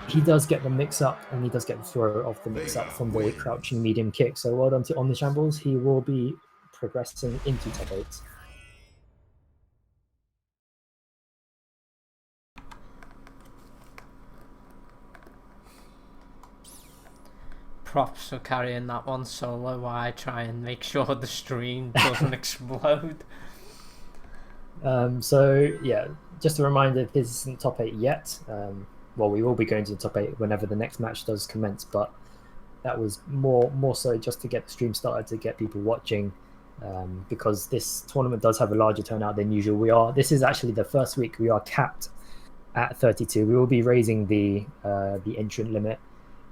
he does get the mix-up, and he does get the throw off the mix-up from the crouching medium kick. So well done to On the Shambles. He will be progressing into top 8. Props for carrying that one solo while I try and make sure the stream doesn't explode. So yeah, just a reminder, this isn't top 8 yet. Well, we will be going to the top 8 whenever the next match does commence, but that was more so just to get the stream started, to get people watching, because this tournament does have a larger turnout than usual. This is actually the first week we are capped at 32. We will be raising the entrant limit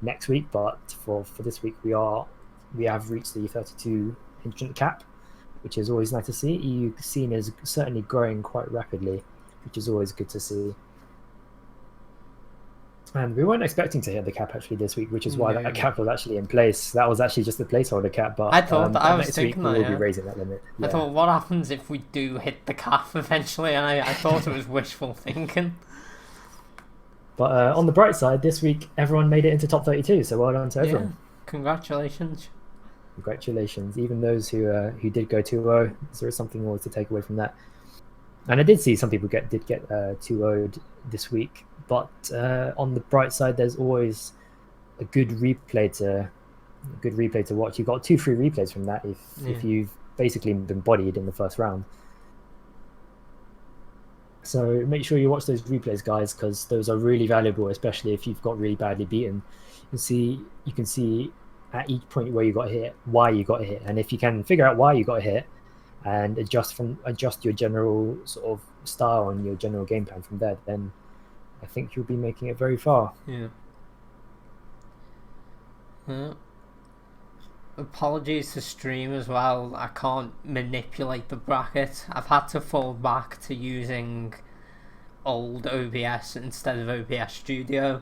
next week, but for this week we have reached the 32 entrant cap, which is always nice to see. EU scene is certainly growing quite rapidly, which is always good to see. And we weren't expecting to hit the cap actually this week, which is why that cap was actually in place. That was actually just a placeholder cap, but I thought I was thinking that, we will be raising that limit. I thought, what happens if we do hit the cap eventually? And I thought it was wishful thinking. But on the bright side, this week everyone made it into top 32, so well done to everyone. Congratulations. Congratulations, even those who did go 2-0. There is something more to take away from that. And I did see some people did get 2-0'd this week, but on the bright side, there's always a good replay to watch. You got 2 free replays from that if you've basically been bodied in the first round. So make sure you watch those replays, guys, because those are really valuable, especially if you've got really badly beaten. You can see at each point where you got hit, why you got hit, and if you can figure out why you got hit and adjust your general sort of style and your general game plan from there, then I think you'll be making it very far. Apologies to stream as well. I can't manipulate the bracket. I've had to fall back to using old OBS instead of OBS Studio,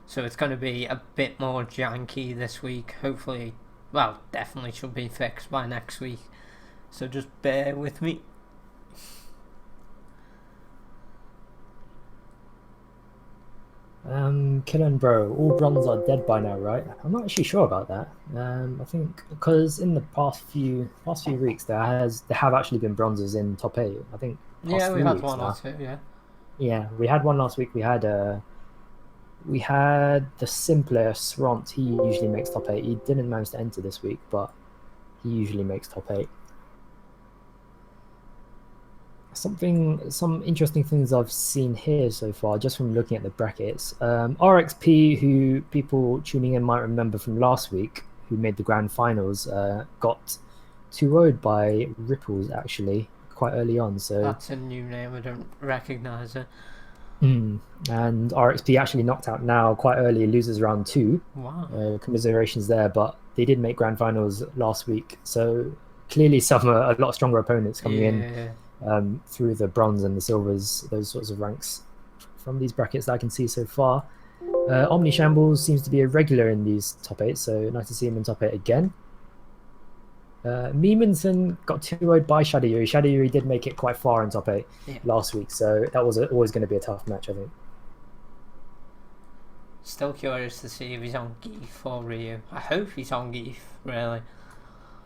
so it's going to be a bit more janky this week. Hopefully, well, definitely should be fixed by next week, so just bear with me. Killen Bro, all bronze are dead by now, right? I'm not actually sure about that. I think because in the past few weeks there have actually been bronzes in top 8. I think. Yeah, we had one or two. Yeah, we had one last week. We had the simpler Sront. He usually makes top 8. He didn't manage to enter this week, but he usually makes top 8. Some interesting things I've seen here so far, just from looking at the brackets. RXP, who people tuning in might remember from last week, who made the grand finals, got 2-0'd by Ripples actually quite early on. So that's a new name. I don't recognize it. And RXP actually knocked out now quite early, loses round 2. Wow. Commiserations there, but they did make grand finals last week. So clearly some a lot stronger opponents coming in. Through the bronze and the silvers, those sorts of ranks from these brackets that I can see so far. Omni Shambles seems to be a regular in these top 8, so nice to see him in top 8 again. Meemanson got 2-0'd by Shadow Yuri. Shadow Yuri did make it quite far in top 8 last week, so that was always going to be a tough match, I think. Still curious to see if he's on Geef or Ryu. I hope he's on Geef, really.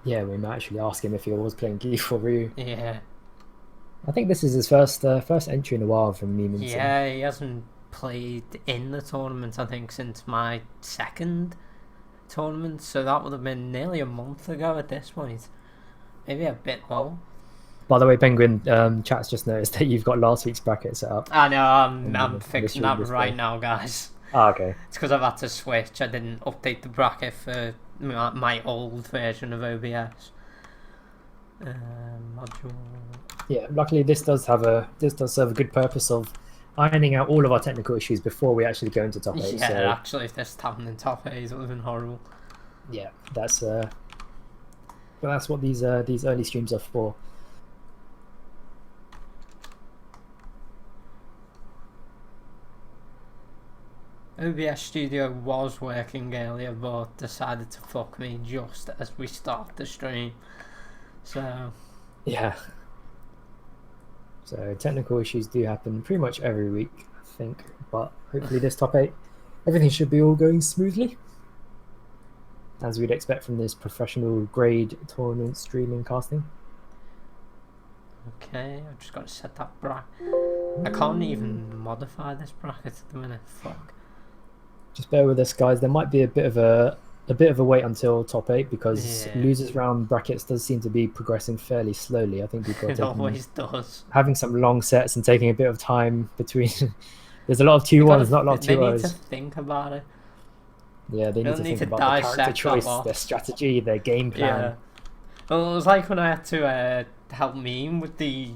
Yeah, we might actually ask him if he was playing Geef or Ryu. Yeah. I think this is his first entry in a while from Meemanson. Yeah, he hasn't played in the tournament, I think, since my second tournament, so that would have been nearly a month ago at this point. Maybe a bit more. By the way, Penguin, chat's just noticed that you've got last week's bracket set up. I know, I'm fixing that right now, guys. Okay. It's because I've had to switch. I didn't update the bracket for my old version of OBS. Module. Yeah, luckily this does serve a good purpose of ironing out all of our technical issues before we actually go into top 8. Yeah, so, actually, if this happened in top 8, it would have been horrible. Yeah, that's what these early streams are for. OBS Studio was working earlier, but decided to fuck me just as we start the stream. So yeah. So technical issues do happen pretty much every week, I think. But hopefully this top 8 everything should be all going smoothly, as we'd expect from this professional grade tournament streaming casting. Okay, I've just got to set that bracket. I can't even modify this bracket at the minute. Fuck. Just bear with us, guys. There might be a bit of a wait until top 8 because losers round brackets does seem to be progressing fairly slowly. I think people are It always does. having some long sets and taking a bit of time between. There's a lot of 2-1s, not a lot of 2-0s. They need to think about it. Yeah, they need to think about the character choice, their strategy, their game plan. Yeah. Well, it was like when I had to help Meme with the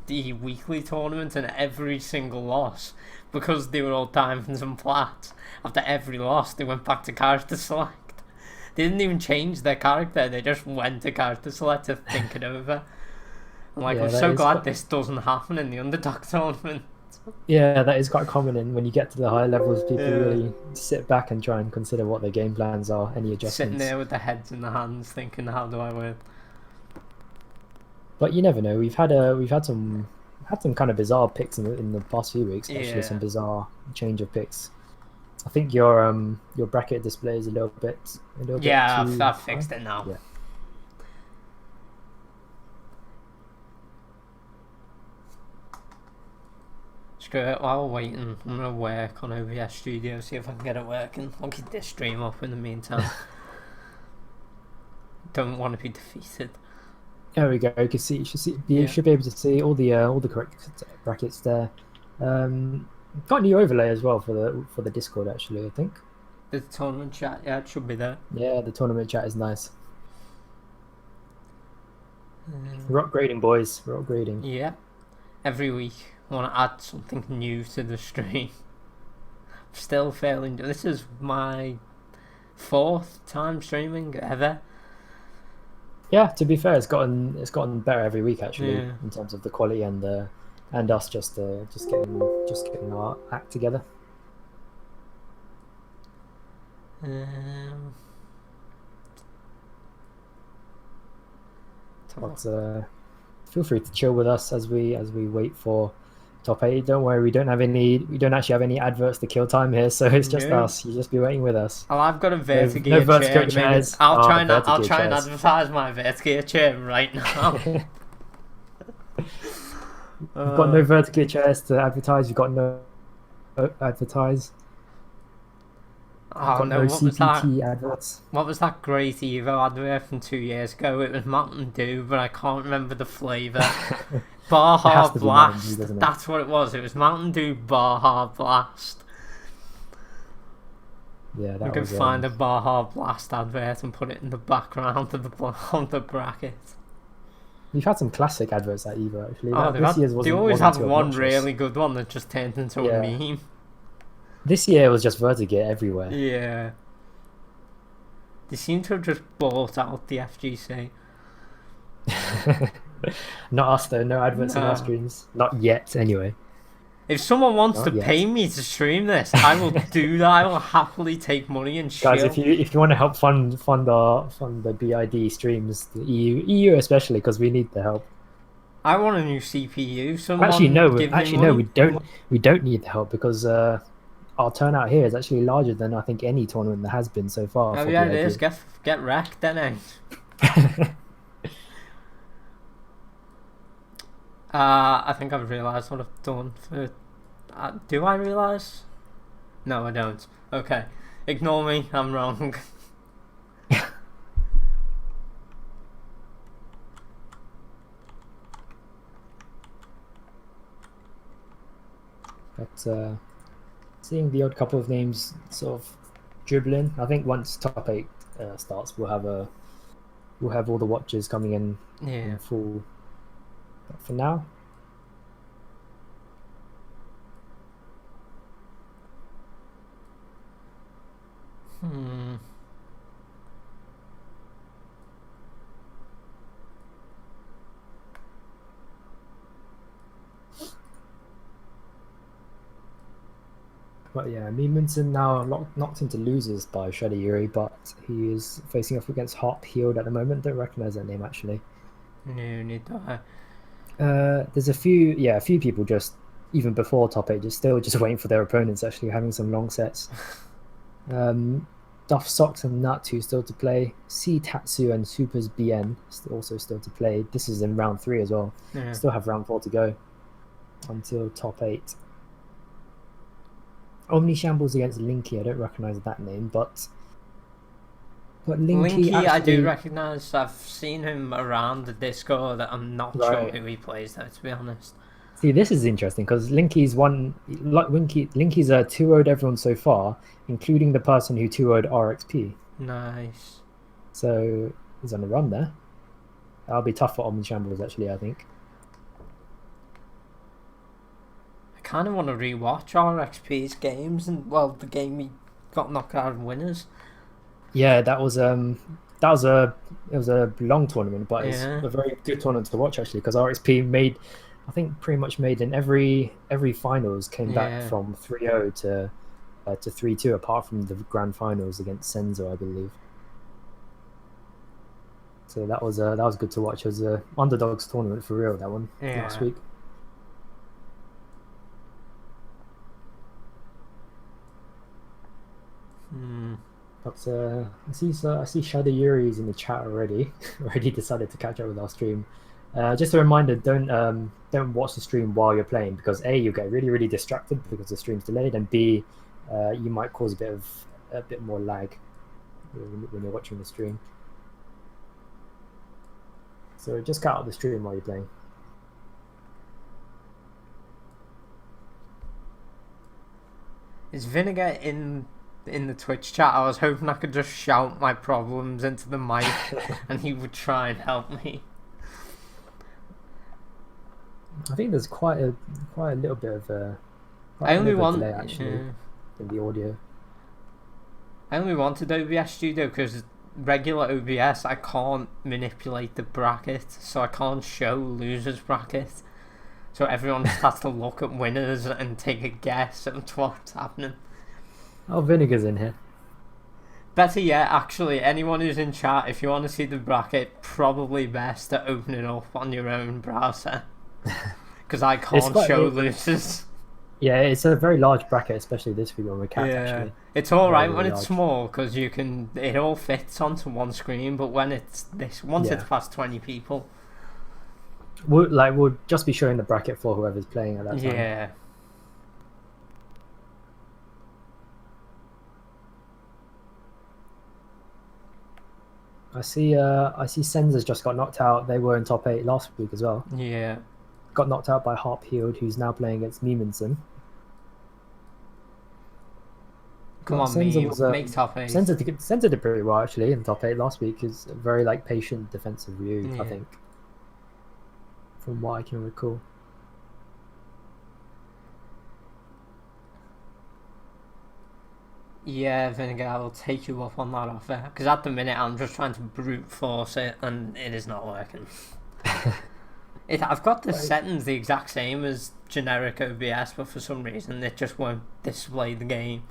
weekly tournament, and every single loss, because they were all diamonds and flats, after every loss they went back to character select. They didn't even change their character, they just went to character select to think it over. I'm like, I'm so glad this doesn't happen in the Underdog tournament. Yeah, that is quite common, and when you get to the higher levels, people really sit back and try and consider what their game plans are, any adjustments. Sitting there with their heads in their hands, thinking, "How do I win?" But you never know. We've had some kind of bizarre picks in the past few weeks. Actually, some bizarre change of picks. I think your bracket display is a little bit. Yeah, I've fixed it now. Yeah. Screw it, while we're waiting, I'm going to work on OBS Studio, see if I can get it working. I'll keep this stream up in the meantime. Don't want to be defeated. There we go. You can see, you should be able to see all the correct brackets there. Got a new overlay as well for the Discord, actually, I think. The tournament chat, yeah, it should be there. Yeah, the tournament chat is nice. We're upgrading, boys. We're upgrading. Yeah. Every week, I want to add something new to the stream. I'm still failing. This is my 4th time streaming ever. Yeah, to be fair, it's gotten better every week actually, in terms of the quality and us just getting our act together. But feel free to chill with us as we wait for top 8. Don't worry, we don't actually have any adverts to kill time here, so it's just us. You just be waiting with us. Oh, I've got a Vertigear chair. I'll try and advertise my Vertigear chair right now. We've got no Vertigear chairs to advertise. We've got no advertise. Oh no, no CPT adverts. What was that great Evo advert from 2 years ago? It was Mountain Dew, but I can't remember the flavour. Baja Blast. Dew, that's what it was. It was Mountain Dew Baja Blast. Yeah, we can find a Baja Blast advert and put it in the background of the bracket. We've had some classic adverts at Evo actually. Oh, they always have one really good one that just turned into a meme. This year was just Vertigear everywhere. Yeah. They seem to have just bought out the FGC. Not us though, no adverts in our streams. Not yet, anyway. If someone wants to pay me to stream this, I will do that. I will happily take money and chill. Guys, if you want to help fund the BID streams, the EU especially, because we need the help. I want a new CPU. Actually no, we don't need the help because our turnout here is actually larger than I think any tournament there has been so far. Oh yeah, BID. It is. Get wrecked, then. I think I've realised what I've done for... do I realise? No, I don't. Okay. Ignore me, I'm wrong. But seeing the odd couple of names sort of dribbling, I think once top 8 starts, we'll have all the watchers coming in full. But for now, But yeah, Meemanson now knocked into losers by Shredder Yuri, but he is facing off against Hop Healed at the moment. Don't recognise that name actually. No, neither I. There's a few people just even before top 8 just waiting for their opponents, actually having some long sets. Duff Socks and Natu still to play. C Tatsu and Supers BN also still to play. This is in round 3 as well. Yeah. Still have round 4 to go until top 8. Omni Shambles against Linky. I don't recognize that name, but Linky Linky, actually, I do recognise. I've seen him around the Discord. I'm not sure right. who he plays though, to be honest. See, this is interesting because Linky's 2-0'd everyone so far, including the person who 2-0'd RXP. Nice. So he's on the run there. That'll be tough for Omni Shambles, actually, I think. I kind of want to rewatch RXP's games and the game he got knocked out of winners. Yeah, it was a long tournament, but it's Yeah. a very good tournament to watch actually because RXP made, I think, pretty much made in every finals came back Yeah. from 3-0 to 3-2, apart from the grand finals against Senzo, I believe. So that was good to watch. It was a Underdogs tournament for real, that one last week. But I see Shadow Yuri's in the chat already. Already decided to catch up with our stream. Just a reminder: don't watch the stream while you're playing because A, you get really distracted because the stream's delayed, and B, you might cause a bit more lag when you're watching the stream. So just cut out the stream while you're playing. Is Vinegar in the Twitch chat? I was hoping I could just shout my problems into the mic and he would try and help me. I think there's quite a little bit of I only want delay actually in the audio. I only wanted OBS Studio because regular OBS I can't manipulate the bracket, so I can't show losers bracket. So everyone just has to look at winners and take a guess at what's happening. Oh, Vinegar's in here. Better yet, actually, anyone who's in chat, if you want to see the bracket, probably best to open it up on your own browser. Because I can't show losers. Yeah, it's a very large bracket, especially this week on the cat. Actually, it's all right when it's small because it all fits onto one screen. But when it's once it's past 20 people, we'll just be showing the bracket for whoever's playing at that time. Yeah. I see Senza's just got knocked out. They were in top 8 last week as well. Yeah. Got knocked out by Harp Healed, who's now playing against Meemanson. Come on, make top 8. Senza did pretty well actually in top 8 last week. Is a very patient defensive Ryu, I think, from what I can recall. Yeah, Vinegar, I will take you up on that offer. Because at the minute, I'm just trying to brute force it, and it is not working. I've got the settings the exact same as generic OBS, but for some reason, it just won't display the game.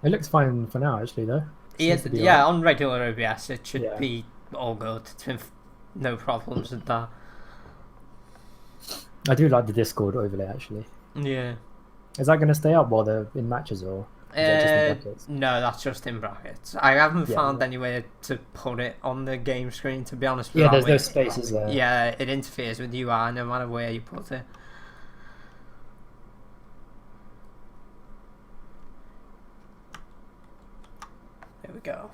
It looks fine for now, actually, though. Yeah, on regular OBS, it should be all good. It's been no problems with that. I do like the Discord overlay, actually. Yeah. Is that going to stay up while they're in matches, or is that just in brackets? No, that's just in brackets. I haven't found any way to put it on the game screen, to be honest. Yeah, there's no spaces there. Yeah, it interferes with UI no matter where you put it. There we go.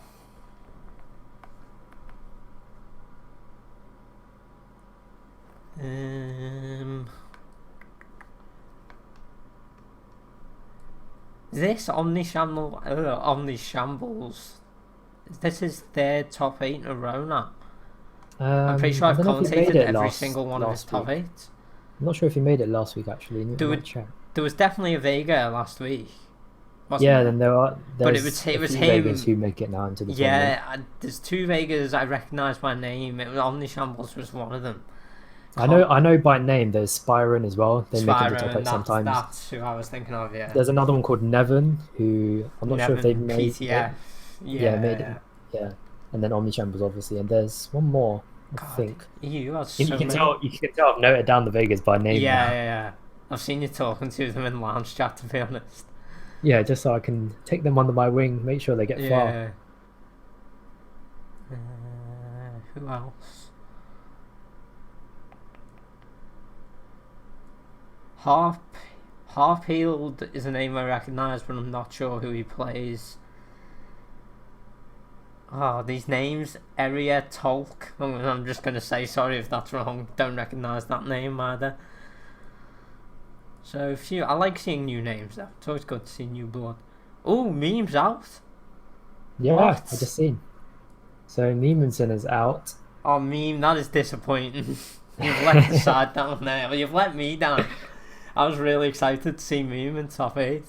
This Omni Shambles. This is their top 8 in a row now. I'm pretty sure I've commentated every single one of his top 8. I'm not sure if he made it last week actually. There was definitely a Vega last week. Then there's but it was him Vegas who make it now into the tournament. There's 2 Vegas I recognise by name. Omni Shambles was one of them. I know by name. There's Spyron as well. They make it the top 8 sometimes. That's who I was thinking of. Yeah. There's another one called Nevin, who I'm not sure if they made PTF. Made it. Yeah, and then Omni Shambles obviously, and there's one more. I think. You can tell I've noted down the Vegas by name. Yeah. I've seen you talking to them in lounge chat, to be honest. Yeah, just so I can take them under my wing, make sure they get far. Yeah. Who else? Harp Harpfield is a name I recognise, but I'm not sure who he plays. Oh, these names. Area Tolk. I'm just going to say sorry if that's wrong. Don't recognise that name either. So, I like seeing new names though. It's always good to see new blood. Oh, memes out. Yeah, I What? just seen. So Neemanson is out. Oh, meme, that is disappointing. You've let the side down there. Well, you've let me down. I was really excited to see meme in top 8. It'd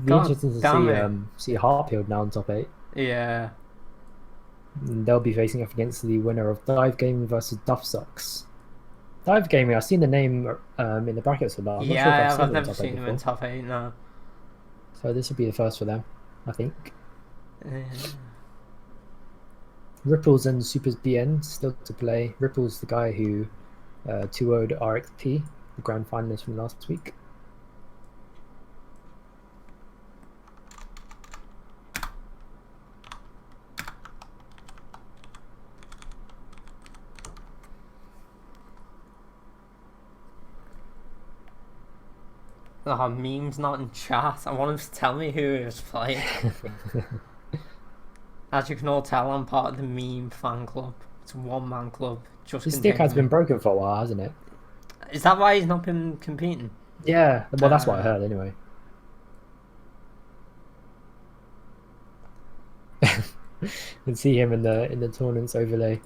be God interesting to damn see it. Hartfield now in top 8. Yeah. And they'll be facing off against the winner of Dive Gaming versus Duff Sucks. Dive Gaming, I've seen the name in the brackets for that. I'm not sure if I've Yeah, seen I've them in never top 8 seen him in before. top 8 now. So this will be the first for them, I think. Yeah. Ripples and Supers BN still to play. Ripples, the guy who 2-0'd RXP, the grand finalist from last week. Oh, meme's not in chat. I want him to tell me who he was playing. As you can all tell, I'm part of the meme fan club. It's a one-man club. Just His stick has contains me. been broken for a while, hasn't it? Is that why he's not been competing? Yeah, well, that's what I heard anyway. You can see him in the tournaments overlay.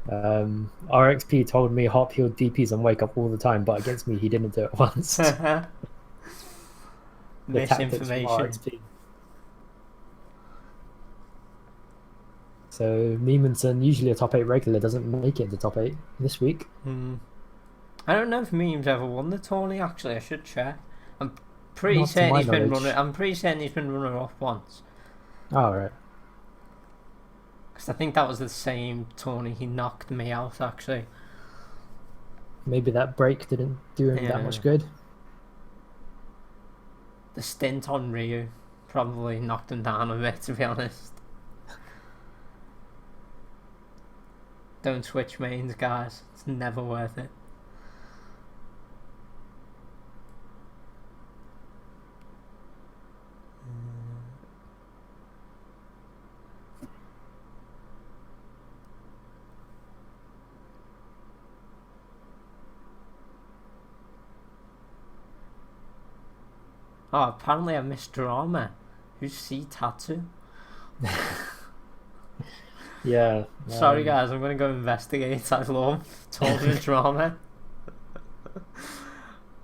RXP told me hop healed DPs and wake up all the time, but against me he didn't do it once. The tactics from Misinformation. RXP. So Meemanson, usually a top 8 regular, doesn't make it into top 8 this week. I don't know if memes ever won the tourney. Actually, I should check. I'm pretty Not to certain my he's been knowledge. runner. I'm pretty certain he's been runner up once. Oh, right. Because I think that was the same tourney he knocked me out. Actually, Maybe that break didn't do him that much good. the stint on Ryu probably knocked him down a bit. To be honest, don't switch mains, guys. It's never worth it. Oh, apparently I missed drama. Who's C Tatsu? Yeah. Sorry guys, I'm gonna go investigate. I love tournament drama.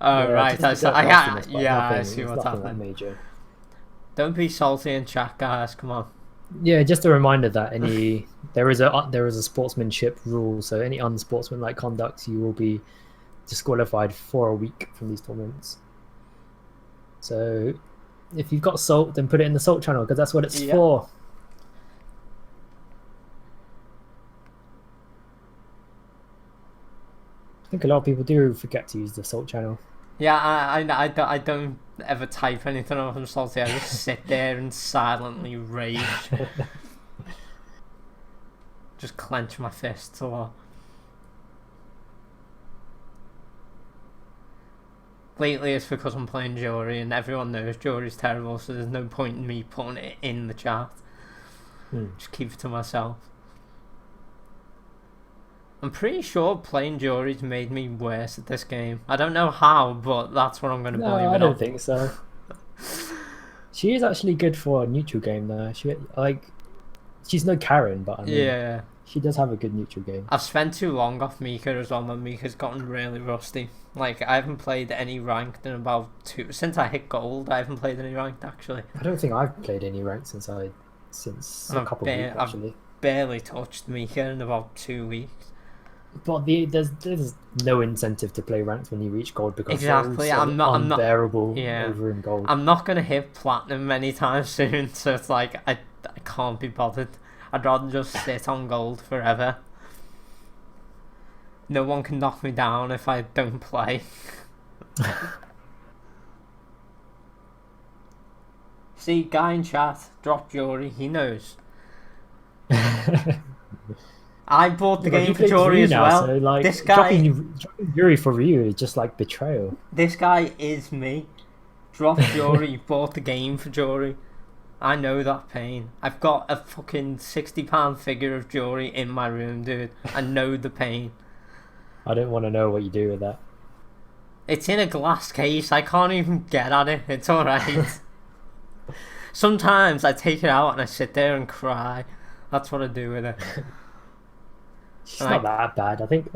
Oh yeah, right, I see what's happening. Major. Don't be salty in chat, guys. Come on. Yeah, just a reminder that there is a sportsmanship rule. So any unsportsmanlike conduct, you will be disqualified for a week from these tournaments. So if you've got salt, then put it in the salt channel because that's what it's for. I think a lot of people do forget to use the salt channel. Yeah, I don't ever type anything on from salty. I just sit there and silently rage. Just clench my fists a lot. Lately it's because I'm playing Jory and everyone knows Jory's terrible, so there's no point in me putting it in the chat. Just keep it to myself. I'm pretty sure playing Jory's made me worse at this game. I don't know how, but that's what I'm going to believe it on. I don't think so. She is actually good for a neutral game though. She's no Karen, but I mean, she does have a good neutral game. I've spent too long off Mika as well. My Mika's gotten really rusty. Like, I haven't played any ranked in about since I hit gold. I haven't played any ranked actually. I don't think I've played any ranked since a couple of weeks actually. I've barely touched Mika in about 2 weeks. But there's no incentive to play ranked when you reach gold because exactly. It's unbearable over in gold. I'm not gonna hit platinum anytime soon, so it's like I can't be bothered. I'd rather just sit on gold forever. No one can knock me down if I don't play. See, guy in chat, drop Jory, he knows. I bought the But game he for plays Jory Ryu as now, well. so like This guy, dropping Yuri for Ryu is just like betrayal. this guy is me. Drop Jory, bought the game for Jory. I know that pain. I've got a fucking £60 figure of Jory in my room, dude. I know the pain. I don't want to know what you do with that. It's in a glass case. I can't even get at it. It's alright. Sometimes I take it out and I sit there and cry. That's what I do with it. She's And not that bad. I think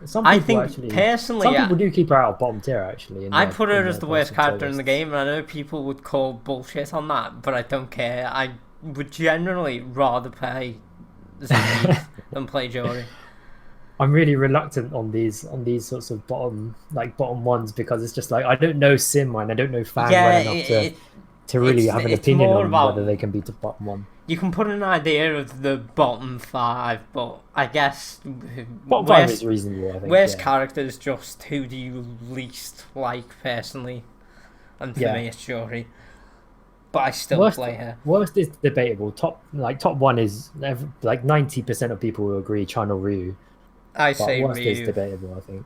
some I people think actually, personally, some people do keep her out of bottom tier actually. I put her as the worst character in the lists. game, and I know people would call bullshit on that, but I don't care. I would generally rather play Zangief than play Jory. I'm really reluctant on these sorts of bottom ones because it's just like I don't know Sim and I don't know Fang Yeah, well enough to really have an it's opinion more on about whether they can beat the bottom one. you can put an idea of the bottom five, but I guess Bottom five is reasonable, I think. worst Yeah. characters just who do you least like personally, and for me it's Jory. But I still play her. Worst is debatable. Top one is like 90% of people will agree Channel Ryu. I But say worst is Ryu. debatable, I think.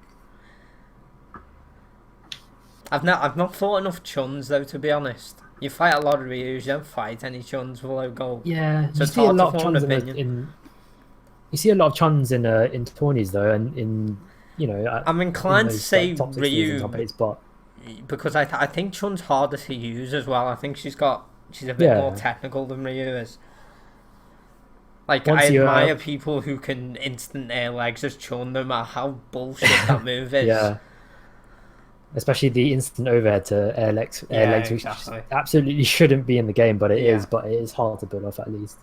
I've not fought enough Chuns though, to be honest. You fight a lot of Ryus, you don't fight any Chuns below gold. Yeah, So you it's see a hard lot to of form an Chuns opinion. you see a lot of Chuns in tourneys though, and in I'm inclined to those, say top 16s and top Ryu 8s, but because I think Chun's harder to use as well. I think she's a bit more technical than Ryu is. Like, once I you admire people who can instant air legs as Chun, no matter how bullshit that move is. yeah, especially the instant overhead to air legs, which exactly. absolutely shouldn't be in the game, but it Yeah. is. But it is hard to build off at least.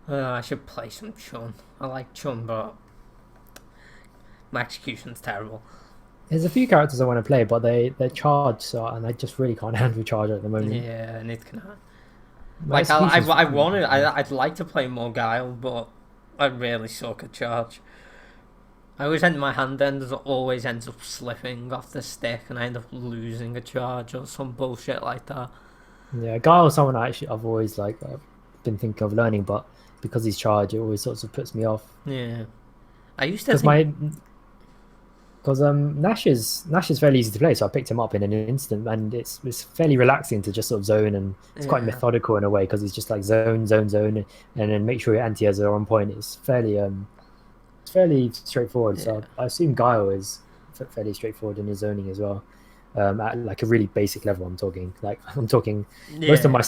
I should play some Chun. I like Chun, but my execution's terrible. There's a few characters I want to play, but they're charged, and I just really can't handle charge at the moment. Yeah, and it can. My Like, execution's I'd like to play more Guile, but I really suck at charge. I always end my hand ends always ends up slipping off the stick, and I end up losing a charge or some bullshit like that. Yeah, Guile is someone I've always been thinking of learning, but because he's charged, it always sort of puts me off. Yeah, I used to think because Nash is fairly easy to play, so I picked him up in an instant, and it's fairly relaxing to just sort of zone, and it's quite methodical in a way because he's just like zone, and then make sure your anti-airs are on point. It's fairly straightforward. So I assume Guile is fairly straightforward in his zoning as well. At like a really basic level, I'm talking most of my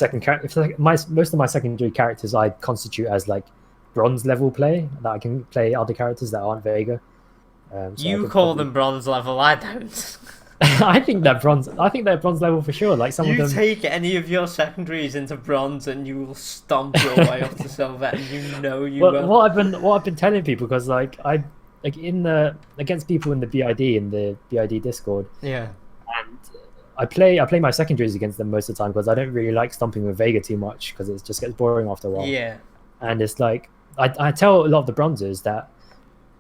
most of my secondary characters I constitute as like bronze level play, that I can play other characters that aren't Vega. You call them bronze level, I don't. I think they're bronze level for sure. Like some of them. You take any of your secondaries into bronze and you will stomp your way up to silver, and you know you will. What I've been telling people, because like against people in the BID Discord. Yeah. And I play my secondaries against them most of the time because I don't really like stomping with Vega too much because it just gets boring after a while. Yeah. And it's like I tell a lot of the bronzers that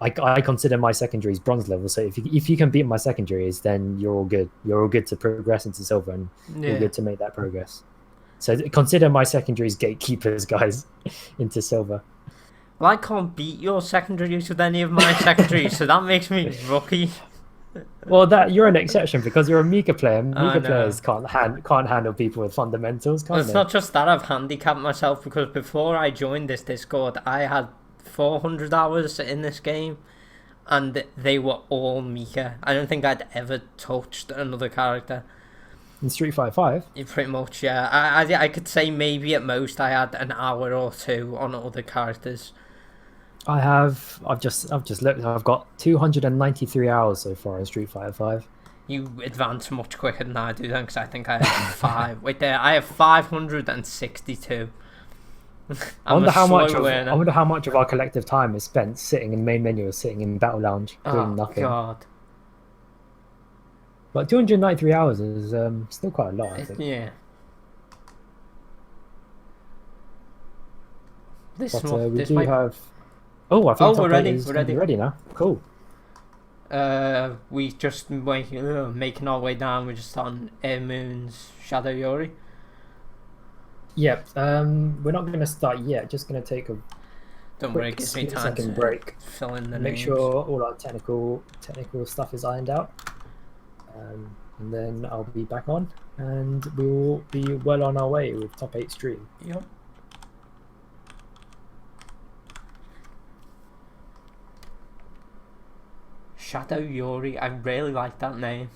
I consider my secondaries bronze level. So if you can beat my secondaries, then you're all good. You're all good to progress into silver, and you're good to make that progress. So consider my secondaries gatekeepers, guys, into silver. Well, I can't beat your secondaries with any of my secondaries, so that makes me rookie. Well, you're an exception because you're a Mika player. Mika players can't handle people with fundamentals, can't It's they? not just that, I've handicapped myself because before I joined this Discord, I had 400 hours in this game, and they were all Mika. I don't think I'd ever touched another character. In Street Fighter 5? Pretty much, yeah. I could say maybe at most I had an hour or two on other characters. I've just looked. I've got 293 hours so far in Street Fighter 5. You advance much quicker than I do then, because I think I have 5. Wait there, I have 562. I wonder how much of our collective time is spent sitting in the main menu or sitting in Battle Lounge doing nothing. God. But 293 hours is still quite a lot, I think. Yeah. We do have. Oh, I think we're ready. We're ready now. Cool. We just making our way down. We're just on Air Moon's Shadow Yuri. Yeah, we're not going to start yet. Just going to take a Don't worry, it quick gives me time split-second to break. fill in the Make names. sure all our technical stuff is ironed out, and then I'll be back on, and we will be well on our way with top 8 stream. Yep. Shadow Yuri, I really like that name.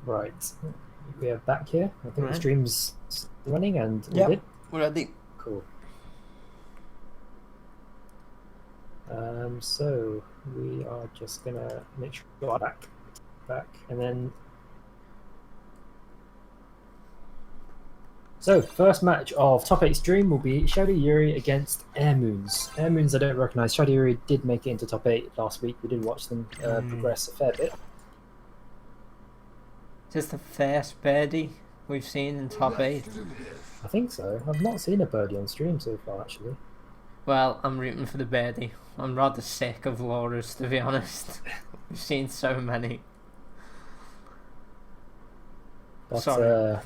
Right, we are back here. I think the stream's running and all Yep, good. we're ready. Cool. So we are just gonna make sure we are back, and then. So first match of top 8 stream will be Shadow Yuri against Air Moons. Air Moons I don't recognise. Shadow Yuri did make it into top 8 last week. We did watch them progress a fair bit. Is this the first birdie we've seen in top 8? I think so. I've not seen a birdie on stream so far, actually. Well, I'm rooting for the birdie. I'm rather sick of Laura's, to be honest. We've seen so many. But, Sorry.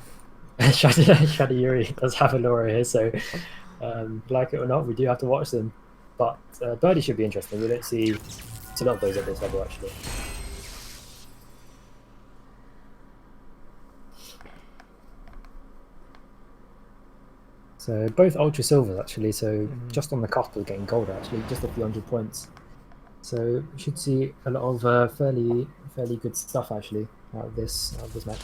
Shadow Yuri does have a Laura here, so like it or not, we do have to watch them. But birdie should be interesting. We don't see a lot of those at this level, actually. So both ultra silvers actually, so just on the cusp of getting gold actually, just a few hundred points. So we should see a lot of fairly good stuff actually out of this match.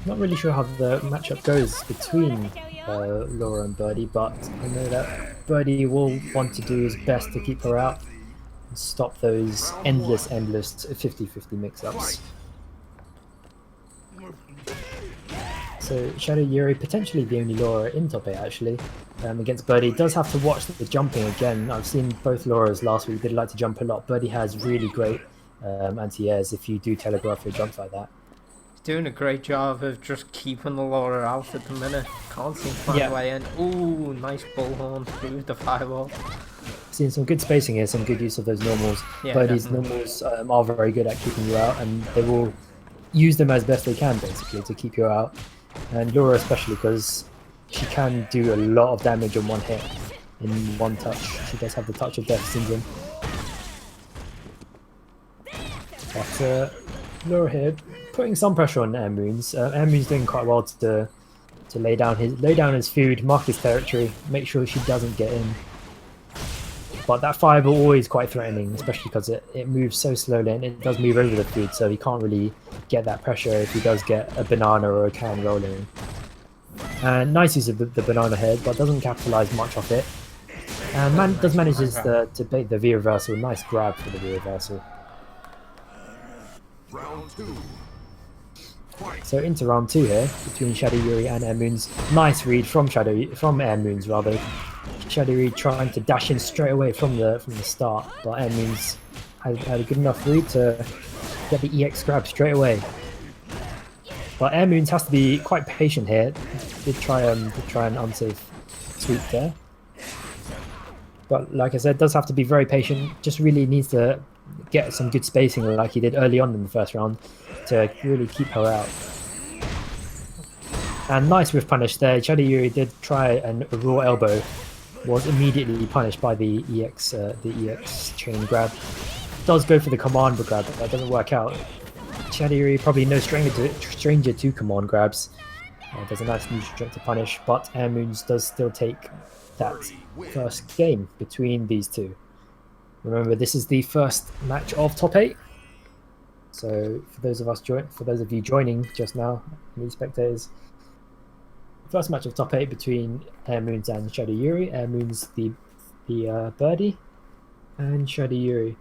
Not really sure how the matchup goes between Laura and Birdie, but I know that Birdie will want to do his best to keep her out and stop those endless 50-50 mix-ups. So Shadow Yuri, potentially the only Laura in top 8 actually, against Birdie. Does have to watch the jumping again. I've seen both Lauras last week, did like to jump a lot. Birdie has really great anti-airs if you do telegraph your jumps like that. He's doing a great job of just keeping the Laura out at the minute. Can't seem to find a way in. Ooh, nice bullhorn through the fireball. Seeing some good spacing here, some good use of those normals. Yeah, Birdie's definitely. normals are very good at keeping you out, and they will use them as best they can basically to keep you out. And Laura especially, because she can do a lot of damage on one hit in one touch. She does have the touch of death syndrome. But Laura here putting some pressure on Air Moons. Air Moons doing quite well to lay down his food, mark his territory, make sure she doesn't get in. But that fireball always quite threatening, especially because it moves so slowly and it does move over the food, so he can't really get that pressure if he does get a banana or a can rolling. And nice use of the banana head, but doesn't capitalize much off it. And manages to bait the V reversal. Nice grab for the V reversal. Round 2. So into round 2 here between Shadow Yuri and Air Moons. Nice read from Air Moons rather. Shadow Yuri trying to dash in straight away from the start, but Air Moons had a good enough read to get the EX grab straight away. But Air Moons has to be quite patient here. Did try an unsafe sweep there. But like I said, does have to be very patient. Just really needs to get some good spacing like he did early on in the first round to really keep her out. And nice with punish there. Shadow Yuri did try a raw elbow, was immediately punished by the EX chain grab. Does go for the command grab, but that doesn't work out. Shadow Yuri probably no stranger to command grabs. There's a nice neutral jump to punish, but Air Moons does still take that first game between these two. Remember, this is the first match of top 8. So for those of you joining just now, any spectators, first match of top 8 between Air Moons and Shadow Yuri. Air Moons the birdie, and Shadow Yuri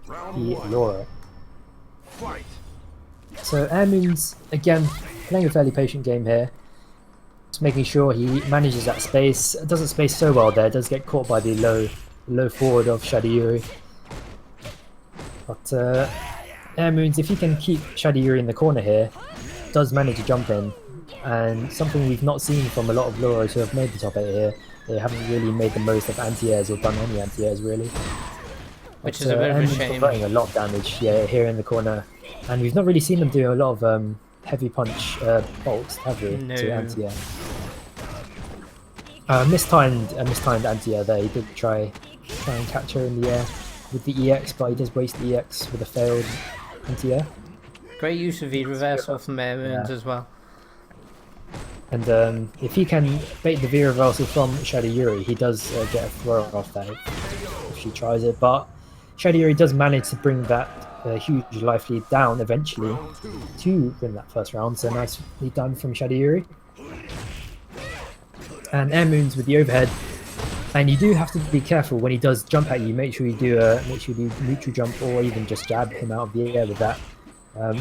the Laura. So Air Moons again playing a fairly patient game here, just making sure he manages that space. Doesn't space so well there. Does get caught by the low forward of Shadow Yuri. But Air Moons, if he can keep Shadow Yuri in the corner here, does manage to jump in. And something we've not seen from a lot of Lauras who have made the top 8 here, they haven't really made the most of anti-airs or done any anti-airs really. Which is a bit of a shame. Converting a lot of damage here in the corner. And we've not really seen them do a lot of heavy punch bolts, have we, No. to anti-air. Mistimed anti-air there. He did try and catch her in the air with the EX, but he does waste the EX with a failed anti-air. Great use of V-reversal from Air Moons as well. And if he can bait the V-reversal from Shadow Yuri, he does get a throw off that if she tries it. But Shadow Yuri does manage to bring that huge life lead down eventually to win that first round. So nicely done from Shadow Yuri. And Air Moons with the overhead. And you do have to be careful when he does jump at you. Make sure you do neutral jump or even just jab him out of the air with that. I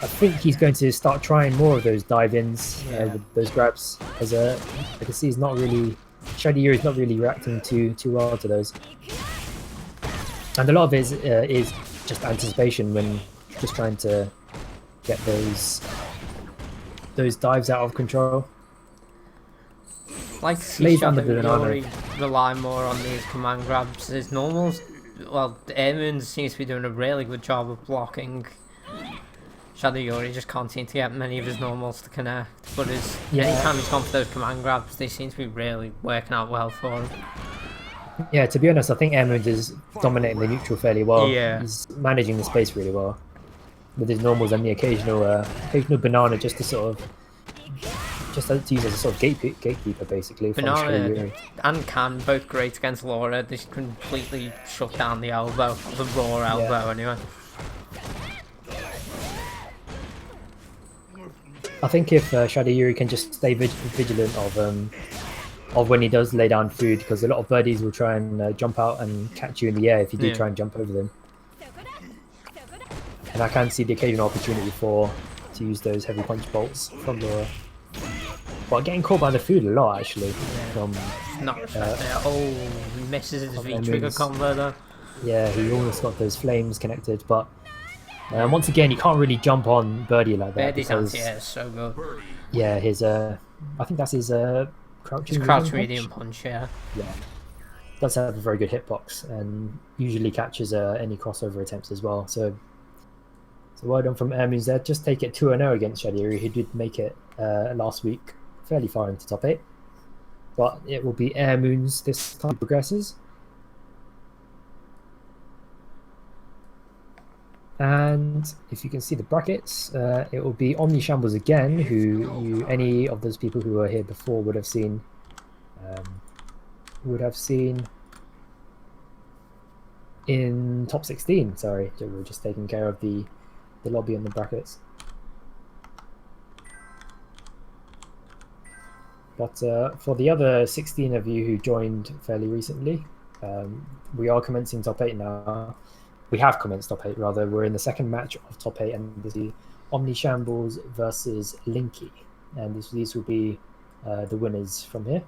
think he's going to start trying more of those dive-ins with those grabs, as I can see Shadow Yuri is not really reacting too well to those. And a lot of it is just anticipation when just trying to get those dives out of control. Like to see Shadow Yuri rely more on these command grabs. His normals, well, Air Moons seems to be doing a really good job of blocking. Shadow Yuri just can't seem to get many of his normals to connect, but anytime he's gone for those command grabs, they seem to be really working out well for him. Yeah, to be honest, I think Air Moons is dominating the neutral fairly well. Yeah. He's managing the space really well with his normals and the occasional banana just to use as a sort of gatekeeper basically. Banana and Can, both great against Laura. They completely shut down the elbow, the raw elbow anyway. I think if Shadow Yuri can just stay vigilant of when he does lay down food, because a lot of birdies will try and jump out and catch you in the air if you do try and jump over them. And I can see the occasional opportunity to use those heavy punch bolts from Laura. But getting caught by the food a lot actually. From he misses his V-trigger combo though. Yeah, he almost got those flames connected, but once again, you can't really jump on Birdie like that. Birdie's anti-air is so good. Yeah, his I think that's his crouch medium punch. Yeah. Does have a very good hitbox and usually catches any crossover attempts as well. So well done from Air Moons there. Just take it 2-0 against Shadow Yuri, who did make it last week fairly far into top 8. But it will be Air Moons this time progresses. And if you can see the brackets, it will be Omni Shambles again, who any of those people who were here before would have seen in top 16. Sorry, so we're just taking care of the lobby and the brackets. But for the other 16 of you who joined fairly recently, we are commencing top 8 now. We have commenced top 8 rather. We're in the second match of top 8, and this is Omni Shambles versus Linky, and these will be the winners from here.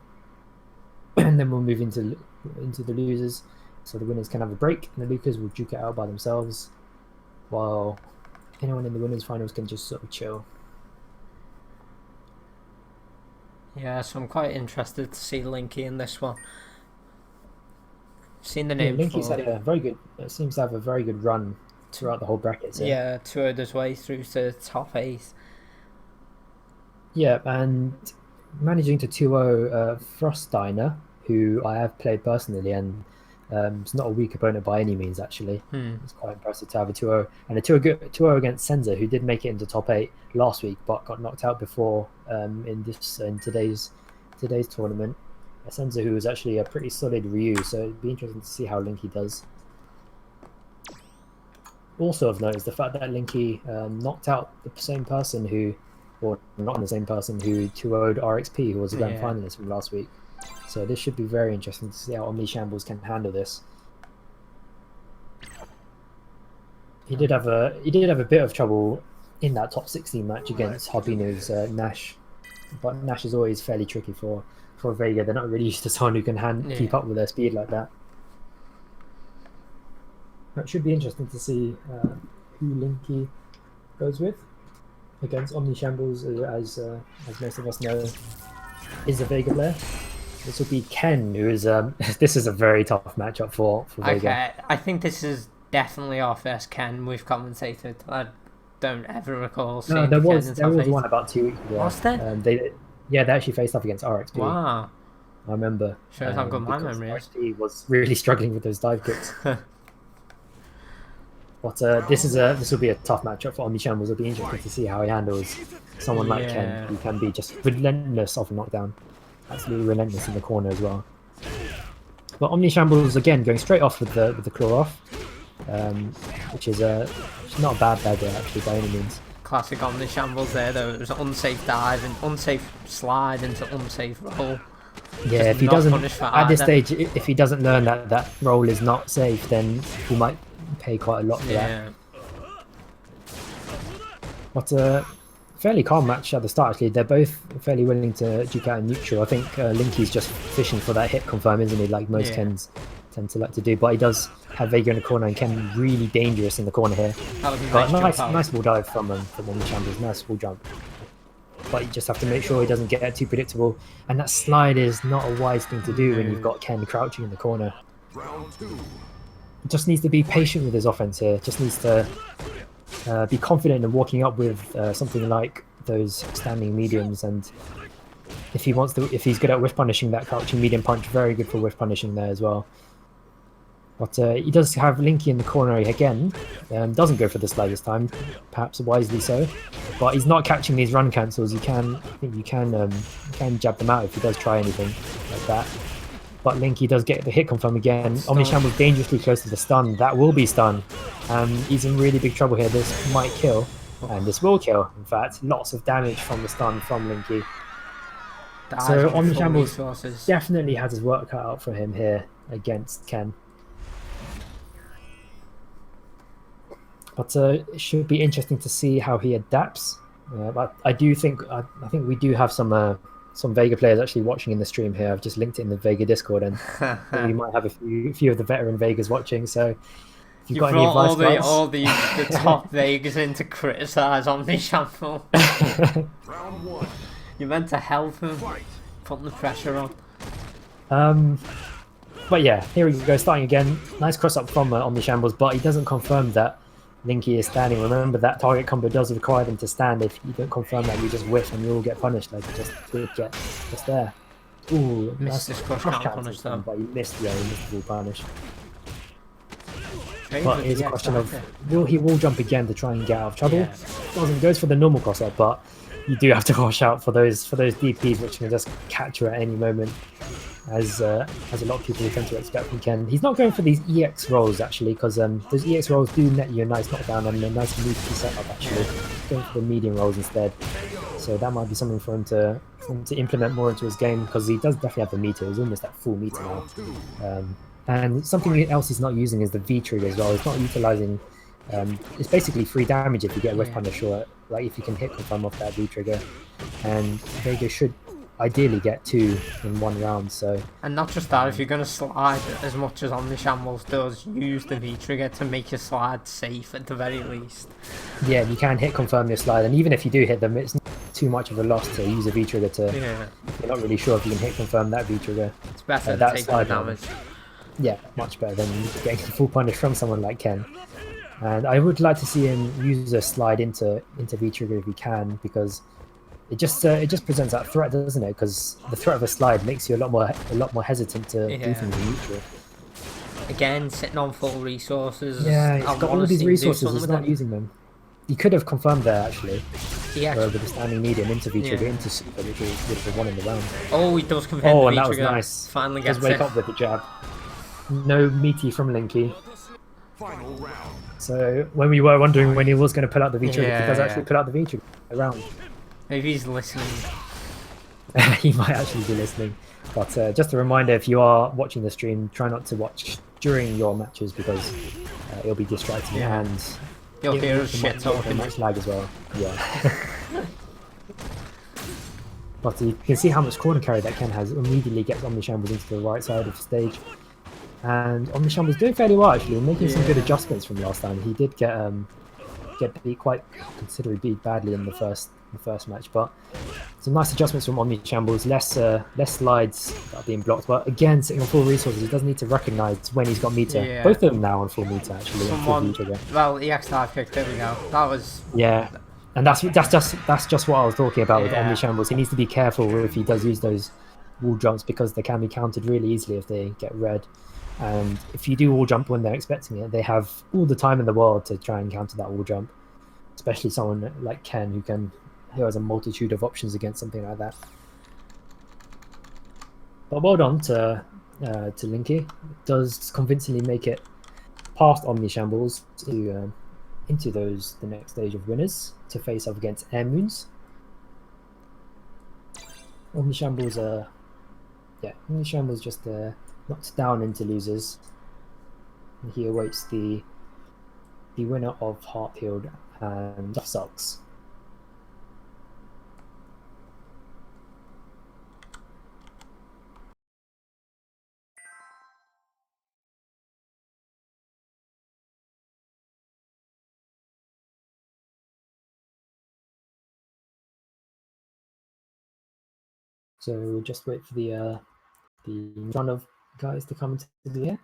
And then we'll move into the losers, so the winners can have a break, and the losers will duke it out by themselves, while anyone in the women's finals can just sort of chill. Yeah, so I'm quite interested to see Linky in this one. Seen the Yeah, name Linky's for. had a very good. Seems to have a very good run throughout the whole brackets here. Yeah, toured his way through to the top 8. Yeah, and managing to 2-0 Froststeiner, who I have played personally, and it's not a weak opponent by any means, actually. It's quite impressive to have a 2-0. And a 2-0 against Senza, who did make it into top 8 last week, but got knocked out before in today's tournament. Senza, who was actually a pretty solid Ryu, so it'd be interesting to see how Linky does. Also of note is the fact that Linky knocked out the same person who, or not the same person who 2-0'd RXP, who was the grand finalist from last week. So this should be very interesting to see how Omni Shambles can handle this. He did have a bit of trouble in that top 16 match against Harbino's Nash, but Nash is always fairly tricky for Vega. They're not really used to someone who can keep up with their speed like that. It should be interesting to see who Linky goes with against Omni Shambles, as most of us know, is a Vega player. This will be Ken, who is this is a very tough matchup for Vega. Okay, I think this is definitely our first Ken we've commentated. I don't ever recall seeing there was Ken one about 2 weeks ago. Was there? They actually faced off against RXP. Wow. I remember. Shows how good my memory is. RXP was really struggling with those dive kicks. But this will be a tough matchup for Omni Shambles. It'll be interesting to see how he handles someone like Ken, who can be just relentless off a knockdown. Absolutely relentless in the corner as well. But Omni Shambles again going straight off with the claw off, which is not a bad dagger actually by any means. Classic Omni Shambles there though. It was an unsafe dive and unsafe slide into unsafe roll. Yeah, if he doesn't at this stage, if he doesn't learn that roll is not safe, then he might pay quite a lot for that. But fairly calm match at the start actually. They're both fairly willing to duke out in neutral. I think Linky's just fishing for that hit confirm, isn't he, like most Kens tend to like to do, but he does have Vega in the corner and Ken really dangerous in the corner here. That was a but nice ball dive from Omni Shambles, nice ball jump. But you just have to make sure he doesn't get too predictable, and that slide is not a wise thing to do when you've got Ken crouching in the corner. Just needs to be patient with his offense here. Just needs to be confident in walking up with something like those standing mediums, and if he's good at whiff punishing, that crouching medium punch, very good for whiff punishing there as well. But he does have Linky in the corner again. Doesn't go for the slide this time, perhaps wisely so. But he's not catching these run cancels. I think you can jab them out if he does try anything like that. But Linky does get the hit confirm again. Omni Shambles dangerously close to the stun. That will be stun. He's in really big trouble here. This might kill, and this will kill. In fact, lots of damage from the stun from Linky. So Omni Shambles definitely has his work cut out for him here against Ken. But it should be interesting to see how he adapts. But I think we do have some Vega players actually watching in the stream here. I've just linked it in the Vega Discord, and we might have a few of the veteran Vegas watching. So if you've got any advice, all the top Vegas in to criticize Omni Shambles. You meant to help him, put the pressure on. But yeah, here we go, starting again. Nice cross up from Omni Shambles, but he doesn't confirm that Linky is standing. Remember that target combo does require them to stand. If you don't confirm that, you just whiff and you all get punished. Like just there. Ooh, missed this cross punish though. But you missed the ball punish. But it's a question of he will jump again to try and get out of trouble. Goes for the normal cross up, but you do have to watch out for those DPs which can just catch you at any moment. As a lot of people tend to expect from Ken. He's not going for these EX rolls actually, because those EX rolls do net you a nice knockdown and a nice meaty setup actually. He's going for the medium rolls instead. So that might be something for him to implement more into his game, because he does definitely have the meter. He's almost at full meter now. And something else he's not using is the V trigger as well. He's not utilizing. It's basically free damage if you get a whiff punish, or like if you can hit confirm off that V trigger. And Vega should ideally get 2 in one round. So, and not just that, if you're going to slide as much as Omni Shambles does, use the V trigger to make your slide safe at the very least. yeah, you can hit confirm your slide, and even if you do hit them, it's not too much of a loss to use a V trigger to. Yeah. You're not really sure if you can hit confirm that V trigger. It's better than that taking slide damage. Yeah, much better than getting full punish from someone like Ken. And I would like to see him use a slide into V trigger if he can, because it just presents that threat, doesn't it? Because the threat of a slide makes you a lot more hesitant to do things in neutral. Again, sitting on full resources. Yeah, he's got all of these resources. He's not using them. He could have confirmed there actually. With the standing medium into V trigger into super, which would have won in the round. Oh, he does confirm the and V that was trigger. nice. Finally gets Just wake up with the jab. No meaty from Linky. So when we were wondering when he was going to pull out the V trigger, he does actually pull out the V trigger around. Maybe he's listening. He might actually be listening. But just a reminder, if you are watching the stream, try not to watch during your matches because it'll be distracting and you'll hear us shit talking. Much lag as well. Yeah. But you can see how much corner carry that Ken has. Immediately gets Omni Shambles into the right side of the stage. And Omni Shambles doing fairly well actually, making some good adjustments from last time. He did get beat quite considerably badly in the first match, but some nice adjustments from Omni Shambles. Less slides that are being blocked, but again sitting on full resources, he doesn't need to recognise when he's got meter. Yeah. Both of them now on full meter actually. Well, EX dive kick. There we go. That was and that's just what I was talking about with Omni Shambles. He needs to be careful if he does use those wall jumps because they can be countered really easily if they get red. And if you do wall jump when they're expecting it, they have all the time in the world to try and counter that wall jump. Especially someone like Ken who has a multitude of options against something like that. But well done to Linky. Does convincingly make it past Omni Shambles to into the next stage of winners to face off against Air Moons. Omni Shambles just knocked down into losers. And he awaits the winner of Heart Peeled and Duff Socks. So we'll just wait for the run of guys to come into the air.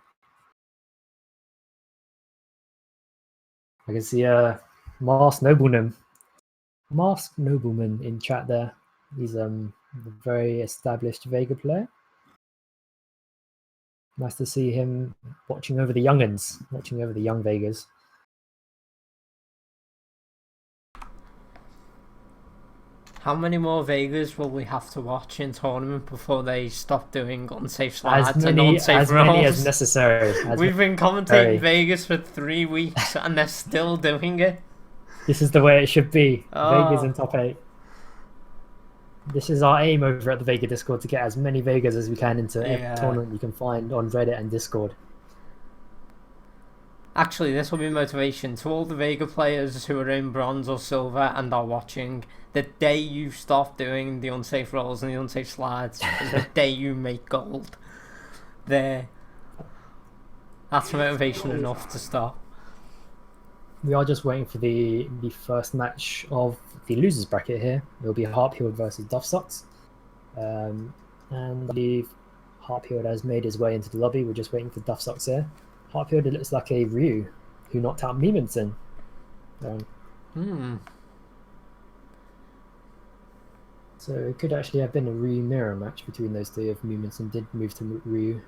I can see Masked Nobleman in chat there. He's a very established Vega player. Nice to see him watching over the young Vegas. How many more Vegas will we have to watch in tournament before they stop doing unsafe slides and unsafe rolls? As many as necessary. We've been commentating Vegas for 3 weeks and they're still doing it. This is the way it should be. Vegas in top 8. This is our aim over at the Vega Discord, to get as many Vegas as we can into every tournament you can find on Reddit and Discord. Actually, this will be motivation to all the Vega players who are in bronze or silver and are watching. The day you stop doing the unsafe rolls and the unsafe slides is the day you make gold. There. That's motivation enough to stop. We are just waiting for the first match of the losers bracket here. It'll be Heartpeeled versus Duff Socks. And I believe Heartpeeled has made his way into the lobby. We're just waiting for Duff Socks here. Heartpeeled, it looks like a Ryu who knocked out Meemanson. So it could actually have been a Ryu mirror match between those two if Meemanson did move to Ryu.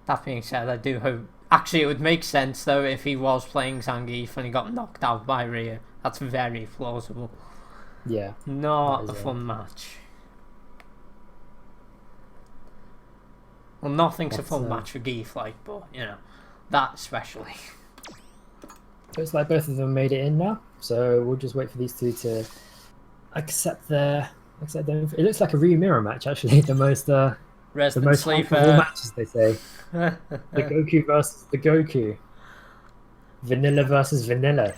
That being said, I do hope... Actually, it would make sense, though, if he was playing Zangief and he got knocked out by Ryu. That's very plausible. Yeah. Not a fun match. Well, nothing's a fun match for Geef, but, that especially. Looks like both of them made it in now, so we'll just wait for these two to accept them. It looks like a Ryu mirror match, actually. The most Sleeper matches, they say. The Goku versus the Goku. Vanilla versus Vanilla.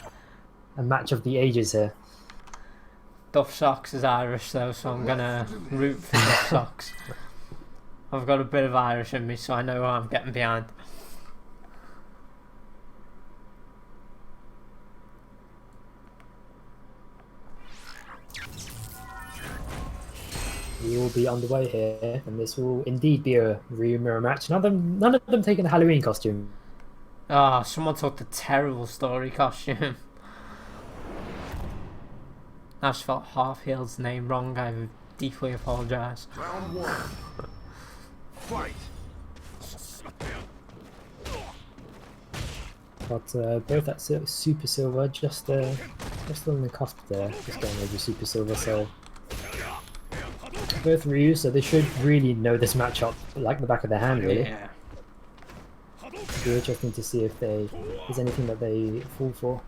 A match of the ages here. Duff Socks is Irish though, so I'm gonna root for Duff Socks. I've got a bit of Irish in me, so I know what I'm getting behind. We will be underway here, and this will indeed be a Ryu mirror match. None of them taking a Halloween costume. Ah, someone took the terrible story costume. I just spelled Harfield's name wrong. I deeply apologise. Round one. Fight. But both at Super Silver, just on the cusp there, just going over Super Silver. So both Ryu, so they should really know this matchup like the back of their hand, really. Yeah. It'll be interesting to see if there's anything that they fall for.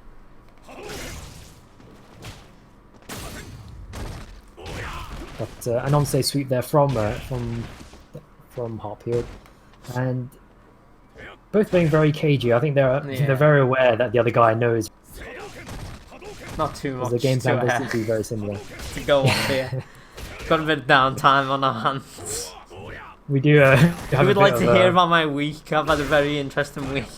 But an onstage sweep there from Hartfield, and both being very cagey. I think they're very aware that the other guy knows. Not too much. The game plan does seem to be very similar. To go off here. Got a bit of downtime on our hands. We do. If you would like to hear about my week, I've had a very interesting week.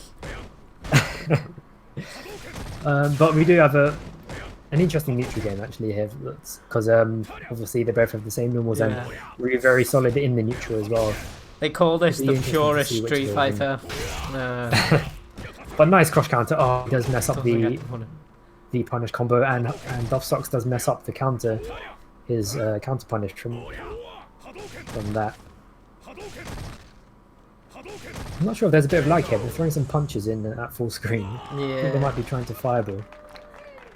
But we do have an interesting neutral game actually here, because obviously they both have the same normals and we're very solid in the neutral as well. They call this the purest Street Fighter. But nice cross counter. Oh, he does mess up the punish combo, and Duff Socks does mess up the counter. His counter punish from that. I'm not sure if there's a bit of lag here. They're throwing some punches in at full screen. Yeah. I think they might be trying to fireball.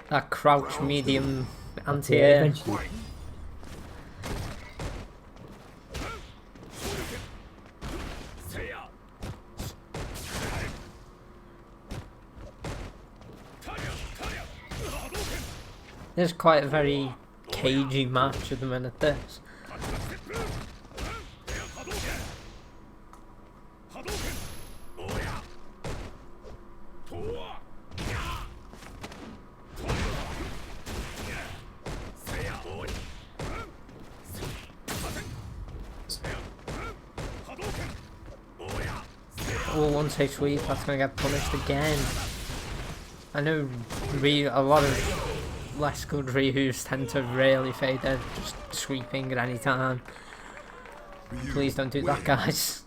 That crouch medium anti-air. Eventually. There's quite a very cagey match at the minute, this. Oh, one take sweep, that's gonna get punished again. I know a lot of less good Ryus tend to really fade, they're just sweeping at any time. Please don't do that, guys.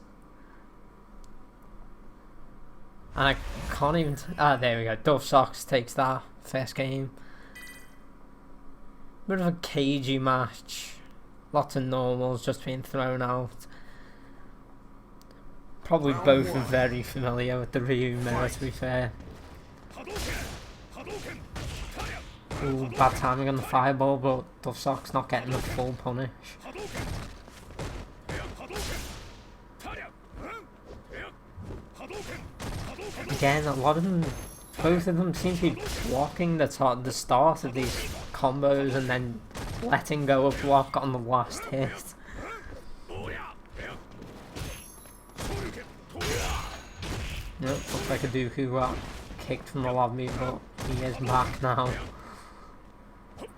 And I can't even... there we go. Duff Socks takes that first game. Bit of a cagey match. Lots of normals just being thrown out. Probably both are very familiar with the Ryu mirror, to be fair. Ooh, bad timing on the fireball, but Duff Socks not getting the full punish. Again, a lot of them, both of them seem to be blocking the start of these combos and then letting go of block on the last hit. Nope, looks like a Dooku got kicked from the lobby, but he is back now.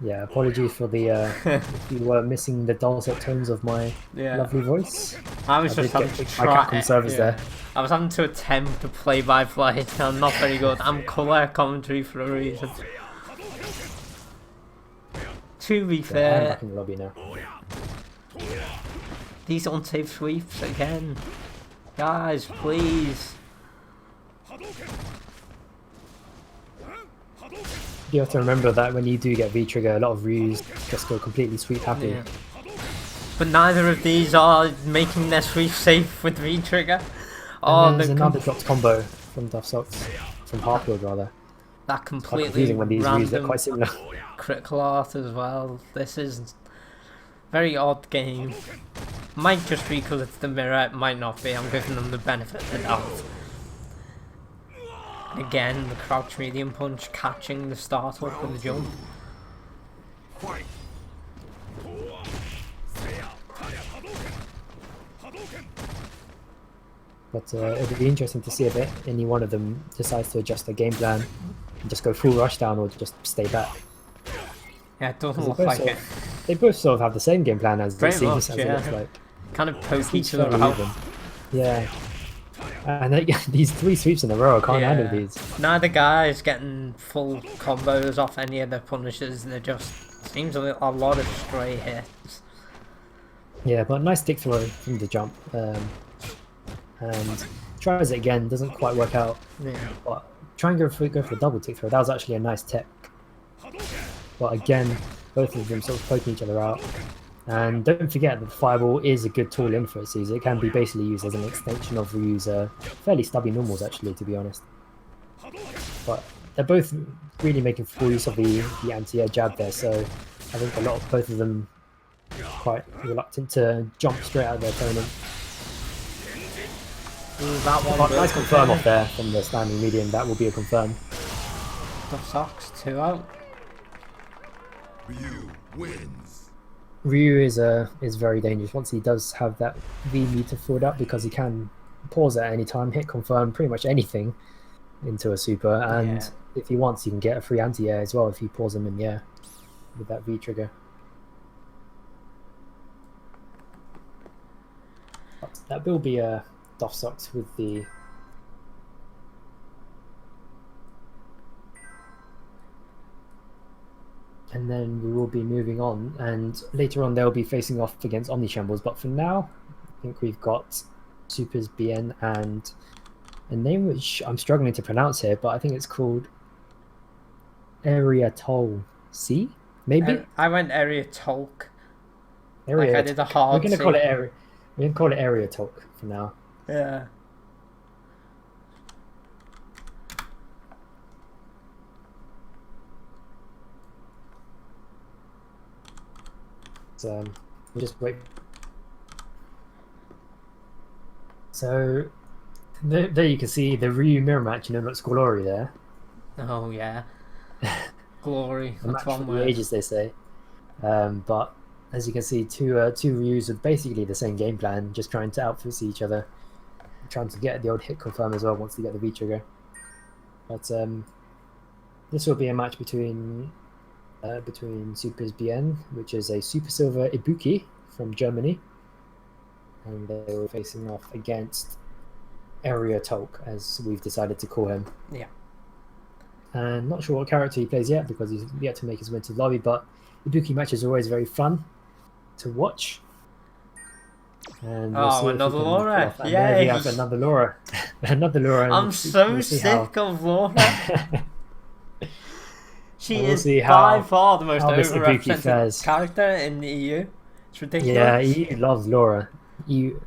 Yeah, apologies for the if you were missing the dulcet tones of my lovely voice. I was just having to try. There. I was having to attempt to play by play. I'm not very good. I'm colour commentary for a reason. To be fair, I'm back in the lobby now. These unsafe sweeps again, guys, please. You have to remember that when you do get V-trigger, a lot of Ryus just go completely sweep happy. Yeah. But neither of these are making their sweep safe with V-trigger. Oh, there's another dropped combo from Duff Socks, from Hartfield rather. That completely confusing when these Ryus are quite similar. Critical art as well. This is very odd game. Might just be because it's the mirror, it might not be. I'm giving them the benefit of the doubt. Again, the crouch medium punch catching the start up with the jump. But it'll be interesting to see if any one of them decides to adjust their game plan and just go full rush down or just stay back. Yeah, it doesn't They look both, like sort it. of, they both sort of have the same game plan as it Pretty seems, much, as it yeah. looks like. Kind of poke Keeps each other fairly out. even. Yeah. And they, these 3 sweeps in a row, I can't handle Yeah. these. Neither guy is getting full combos off any of their punishers. They're just seems a lot of stray hits. Yeah, but nice stick throw from the jump. And tries it again, doesn't quite work out. Yeah. But try and go for a double tick throw. That was actually a nice tech. But again, both of them sort of poking each other out. And don't forget that the fireball is a good tool in for its use. It can be basically used as an extension of Ryu's fairly stubby normals, actually, to be honest. But they're both really making full use of the anti-air jab there, so I think both of them quite reluctant to jump straight at their opponent. Ooh, that one. But nice confirm off there from the standing medium. That will be a confirm. The socks 2 out. Ryu wins. Ryu is very dangerous once he does have that V meter filled up, because he can pause at any time, hit confirm pretty much anything into a super, and Yeah. if he wants, he can get a free anti-air as well if you pause him in the air with that V trigger. But that will be a Doff Socks with the and then we will be moving on, and later on they'll be facing off against Omni Shambles, but for now I think we've got Supers BN and a name which I'm struggling to pronounce here, but I think it's called Area Toll C, maybe? I went area Tolk. Area Like I did a hard We're gonna C. call it Area. We're gonna call it Area Talk for now. Yeah. So we'll just wait. So there you can see the Ryu mirror match. You know, that's glory there. Oh yeah. Glory. A match That's for one the word. ages, they say. But as you can see, two Ryus with basically the same game plan, just trying to outfit each other, trying to get the old hit confirm as well once they get the V trigger. But this will be a match between Supers BN, which is a Super Silver Ibuki from Germany, and they were facing off against Area Tolk, as we've decided to call him. Yeah. And not sure what character he plays yet, because he's yet to make his way to the lobby, but Ibuki matches are always very fun to watch. And we'll see if we another can pull Laura. off. And there we Yay. have another Laura. Another Laura. and I'm we'll so see sick of Laura. She And we'll is see by how- far the most how this Ibuki overrepresented fares. character in the EU. It's ridiculous. Yeah, EU loves Laura.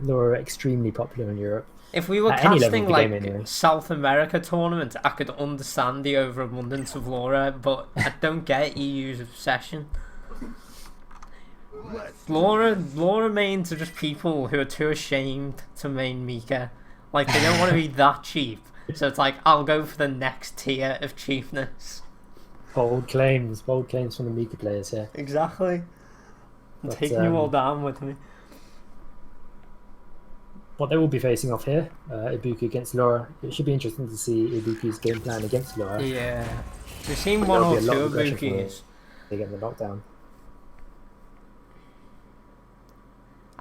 Laura extremely popular in Europe. If we were At any level casting of the like game, anyway. South America tournament, I could understand the overabundance of Laura, but I don't get EU's obsession. Laura mains are just people who are too ashamed to main Mika. Like, they don't want to be that cheap. So it's like, I'll go for the next tier of cheapness. Bold claims from the Mika players here. Exactly. I'm But, taking you all down with me. What they will be facing off here, Ibuki against Laura. It should be interesting to see Ibuki's game plan against Laura. Yeah. We've seen But one there'll or be a lot two of aggression from Ibukis. They get the knockdown.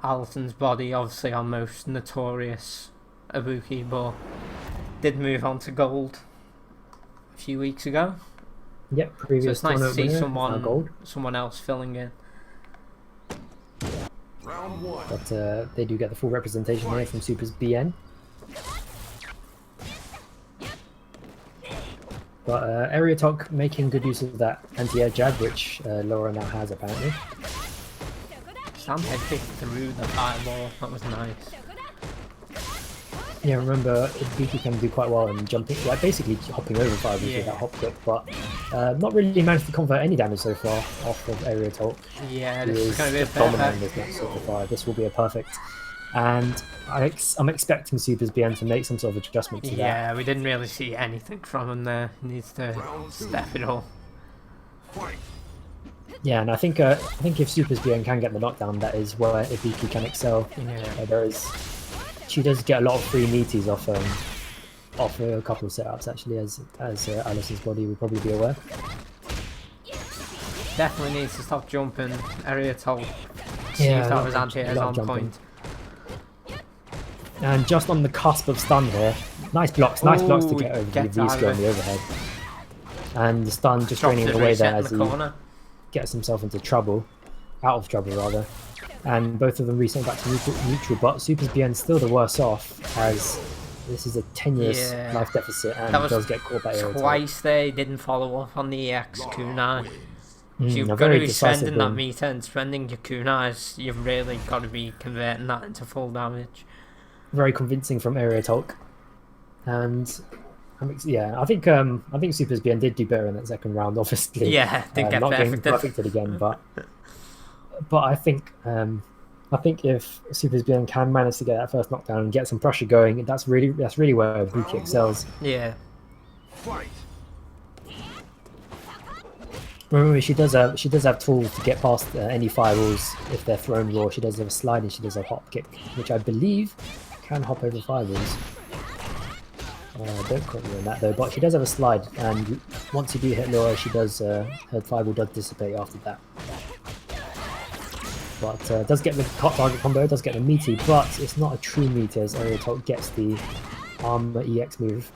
Alton's body, obviously our most notorious Ibuki, but did move on to gold a few weeks ago. Yep, So previous it's nice to tournament see winner, now gold. someone else filling in. Round one. But they do get the full representation here from Supers BN. But Area Talk making good use of that anti-air jab, which Laura now has apparently. Sam head kicked through the fireball. That was nice. Yeah, remember Ibuki can do quite well in jumping, like basically hopping over fireballs with that hop kick, but not really managed to convert any damage so far off of Area Talk. Yeah, He this is is going to be a just dominating perfect. this match so far. This will be a perfect. And I'm expecting Supers BN to make some sort of adjustment to that. Yeah, we didn't really see anything from him there. He needs to step it up. Fight. Yeah, and I think if Supers BN can get the knockdown, that is where Ibuki can excel. Yeah. She does get a lot of free meaties off a couple of setups actually, as Alison's body will probably be aware. definitely needs to stop jumping. Area told. Yeah, Seems that was anti-air a lot on of jumping. point. And just on the cusp of stun here. Nice blocks to Ooh, get over the gets out of V-skill on it. the overhead. And the stun just Drops draining his away there reset in as the he corner. gets himself into trouble. Out of trouble, rather. And both of them reset back to neutral, but Super's BN still the worse off, as this is a tenuous Yeah. life deficit and That was does get caught by air attack. Twice they didn't follow up on the EX kunai. So you've A got to very be decisive spending that win. meter and spending your kunais. You've really got to be converting that into full damage. Very convincing from Area Talk. And yeah, I think Super's BN did do better in that second round, obviously. Yeah, didn't get not getting perfected. perfected again, but I think if Super's BN can manage to get that first knockdown and get some pressure going, that's really where Buki excels. Yeah. Fight. Remember, she does have tools to get past any firewalls if they're thrown raw. She does have a slide and she does have a hop kick, which I believe can hop over firewalls. Don't quote me on that though, but she does have a slide, and once you do hit Laura, she does her firewall does dissipate after that. But does get the target combo, does get the meaty, but it's not a true meaty as Aerotalk gets the armor EX move.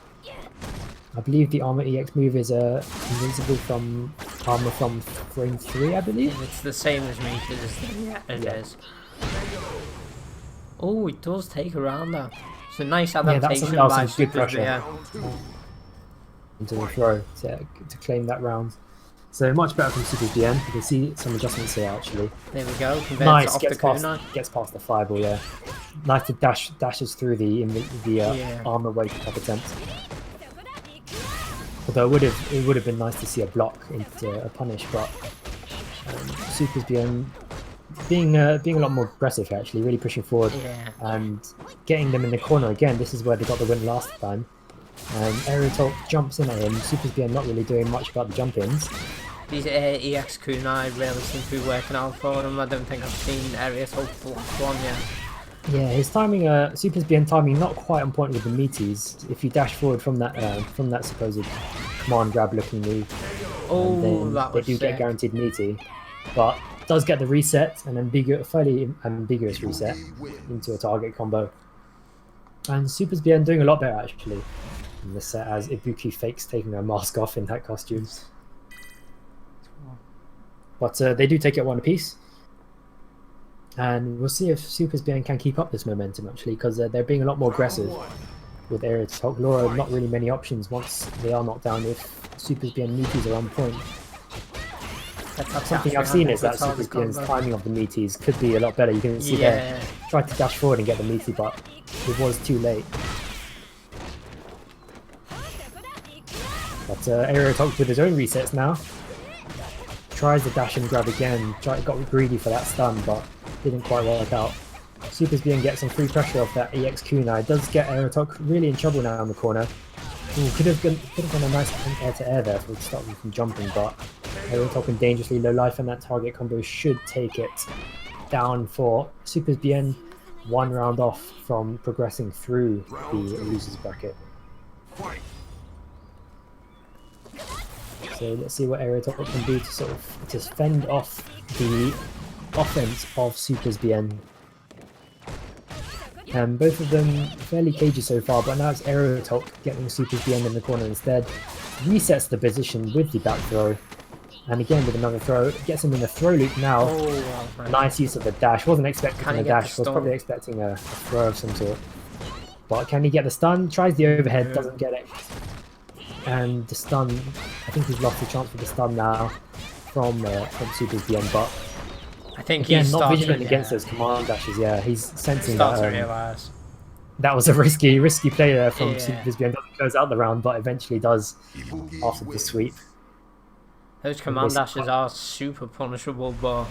I believe the armor EX move is invincible from armor from frame 3, I believe. It's the same as meters. Yeah, it is. Oh, it does take around though. It's a nice adaptation that was by some good Super pressure. BN. Into the throw to claim that round. So much better from Super BN. You can see some adjustments here actually. There we go. Converts Nice, off the kunai. gets past the fireball. Yeah, nice to dashes through the armor wake top attempt. Although it would have been nice to see a block into a punish, but Super's BN being a lot more aggressive here, actually, really pushing forward and getting them in the corner again. This is where they got the win last time. And Aerotalk jumps in at him. Super's BN not really doing much about the jump ins. These EX kunai really seem to be working out for him. I don't think I've seen Aerotalk block one yet. Yeah, his timing, Super's BN timing not quite on point with the meaties. If you dash forward from that supposed command grab looking move, then that they was do sick. get guaranteed meaty, but does get the reset, an fairly ambiguous reset into a target combo. And Super's BN doing a lot better actually in this set as Ibuki fakes taking her mask off in that costume. But they do take it one apiece. And we'll see if Super's BN can keep up this momentum actually, because they're being a lot more aggressive with Aerotalk. Laura, not really many options once they are knocked down if Super's BN meaties are on point. Something I've seen is that Super's BN's timing of the meaties could be a lot better. You can see there, tried to dash forward and get the meaty, but it was too late. But Aerotalk with his own resets now. Tries the dash and grab again, got greedy for that stun, but didn't quite work out. Super's BN gets some free pressure off that EX kunai. Does get Aerotalk really in trouble now in the corner. Ooh, could have gone a nice air to air there to stop him from jumping, but Aerotalk in dangerously low life, and that target combo should take it down for Super's BN. One round off from progressing through the losers bracket. Fight. So let's see what Aerotalk can do to sort of just fend off the offense of Super's BN. Both of them fairly cagey so far, but now it's Aerotalk getting Super's BN in the corner instead. Resets the position with the back throw. And again with another throw, gets him in the throw loop now. Oh, nice use of the dash. Wasn't expecting a dash, was stun? probably expecting a throw of some sort. But can he get the stun? Tries the overhead, doesn't get it. And the stun, I think he's lost the chance for the stun now from Super's BN, but I think again, he's not starting, vigilant against those command dashes. Yeah, he's sensing starts to that realise. that was a risky play there from Super's BN. Doesn't close out the round, but eventually does after the sweep. Those command dashes are super punishable, but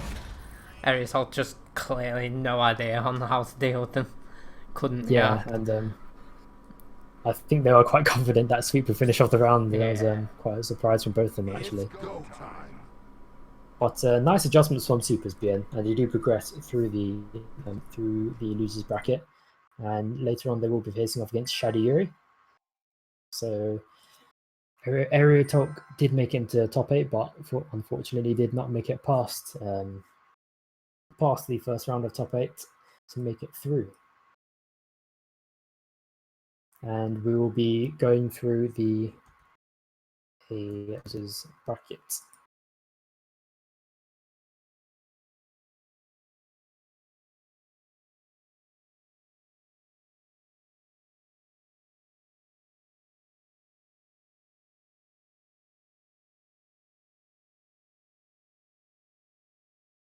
Aerotalk just clearly no idea on how to deal with them. Couldn't. Yeah, and I think they were quite confident that sweep would finish off the round. That was quite a surprise from both of them actually. But nice adjustments from Super's BN, and they do progress through the losers bracket. And later on, they will be facing off against Shadiyuri. So Area Talk did make it into top 8, but unfortunately did not make it past the first round of top 8 to make it through. And we will be going through the bracket.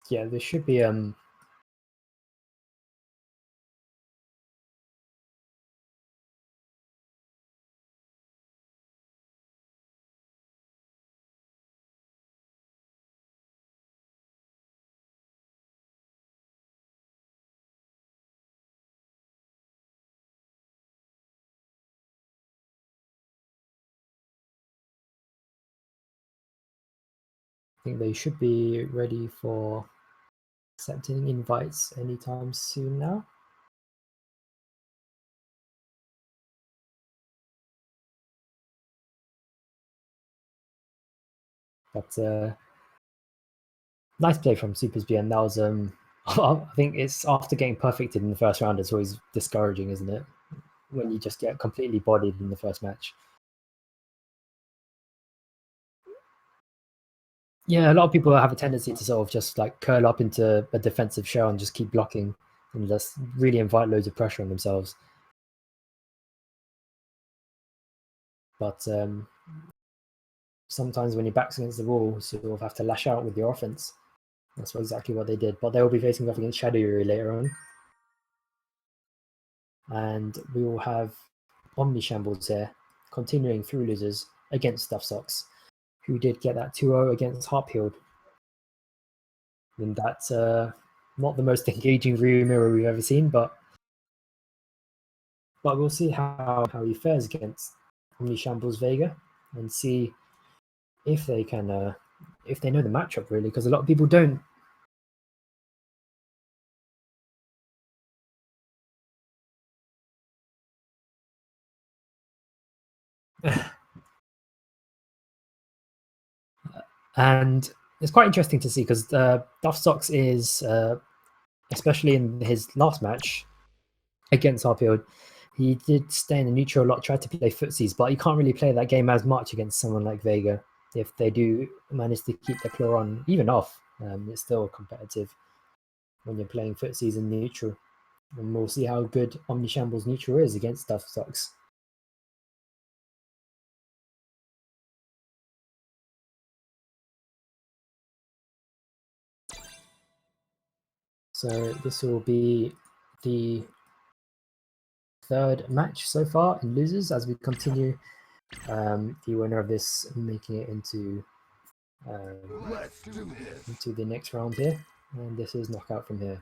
Yeah, there should be I think they should be ready for accepting invites anytime soon now. But nice play from SupersBN. That was I think it's after getting perfected in the first round, it's always discouraging, isn't it? When you just get completely bodied in the first match. Yeah, a lot of people have a tendency to sort of just like curl up into a defensive shell and just keep blocking and just really invite loads of pressure on themselves. But sometimes when your back's against the wall, you sort of have to lash out with your offense. That's exactly what they did. But they will be facing off against Shadow Yuri later on. And we will have Omni Shambles here, continuing through losers against Stuff Socks, who did get that 2-0 against Harpfield. And that's not the most engaging rear mirror we've ever seen, but we'll see how he fares against Omni Shambles Vega and see if they can if they know the matchup really, because a lot of people don't. And it's quite interesting to see because Duff Socks is, especially in his last match against Harpfield, he did stay in the neutral a lot, tried to play footsies, but you can't really play that game as much against someone like Vega. If they do manage to keep the claw on even off, it's still competitive when you're playing footsies in neutral. And we'll see how good Omni Shambles neutral is against Duff Socks. So this will be the third match so far in losers as we continue. The winner of this making it into the next round here, and this is knockout from here.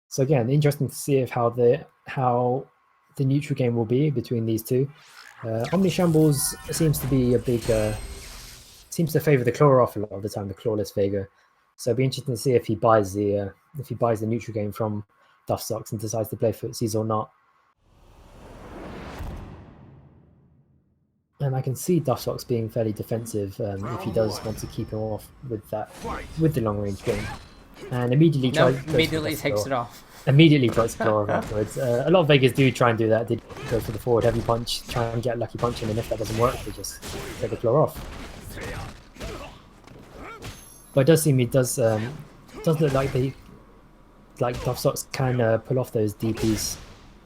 So again, interesting to see if how the neutral game will be between these two. Omni Shambles seems to be a big seems to favor the claw off a lot of the time, the clawless Vega. So it'll be interesting to see if he buys the neutral game from Duff Socks and decides to play footsies or not. And I can see Duff Socks being fairly defensive if he does want to keep him off with the long range game. And immediately takes it off. Immediately tries to claw off afterwards. A lot of Vegas do try and do that. They go for the forward heavy punch, try and get a lucky punch in, and if that doesn't work, they just take the claw off. But it does seem does look like Duff Socks can pull off those DPs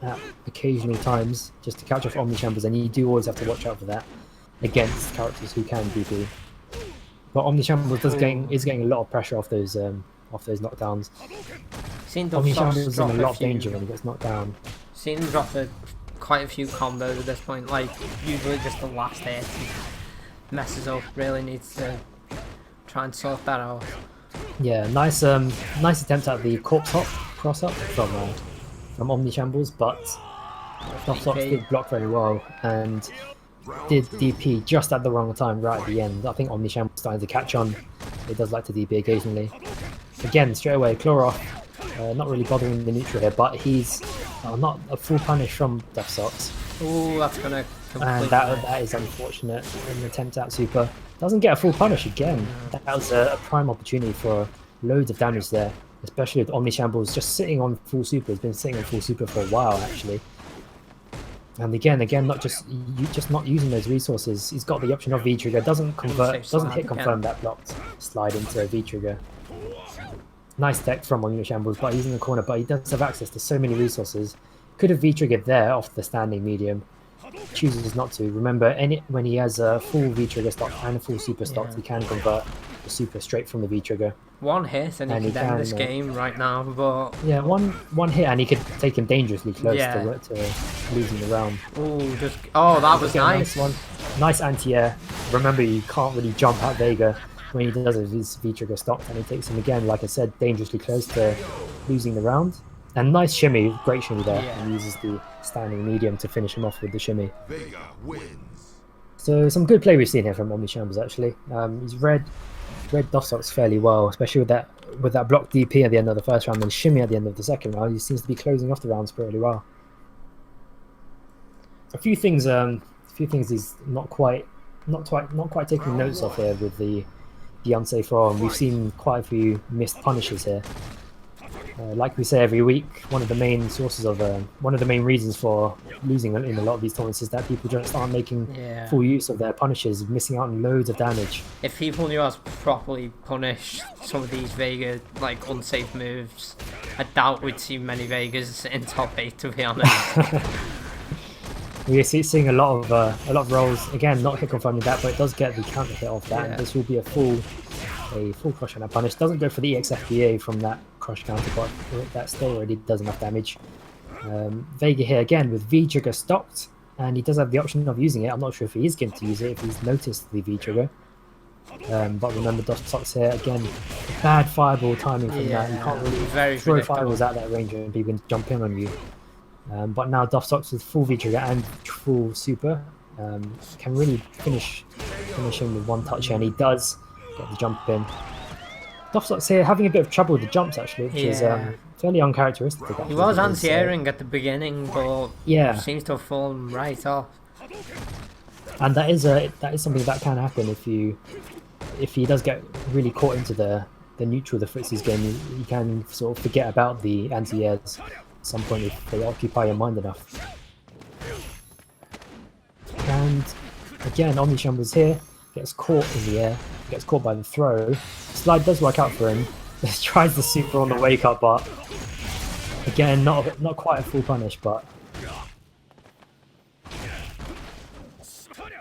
at occasional times just to catch off Omni Shambles, and you do always have to watch out for that against characters who can DP. But Omni Shambles is getting a lot of pressure off those knockdowns. Omni Shambles is in a lot of danger when he gets knocked down. Seen him drop quite a few combos at this point, like usually just the last hit messes up. Really needs to try and sort that out. Yeah, nice attempt at the corpse hop cross up from Omni Shambles, but Duff Socks did block very well and did DP just at the wrong time, right at the end. I think Omni Shambles starting to catch on. He does like to DP occasionally. Again, straight away, claw off. Not really bothering the neutral here, but he's Oh, not a full punish from Duff Socks. Oh, that's gonna completely... And that is unfortunate. An attempt at super. Doesn't get a full punish again. That was a prime opportunity for loads of damage there. Especially with Omni Shambles just sitting on full super. He's been sitting on full super for a while actually. And again, not just not using those resources. He's got the option of V trigger. Doesn't convert. Doesn't hit confirm that blocked slide into a V trigger. Nice tech from Omni Shambles, but he's in the corner. But he does have access to so many resources. Could have V triggered there off the standing medium. Chooses not to. Remember, when he has a full V trigger stock and a full super stock, he can convert the super straight from the V trigger. One hit and he can end this game right now, but yeah, one hit and he could take him dangerously close to losing the round. That was nice. Nice anti-air. Remember, you can't really jump at Vega when he does his V trigger stock, and he takes him again, like I said, dangerously close to losing the round. And nice shimmy, great shimmy there. Yeah. And uses the standing medium to finish him off with the shimmy. Vega wins. So some good play we've seen here from Omni Shambles actually. He's read Duff Socks fairly well, especially with that block DP at the end of the first round and shimmy at the end of the second round. He seems to be closing off the rounds pretty well. A few things he's not quite taking notes of here with the unsafe roll, and we've seen quite a few missed punishes here. Like we say every week, one of the main reasons for losing in a lot of these tournaments is that people just aren't making full use of their punishes, missing out on loads of damage. If people knew how to properly punish some of these Vega like unsafe moves, I doubt we'd see many Vegas in top 8, to be honest. We're seeing a lot of rolls again, not hit confirming that, but it does get the counter hit off that. And this will be a full crush on that punish. Doesn't go for the EXFBA from that crush counter, but that still already does enough damage. Vega here again with V trigger stocked, and he does have the option of using it. I'm not sure if he is going to use it if he's noticed the V trigger. But remember, Duff Socks here again, bad fireball timing from that. You can't really throw fireballs out that range and people can jump in on you. But now Duff Socks with full V trigger and full super can really finish him with one touch, and he does get the jump in. Duff Socks here having a bit of trouble with the jumps actually, which is fairly uncharacteristic. He was anti-airing at the beginning, but seems to have fallen right off. And that is something that can happen if he does get really caught into the neutral of the Fritzy's game. You can sort of forget about the anti-airs at some point if they occupy your mind enough. And again, Omni Shambles here gets caught in the air, gets caught by the throw. Slide does work out for him. Tries the super on the wake up, but again, not quite a full punish, but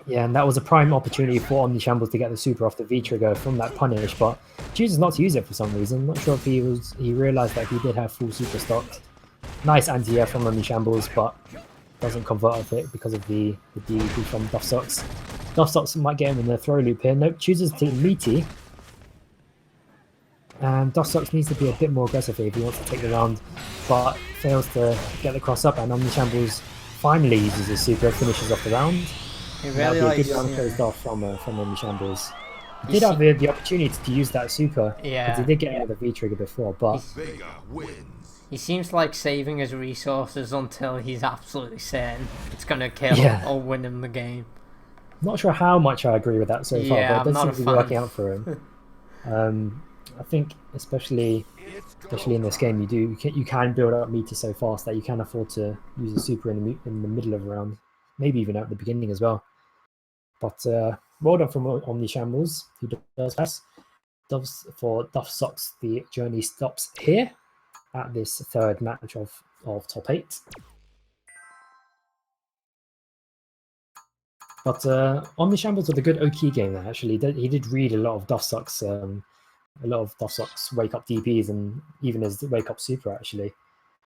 yeah, and that was a prime opportunity for Omni Shambles to get the super off the V trigger from that punish, but chooses not to use it for some reason. Not sure if he realized that he did have full super stocked. Nice anti-air from Omni Shambles, but doesn't convert off it because of the DP from Duff Socks. Duff Socks might get him in the throw loop here. Nope, chooses to meaty. And Duff Socks needs to be a bit more aggressive here if he wants to take the round, but fails to get the cross up, and Omni Shambles finally uses his super, finishes off the round. He really likes, a good round closed off from Omni Shambles. He did have the opportunity to use that super, because he did get out of the V trigger before, but Vega wins. He seems like saving his resources until he's absolutely certain it's going to kill or win him the game. Not sure how much I agree with that so far, but it does seem to be working out for him. I think especially in this game, you can build up meter so fast that you can afford to use a super in the middle of a round, maybe even at the beginning as well. But well done from Omni Shambles, who does pass. For Duff Socks, the journey stops here at this third match of top 8. But Omni Shambles with a good OK game there, actually. He did read a lot of Duff Socks, wake up DPs and even his wake up super actually.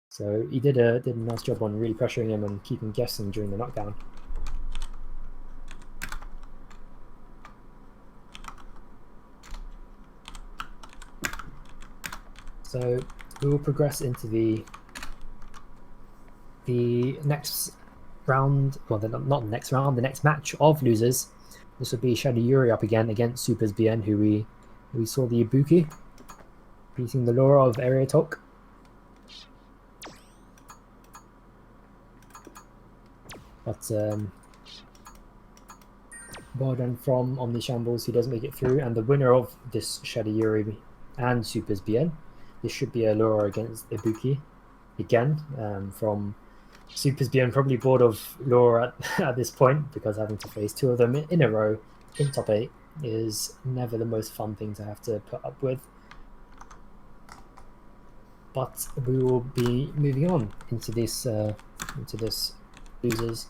So he did a nice job on really pressuring him and keeping guessing during the knockdown. So we will progress into the next round. Well, not the next round. The next match of losers. This would be Shadow Yuri up again against Supers BN, who we saw the Ibuki beating the Laura of Area Talk. But well done from Omni Shambles, who does make it through, and the winner of this Shadow Yuri and Supers BN. This should be a Laura against Ibuki again, from Supers BN, probably bored of Laura at this point, because having to face two of them in a row in top 8 is never the most fun thing to have to put up with. But we will be moving on into this losers.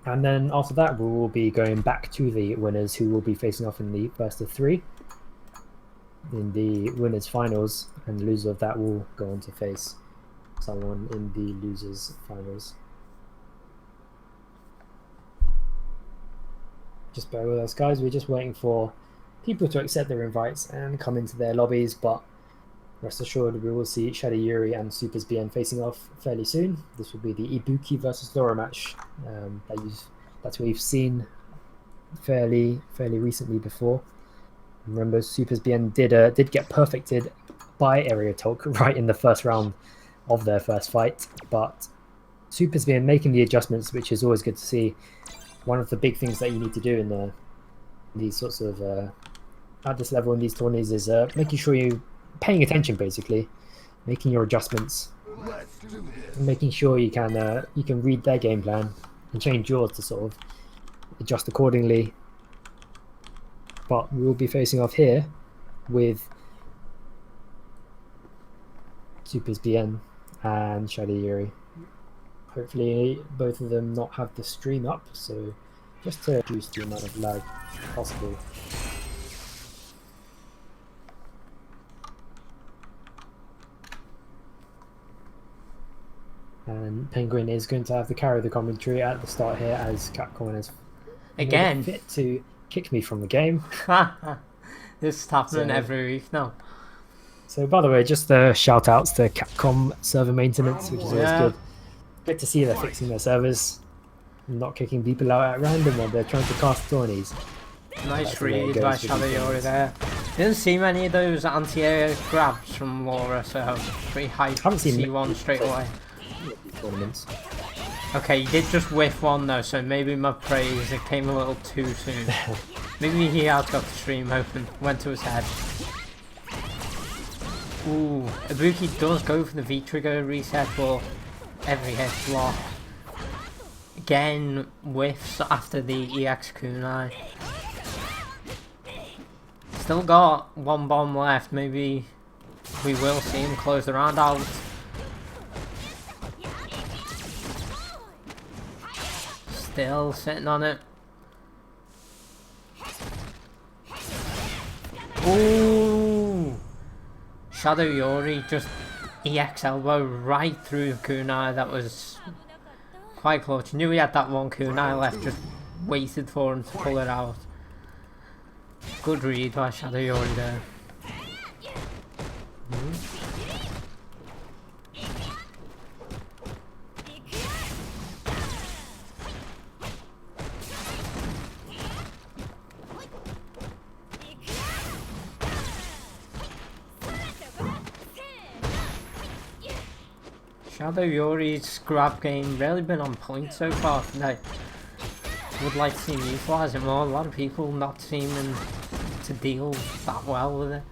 And then after that, we will be going back to the winners, who will be facing off in the first of 3 in the winners finals, and the loser of that will go on to face someone in the losers finals. Just bear with us, guys. We're just waiting for people to accept their invites and come into their lobbies, but rest assured we will see Shadow Yuri and Supers BN facing off fairly soon. This will be the Ibuki versus Laura match that we've seen fairly recently before. Remember, Supers BN did get perfected by Area Talk right in the first round of their first fight, but Supers BN making the adjustments, which is always good to see. One of the big things that you need to do in these sorts of at this level in these tourneys is making sure you're paying attention, basically, making your adjustments, and making sure you can read their game plan and change yours to sort of adjust accordingly. But we will be facing off here with Supers BN and Shadow Yuri. Hopefully both of them not have the stream up, so just to reduce the amount of lag possible. And Penguin is going to have to carry the commentary at the start here, as Capcom is again fit to kick me from the game. This is happening every week now. So by the way, just the shout outs to Capcom server maintenance, which is always good. Good to see they're fixing their servers, not kicking people out at random while they're trying to cast tourneys. Nice read by Shadow Yuri there. Didn't see many of those anti-air grabs from Laura, so pretty hyped to see one straight away. Tournaments. Okay, you did just whiff one though, so maybe my praise, it came a little too soon. Maybe he has got the stream open, went to his head. Ooh, Ibuki does go for the V-trigger reset, but every hit block. Again, whiffs after the EX kunai. Still got one bomb left, maybe we will see him close the round out. Still sitting on it. Ooh! Shadow Yuri just EX elbow right through the kunai. That was quite close. You knew he had that one kunai left, just waited for him to pull it out. Good read by Shadow Yuri there. Shadow Yuri's grab game really been on point so far today. Would like to see him utilise it more. A lot of people not seeming to deal that well with it.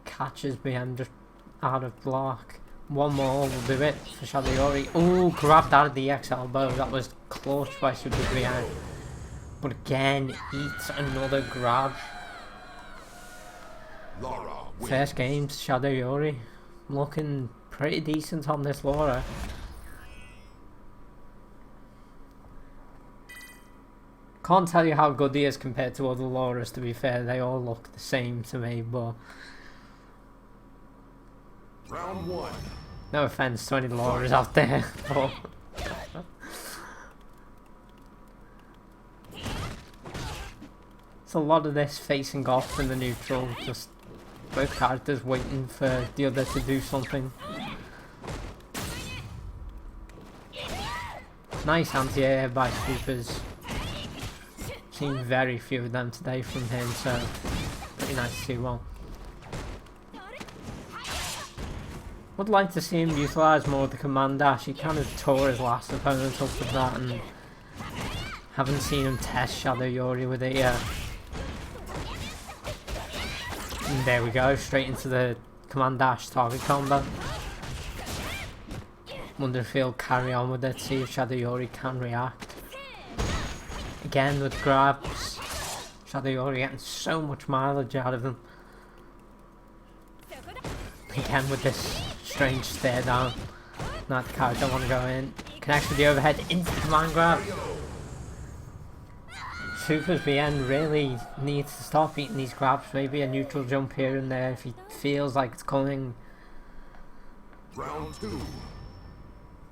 Catches BM just out of block. One more will do it for Shadow Yuri. Oh, grabbed out of the X elbow. That was close by Super BM. But again, eats another grab. First game, Shadow Yuri. Looking pretty decent on this Laura. Can't tell you how good he is compared to other Lauras, to be fair. They all look the same to me, but... Round 1. No offense to any Lauras out there, but... It's a lot of this facing off in the neutral, just both characters waiting for the other to do something. Nice anti-air by Supers. Seen very few of them today from him, so pretty nice to see one. Would like to see him utilise more of the command dash. He kind of tore his last opponent up with that, and haven't seen him test Shadow Yuri with it yet. And there we go, straight into the command dash target combo. Wonder if he'll carry on with it, see if Shadow Yuri can react. Again with grabs. Shadow Yuri getting so much mileage out of him. Again with this strange stare down. Now the carry don't want to go in. Connects with the overhead into the command grab. Super's BN really needs to stop eating these grabs. Maybe a neutral jump here and there if he feels like it's coming. Round 2.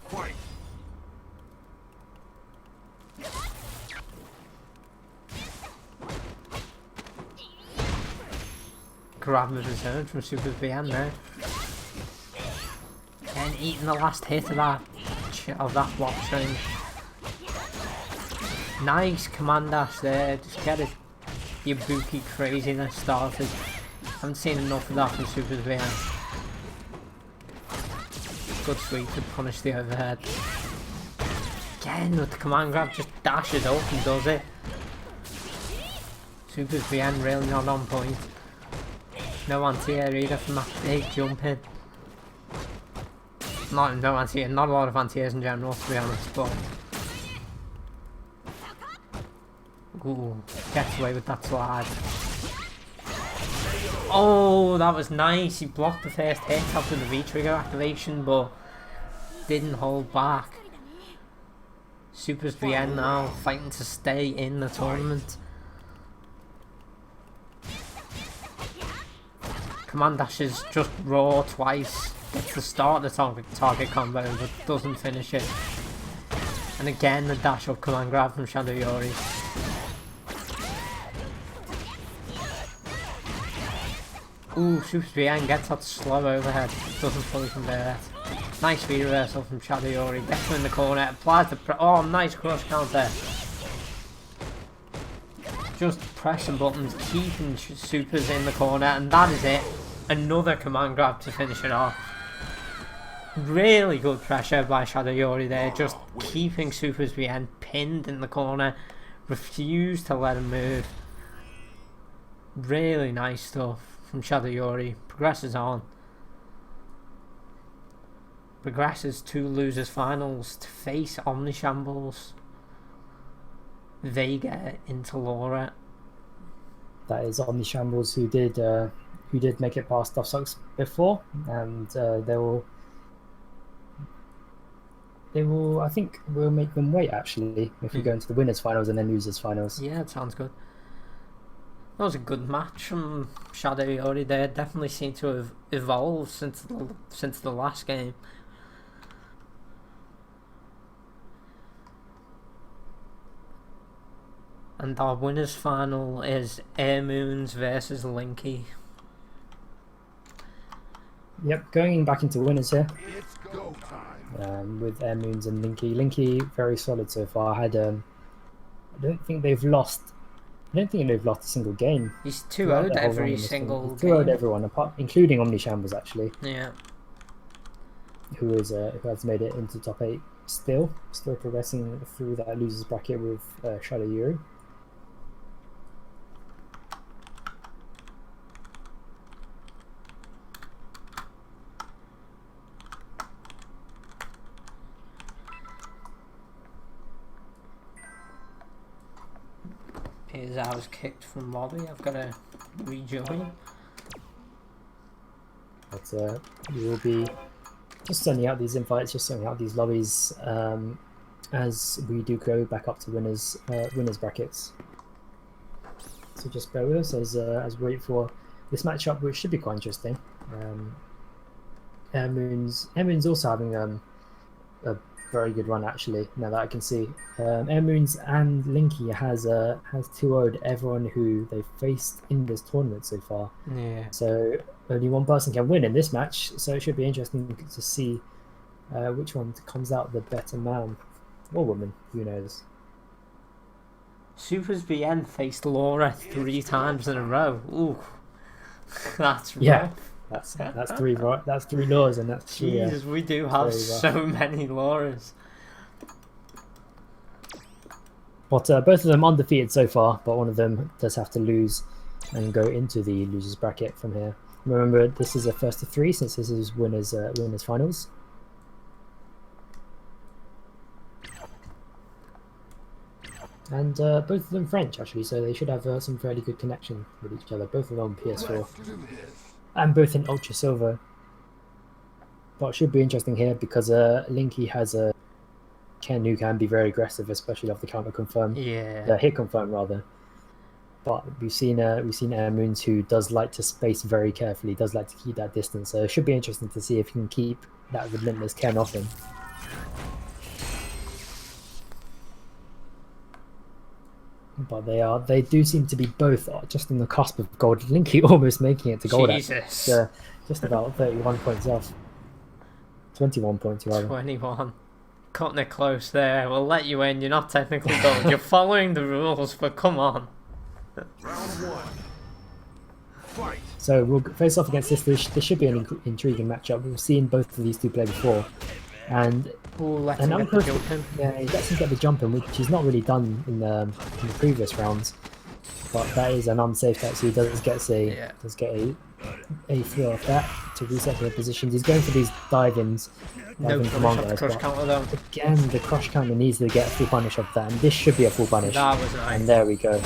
Fight. Grab of his own from Super's BN there. And eating the last hit of that block string. Nice command dash there, just get it, your Ibuki craziness started. Haven't seen enough of that from Super's BN. Good sweep to punish the overhead. Again with the command grab, just dashes up and does it. Super's BN really not on point. No anti-air either from that big jump in. No anti-air, not a lot of anti-airs in general to be honest, but... Ooh, gets away with that slide. Oh, that was nice. He blocked the first hit after the V-trigger activation, but didn't hold back. Super's BN now fighting to stay in the tournament. Command dashes just raw twice. Gets to start the target combo, but doesn't finish it. And again, the dash up command grab from Shadow Yuri. Ooh, Super's BN gets that slow overhead, doesn't fully convert. Nice V reversal from Shadow Yuri, gets him in the corner, applies the oh, nice crush counter. Just pressing buttons, keeping Supers in the corner, and that is it. Another command grab to finish it off. Really good pressure by Shadow Yuri there, just keeping Super's BN pinned in the corner, refused to let him move. Really nice stuff from Shadow Yuri. Progresses on. Progresses to losers finals to face Omnishambles, Vega into Laura. That is Omnishambles who did make it past Duff Sucks before, and they will I think we'll make them wait actually if we go into the winners finals and then losers finals. Yeah, it sounds good. That was a good match from Shadow Yuri there. Definitely seemed to have evolved since the last game. And our winners final is Air Moons versus Linky. Yep, going back into winners here. It's go time. With Air Moons and Linky. Linky very solid so far. I don't think they've lost a single game. He's 2-0'd every single game. 2-0'd everyone, including Omnishambles actually. Yeah. Who has made it into top 8 still progressing through that losers bracket with Shadow Yuri. Here's I was kicked from lobby. I've got to rejoin. But we will be just sending out these invites, just sending out these lobbies as we do go back up to winners brackets. So just bear with us as we wait for this matchup, which should be quite interesting. Air Moon's also having a very good run actually. Now that I can see, Air Moons and Linky has 2-0'd everyone who they've faced in this tournament so far. Yeah. So only one person can win in this match. So it should be interesting to see which one comes out the better man or woman. Who knows? Super's BN faced Laura 3 times in a row. Ooh, that's rough. Yeah. That's three right. That's three laws, and that's three. Jesus, we do have very rough. so many laws. But both of them undefeated so far, but one of them does have to lose and go into the losers bracket from here. Remember, this is a first to three since this is winners finals. And both of them French actually, so they should have some fairly good connection with each other. Both of them on PS4 and both in Ultra Silver. But it should be interesting here because Linky has a Ken who can be very aggressive, especially off the counter confirm. Yeah. Hit confirm rather. But we've seen Air Moons who does like to space very carefully, does like to keep that distance. So it should be interesting to see if he can keep that relentless Ken off him. But they do seem to be both just on the cusp of gold. Linky almost making it to gold. Jesus. Just about 31 points off. 21 points rather. 21. Cutting it close there. We'll let you in. You're not technically gold. You're following the rules, but come on. Round one. Fight. So we'll face off against this. This should be an intriguing matchup. We've seen both of these two play before. And Ooh, let's get the jump in. yeah, he lets him get the jump in, which he's not really done in the previous rounds. But that is an unsafe that, so he does get a throw off that to reset their positions. He's going for these dive-ins. No punish off the crush counter though. Again, the crush counter needs to get a full punish off that, and this should be a full punish. That was nice. And there we go.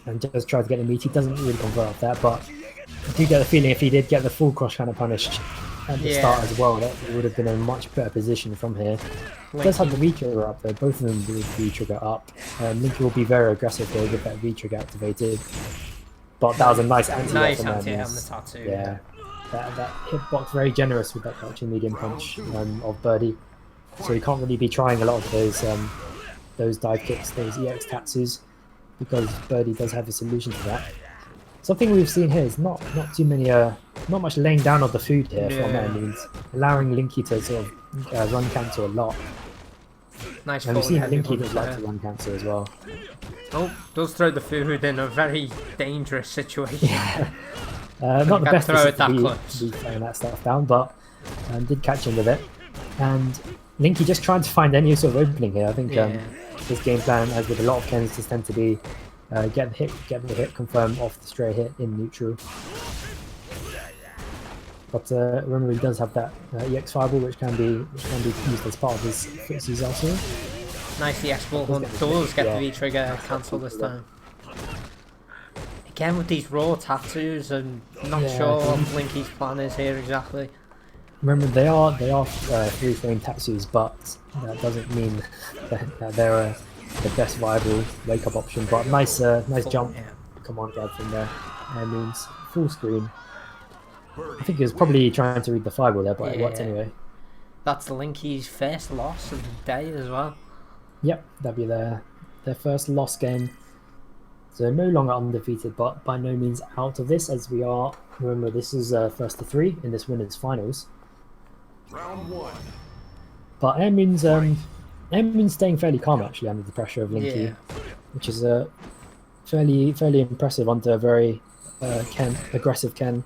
And just tries to get the meat. He doesn't really convert off that, but I do get the feeling if he did get the full crush counter punished at the start as well, that would have been a much better position from here. He does have the V-trigger up though, both of them with V-trigger up. Linky will be very aggressive here with that V-trigger activated. But that was a nice anti-air from on the tattoo. Yeah. That hitbox very generous with that touch and medium punch of Birdie. So you can't really be trying a lot of those dive kicks, those EX tatsus, because Birdie does have a solution to that. Something we've seen here is not too many, not much laying down of the food here from that means, allowing Linky to sort of run cancel a lot. Nice. And we've seen Linky does like to run cancel as well. Oh, does throw the food in a very dangerous situation. Yeah. Not the best to be throwing that stuff down, but did catch him with it. And Linky just trying to find any sort of opening here. I think his game plan, as with a lot of Kens, just tend to be get the hit confirm off the stray hit in neutral. But remember, he does have that EX fireball, which can be used as part of his footsies also. Nice EX ball hunt. Does get the V-trigger cancel this time. Again with these raw tattoos, I'm not sure what Linky's plan is here exactly. Remember, they are free-frame tattoos, but that doesn't mean that they're the best viable wake-up option. But nice jump, command grab from there. Means full screen. I think he was probably trying to read the fireball there, but it worked anyway. That's Linky's first loss of the day as well. Yep, that'd be their first loss game. So no longer undefeated, but by no means out of this, as we are. Remember, this is first to three in this winners finals. Round one. But Airmoon's staying fairly calm actually under the pressure of Linky, which is fairly impressive under a very aggressive Ken,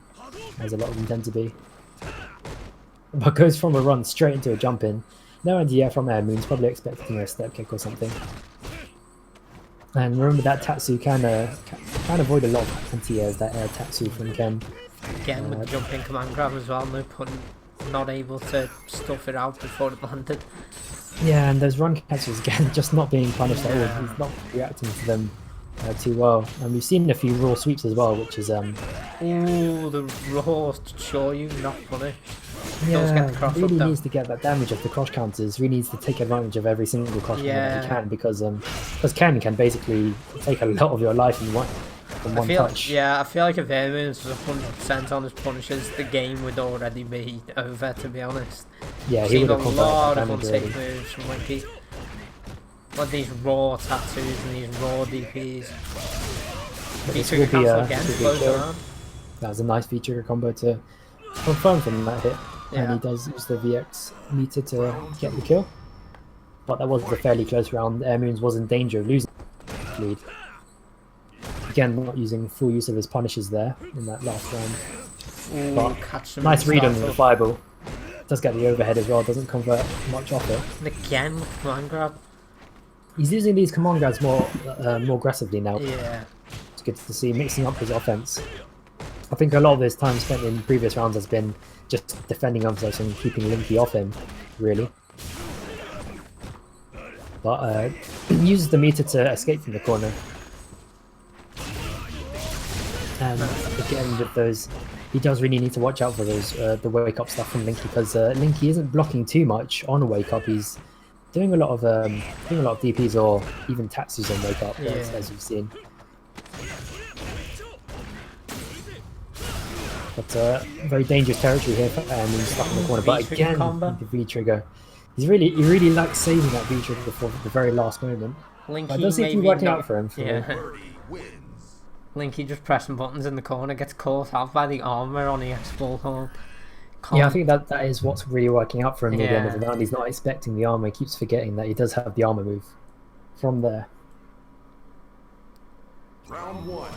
as a lot of them tend to be. But goes from a run straight into a jump in. No idea from Airmoon's, probably expecting a step kick or something. And remember that Tatsu can avoid a lot of anti-airs, that air Tatsu from Ken. Again with the jumping command grab as well, not able to stuff it out before it landed. Yeah, and those run catches again, just not being punished at all. He's not reacting to them too well. And we've seen a few raw sweeps as well, which is Ooh, the raw Shoryuken not punished. Yeah, really needs to get that damage of the cross counters. Really needs to take advantage of every single cross counter that he can, because Ken can basically take a lot of your life in one touch. Yeah, I feel like if Airmoons was 100% on his punishes, the game would already be over, to be honest. Yeah, he would have a lot of unsafe moves from Linky. Like these raw tattoos and these raw DPs. V-trigger cancel again, close around. That was a nice V-trigger combo to confirm from that hit. Yeah. And he does use the VX meter to get the kill. But that was a fairly close round. Airmoons was in danger of losing the lead. Again, not using full use of his punishes there in that last round. Ooh, But catch him nice in read on the startup. fireball. Does get the overhead as well, doesn't convert much off it. And again with command grab. He's using these command grabs more aggressively now. Yeah. It's good to see, mixing up his offense. I think a lot of his time spent in previous rounds has been just defending himself and keeping Linky off him, really. But uses the meter to escape from the corner. And again, with those, he does really need to watch out for those the wake up stuff from Linky, because Linky isn't blocking too much on a wake up. He's doing a lot of DPs or even Tatsus on wake up, as you've seen. But very dangerous territory here, and he's stuck in the corner. But again, the V trigger. He really likes saving that V trigger for the very last moment. Linky but it does seem to be working out for him. Linky just pressing buttons in the corner, gets caught out by the armor on the X-Bullhorn. Yeah, I think that is what's really working out for him near the end of the round. He's not expecting the armor. He keeps forgetting that he does have the armor move from there. Round 1.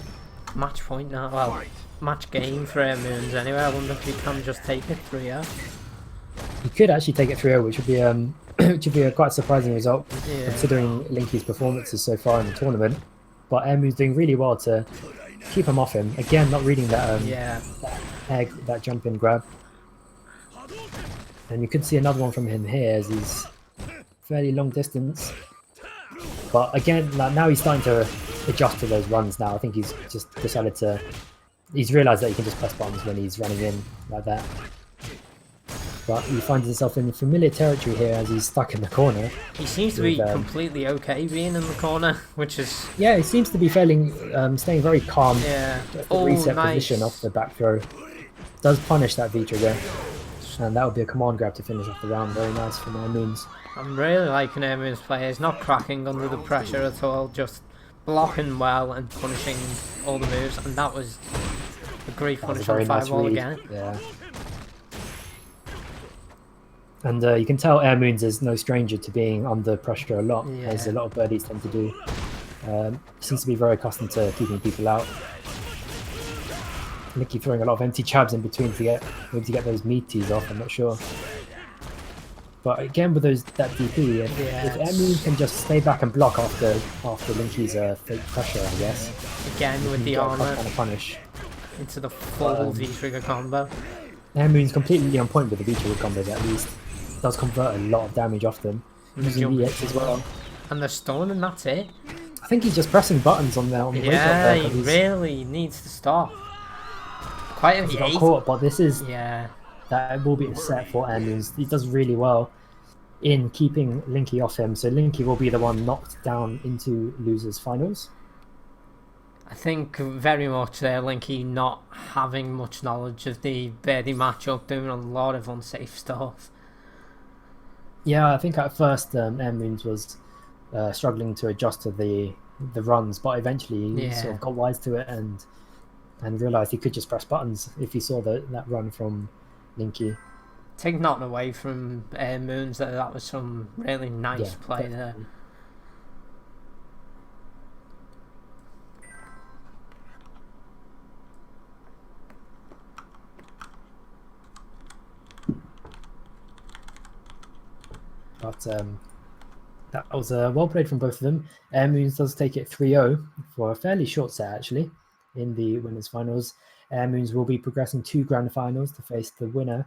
Match point now. Well, match game for Moons anyway. I wonder if he can just take it 3-0. He could actually take it 3-0, which would be which would be a quite surprising result considering Linky's performances so far in the tournament. But Moon's doing really well to keep him off him. Again, not reading that that jump in grab. And you could see another one from him here as he's fairly long distance. But again, now he's starting to adjust to those runs now. I think he's just decided to... He's realised that he can just press buttons when he's running in like that. But he finds himself in familiar territory here as he's stuck in the corner. He seems to be completely okay being in the corner, which is... Yeah, he seems to be staying very calm. Yeah. Reset position off the back throw. Does punish that V-trigger. And that would be a command grab to finish off the round. Very nice from Moons. I'm really liking Moons' play. He's not cracking under the pressure at all, just blocking well and punishing all the moves. And that was a great punish on fireball again. Yeah. And you can tell Moons is no stranger to being under pressure a lot, as a lot of birdies tend to do. Seems to be very accustomed to keeping people out. Linky throwing a lot of empty jabs in between to get those meaties off. I'm not sure, but again with that DP, if Moons can just stay back and block after Linky's fake pressure, I guess. Again with the armor kind of punish into the full V-trigger combo. Moon's completely on point with the V-trigger combos at least. Does convert a lot of damage off them. Using VX as well. And the stun, and that's it. I think he's just pressing buttons on the wake up there. He really needs to stop. Quite a he got caught, but this is that will be a set for Moons. He does really well in keeping Linky off him, so Linky will be the one knocked down into losers finals. I think very much there, Linky not having much knowledge of the birdie matchup, doing a lot of unsafe stuff. Yeah, I think at first Moons was struggling to adjust to the runs, but eventually he sort of got wise to it and realised he could just press buttons if he saw that run from Linky. Take nothing away from Moons, that was some really nice play there. But that was well played from both of them. Moons does take it 3-0 for a fairly short set actually in the winners finals. Moons will be progressing to grand finals to face the winner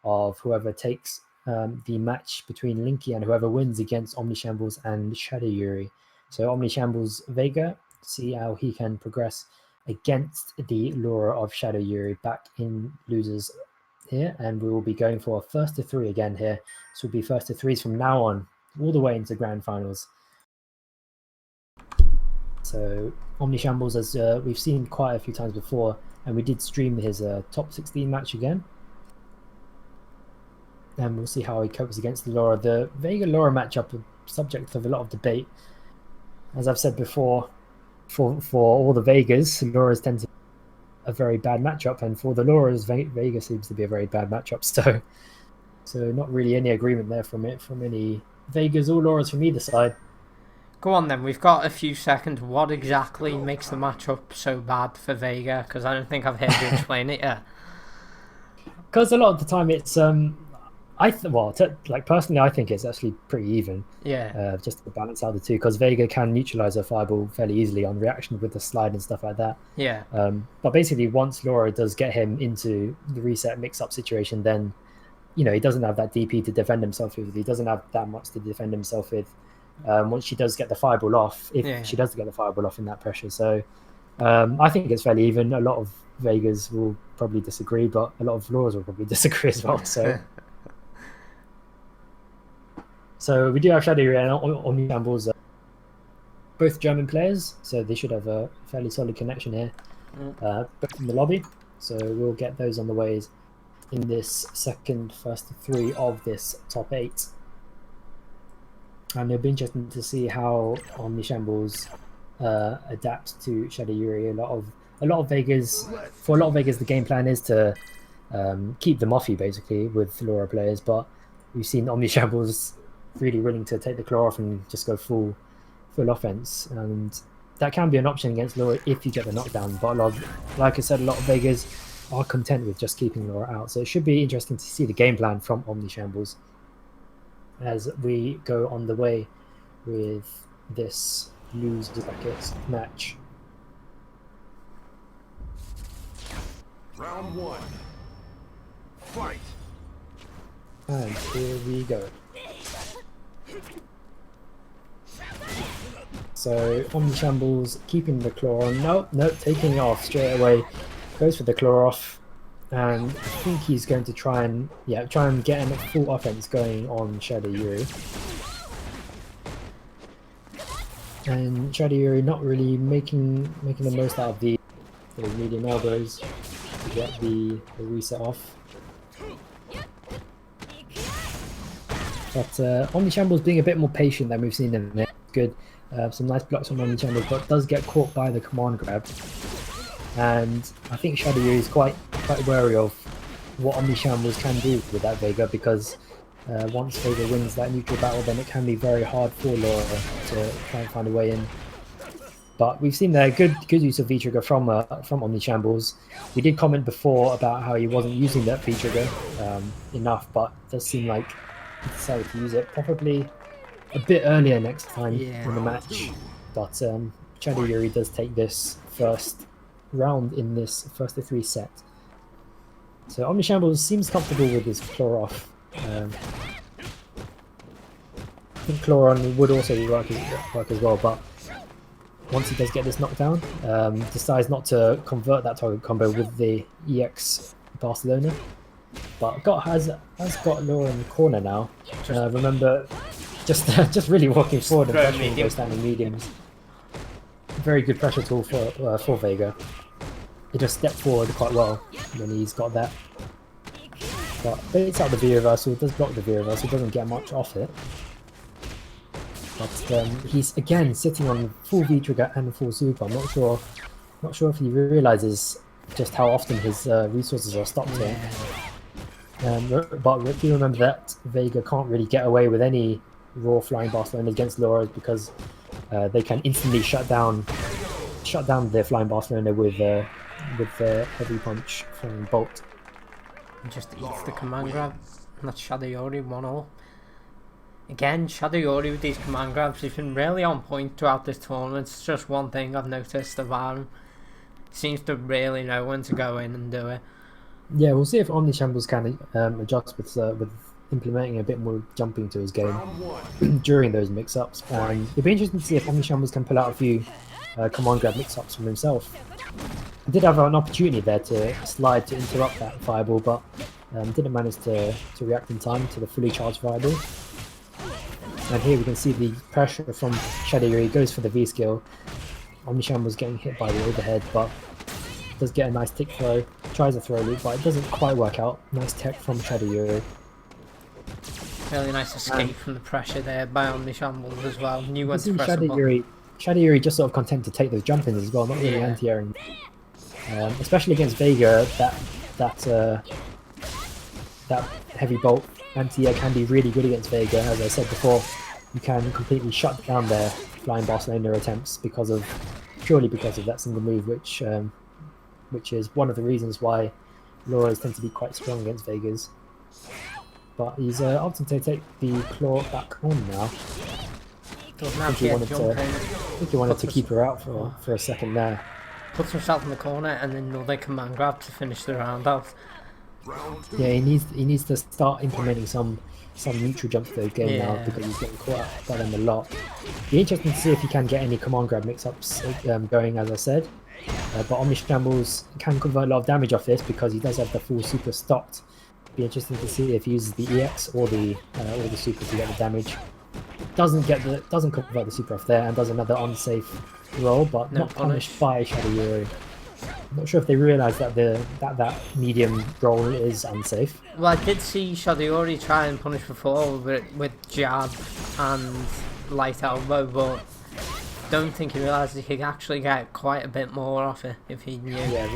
of whoever takes the match between Linky and whoever wins against Omnishambles and Shadow Yuri. So Omnishambles Vega, see how he can progress against the Laura of Shadow Yuri back in losers here, and we will be going for a first to three again here. This will be first to threes from now on, all the way into grand finals. So Omnishambles, as we've seen quite a few times before, and we did stream his top 16 match again. And we'll see how he copes against the Laura. The Vega-Laura matchup is subject of a lot of debate. As I've said before, for all the Vegas, Laura's tend to be a very bad matchup, and for the Lauras, Vega seems to be a very bad matchup. So not really any agreement there from any Vegas or Lauras from either side. Go on then, we've got a few seconds. What exactly makes the matchup so bad for Vega? Because I don't think I've heard you explain it yet. Because a lot of the time it's like personally, I think it's actually pretty even. Yeah. Just to balance out the two, because Vega can neutralize her fireball fairly easily on reaction with the slide and stuff like that. Yeah. But basically, once Laura does get him into the reset mix-up situation, then he doesn't have that DP to defend himself with. He doesn't have that much to defend himself with. Once she does get the fireball off, if she does get the fireball off in that pressure, so I think it's fairly even. A lot of Vegas will probably disagree, but a lot of Laura's will probably disagree as well. So we do have Shadow and Omni Shambles, both German players, so they should have a fairly solid connection here, both in the lobby. So we'll get those on the ways in this first three of this top 8. And it'll be interesting to see how Omni Shambles adapts to Shadow Yuri. For a lot of Vegas, the game plan is to keep them off you basically with Laura players, but we've seen Omni Shambles really willing to take the claw off and just go full offense, and that can be an option against Laura if you get the knockdown. But like I said, a lot of Vegas are content with just keeping Laura out, so it should be interesting to see the game plan from Omni Shambles as we go on the way with this loser bracket match. Round 1. Fight. And here we go. So Omni Shambles keeping the claw on. Nope, taking it off straight away. Goes for the claw off, and I think he's going to try and get a full offense going on Shadow Yuri. And Shadow Yuri not really making the most out of the medium elbows to get the reset off. But Omni Shambles being a bit more patient than we've seen in there. Good. Some nice blocks from Omni Shambles, but does get caught by the command grab. And I think Shadow Yuri is quite wary of what Omni Shambles can do with that Vega, because once Vega wins that neutral battle, then it can be very hard for Laura to try and find a way in. But we've seen there good use of V-Trigger from Omni Shambles. We did comment before about how he wasn't using that V-Trigger enough, but it does seem like he decided to use it probably a bit earlier next time in the match. But Shadow Yuri does take this first round in this first of 3 set. So Omni Shambles seems comfortable with his claw off. I think claw on would also work as well, but once he does get this knockdown, decides not to convert that target combo with the EX Barcelona. But has got Laura in the corner now. Remember, just really walking forward and pressuring those standing mediums. Very good pressure tool for Vega. He just stepped forward quite well when he's got that. But baits out the V reversal, does block the V reversal, doesn't get much off it. But he's again sitting on full V trigger and full super. I'm not sure if he realizes just how often his resources are stopped here. But do remember that Vega can't really get away with any raw flying Barcelona against Laura, because they can instantly shut down their flying Barcelona with the heavy punch from Bolt. Just eats the command grab. And that's Shadow Yuri 1-0. Again, Shadow Yuri with these command grabs, he's been really on point throughout this tournament. It's just one thing I've noticed about him. He seems to really know when to go in and do it. Yeah, we'll see if Omni Shambles can adjust with implementing a bit more jumping to his game during those mix-ups. And it'll be interesting to see if Omni Shambles can pull out a few command grab mix-ups from himself. He did have an opportunity there to slide to interrupt that fireball, but didn't manage to react in time to the fully charged fireball. And here we can see the pressure from Shadow Yuri. Goes for the V skill. Omni Shambles getting hit by the overhead, but does get a nice tick throw. Tries a throw loop, but it doesn't quite work out. Nice tech from Shadow Yuri. Really nice escape from the pressure there by Omni Shambles as well. Knew when to press the button. Shadow Yuri just sort of content to take those jump-ins as well, not really anti-airing. Especially against Vega, that heavy bolt anti-air can be really good against Vega, as I said before. you can completely shut down their flying Barcelona attempts purely because of that single move, which is one of the reasons why Laura's tend to be quite strong against Vegas. But he's opting to take the claw back on now. Doesn't I have think he to wanted get to, jumping. I think he wanted to keep her out for a second there. Puts himself in the corner and then another command grab to finish the round off. Yeah, he needs to start implementing some neutral jumps to the game now Yeah. because he's getting caught out by them a lot. Be interesting to see if he can get any command grab mix-ups going, as I said. But Omni Shambles can convert a lot of damage off this because he does have the full super stocked. Be interesting to see if he uses the EX or the super to get the damage. Doesn't convert the super off there and does another unsafe roll, but No not punished by Shadow Yuri. Not sure if they realise that that medium roll is unsafe. Well, I did see Shadayori try and punish before with jab and light elbow, but don't think he realised he could actually get quite a bit more off it if he knew. Yeah,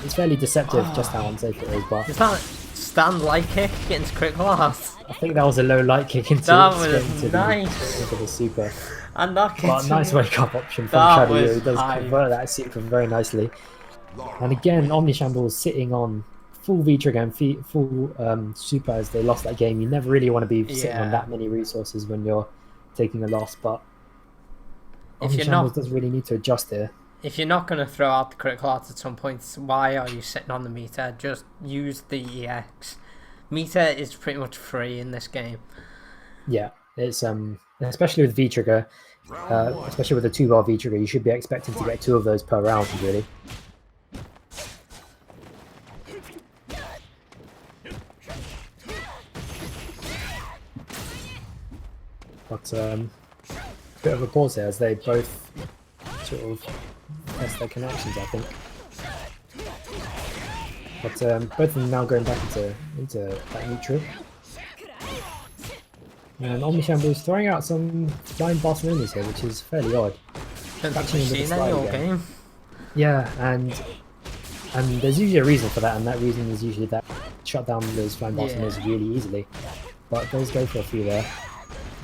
it's fairly deceptive just how unsafe it is, but Is that stand light kick into critical heart? I think that was a low light kick into That was nice. Into the super. And that But nice wake up option from That Shadow. was He does hype. convert that super very nicely. And again, Omni Shambles sitting on full V trigger and full super as they lost that game. You never really want to be sitting on Yeah. that many resources when you're taking a loss, but If Omni you're Shambles not- does really need to adjust here. If you're not going to throw out the critical heart at some point, why are you sitting on the meter? Just use the EX. Meter is pretty much free in this game. Yeah, it's especially with V trigger, especially with a 2-bar V trigger, you should be expecting to get 2 of those per round, really. But bit of a pause here as they both sort of test their connections, I think. But both of them now going back into that neutral. And Omni Shambles throwing out some flying Barcelonas here, which is fairly odd. Don't think Catching we've him with seen a that slide all again. game. Yeah, and there's usually a reason for that, and that reason is usually that shut down those flying Barcelonas Yeah. really easily. But those go for a few there.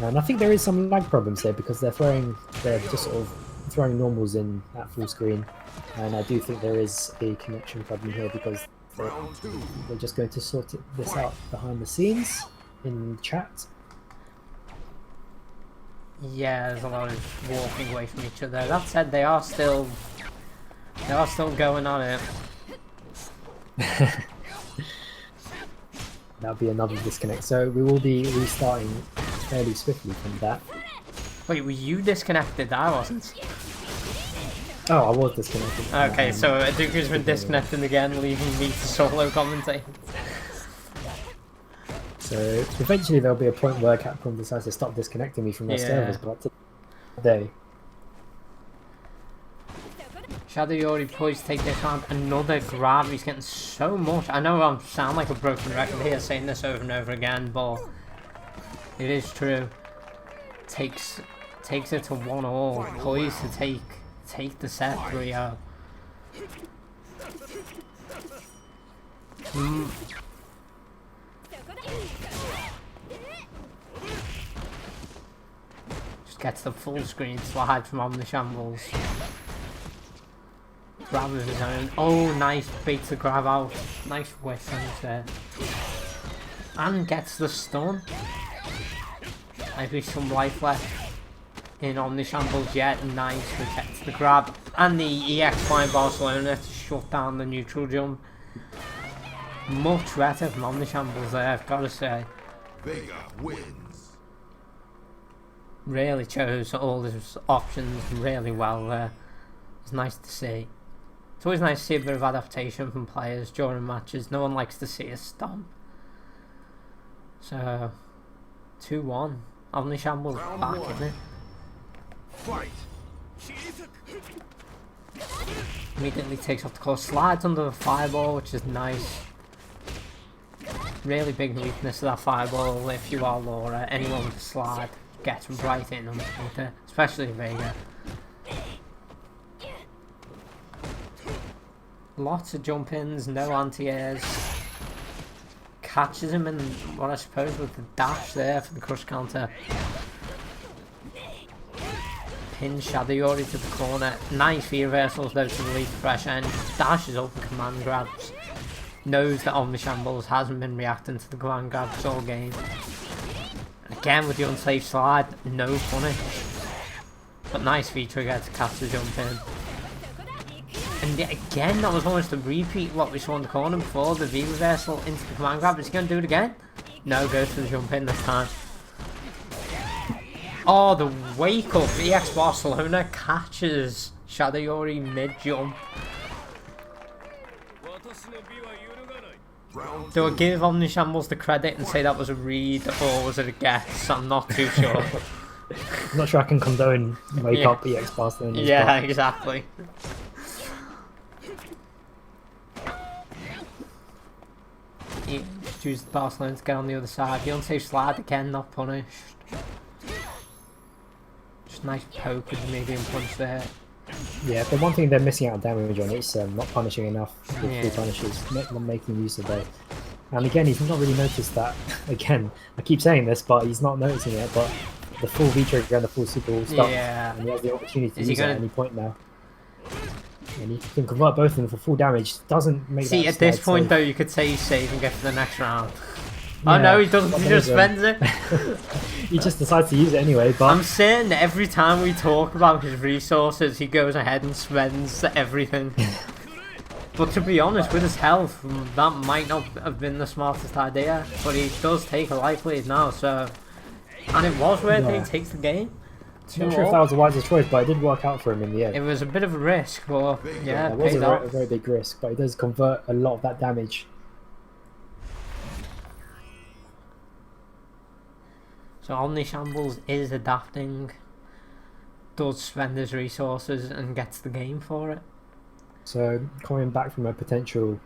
And I think there is some lag problems here because they're just sort of throwing normals in at full screen. And I do think there is a connection problem here because they're just going to sort this out behind the scenes in chat. Yeah, there's a lot of walking away from each other. That said, they are still going on it. That'll be another disconnect. So we will be restarting fairly swiftly from that. Wait, were you disconnected? I wasn't. Oh, I was disconnected. Okay, so Aduku's been disconnected again, leaving me to solo commentate. So eventually there'll be a point where Capcom decides to stop disconnecting me from their Yeah. servers, but today. Shadow Yori poised to take this round. Another grab. He's getting so much. I know I sound like a broken record here saying this over and over again, but it is true. Takes it to 1-all. Poised to take the set 3-0. Just gets the full screen slide from Omni Shambles. Grab of his own. Oh, nice. Beats the grab out. Nice whiff from there. And gets the stun. Maybe some life left in Omni Shambles yet. Nice. We gets the grab. And the EX flying Barcelona to shut down the neutral jump. Much better from Omni Shambles there, I've got to say. Vega wins. Really chose all his options really well there. It's nice to see. It's always nice to see a bit of adaptation from players during matches. No one likes to see a stomp. So, 2-1. Omni Shambles Round back, one. isn't it? Fight. Immediately takes off the course. Slides under the fireball, which is nice. Really big weakness of that fireball if you are Laura. Anyone with a slide gets right in underneath it, especially Vega. Lots of jump ins, no anti-airs. catches him in what I suppose was the dash there for the crush counter. Pins Shadow Yori to the corner. Nice V reversals though to relieve the pressure, and dashes open command grabs. Knows that Omni Shambles hasn't been reacting to the command grabs all game. And again with the unsafe slide, no punish. But nice V trigger to catch the jump in. And yet again, that was almost a repeat of what we saw in the corner before, the V reversal into the command grab. Is he going to do it again? No, goes for the jump in this time. Oh, the wake up. EX Barcelona catches Shadow Yori mid-jump. Do I give Omni Shambles the credit and say that was a read, or was it a guess? I'm not too sure. I'm not sure I can condone wake up EX Barcelona. Yeah, exactly. He used Barcelona to get on the other side. The unsafe slide again, not punished. Just nice poke with the medium punch there. Yeah, the one thing they're missing out on damage on is not punishing enough with full punishes, not making use of those. And again, he's not really noticed that. Again, I keep saying this, but he's not noticing it. But the full V trigger and the full super will stop, and he has the opportunity to use it at any point now. And he can convert both of them for full damage. Doesn't make See, that at this slide point safe. though, you could say he's saving it for the next round. Yeah, Oh no, he doesn't. He just spends it. He just decides to use it anyway. But I'm certain that every time we talk about his resources, he goes ahead and spends everything. But to be honest, with his health, that might not have been the smartest idea. But he does take a life lead now, so... And it was worth it, he takes the game. I'm not sure if that was the wisest choice, but it did work out for him in the end. It was a bit of a risk, but yeah, It was paid a off. very big risk, but he does convert a lot of that damage. So Omni Shambles is adapting, does spend his resources and gets the game for it. So coming back from a potential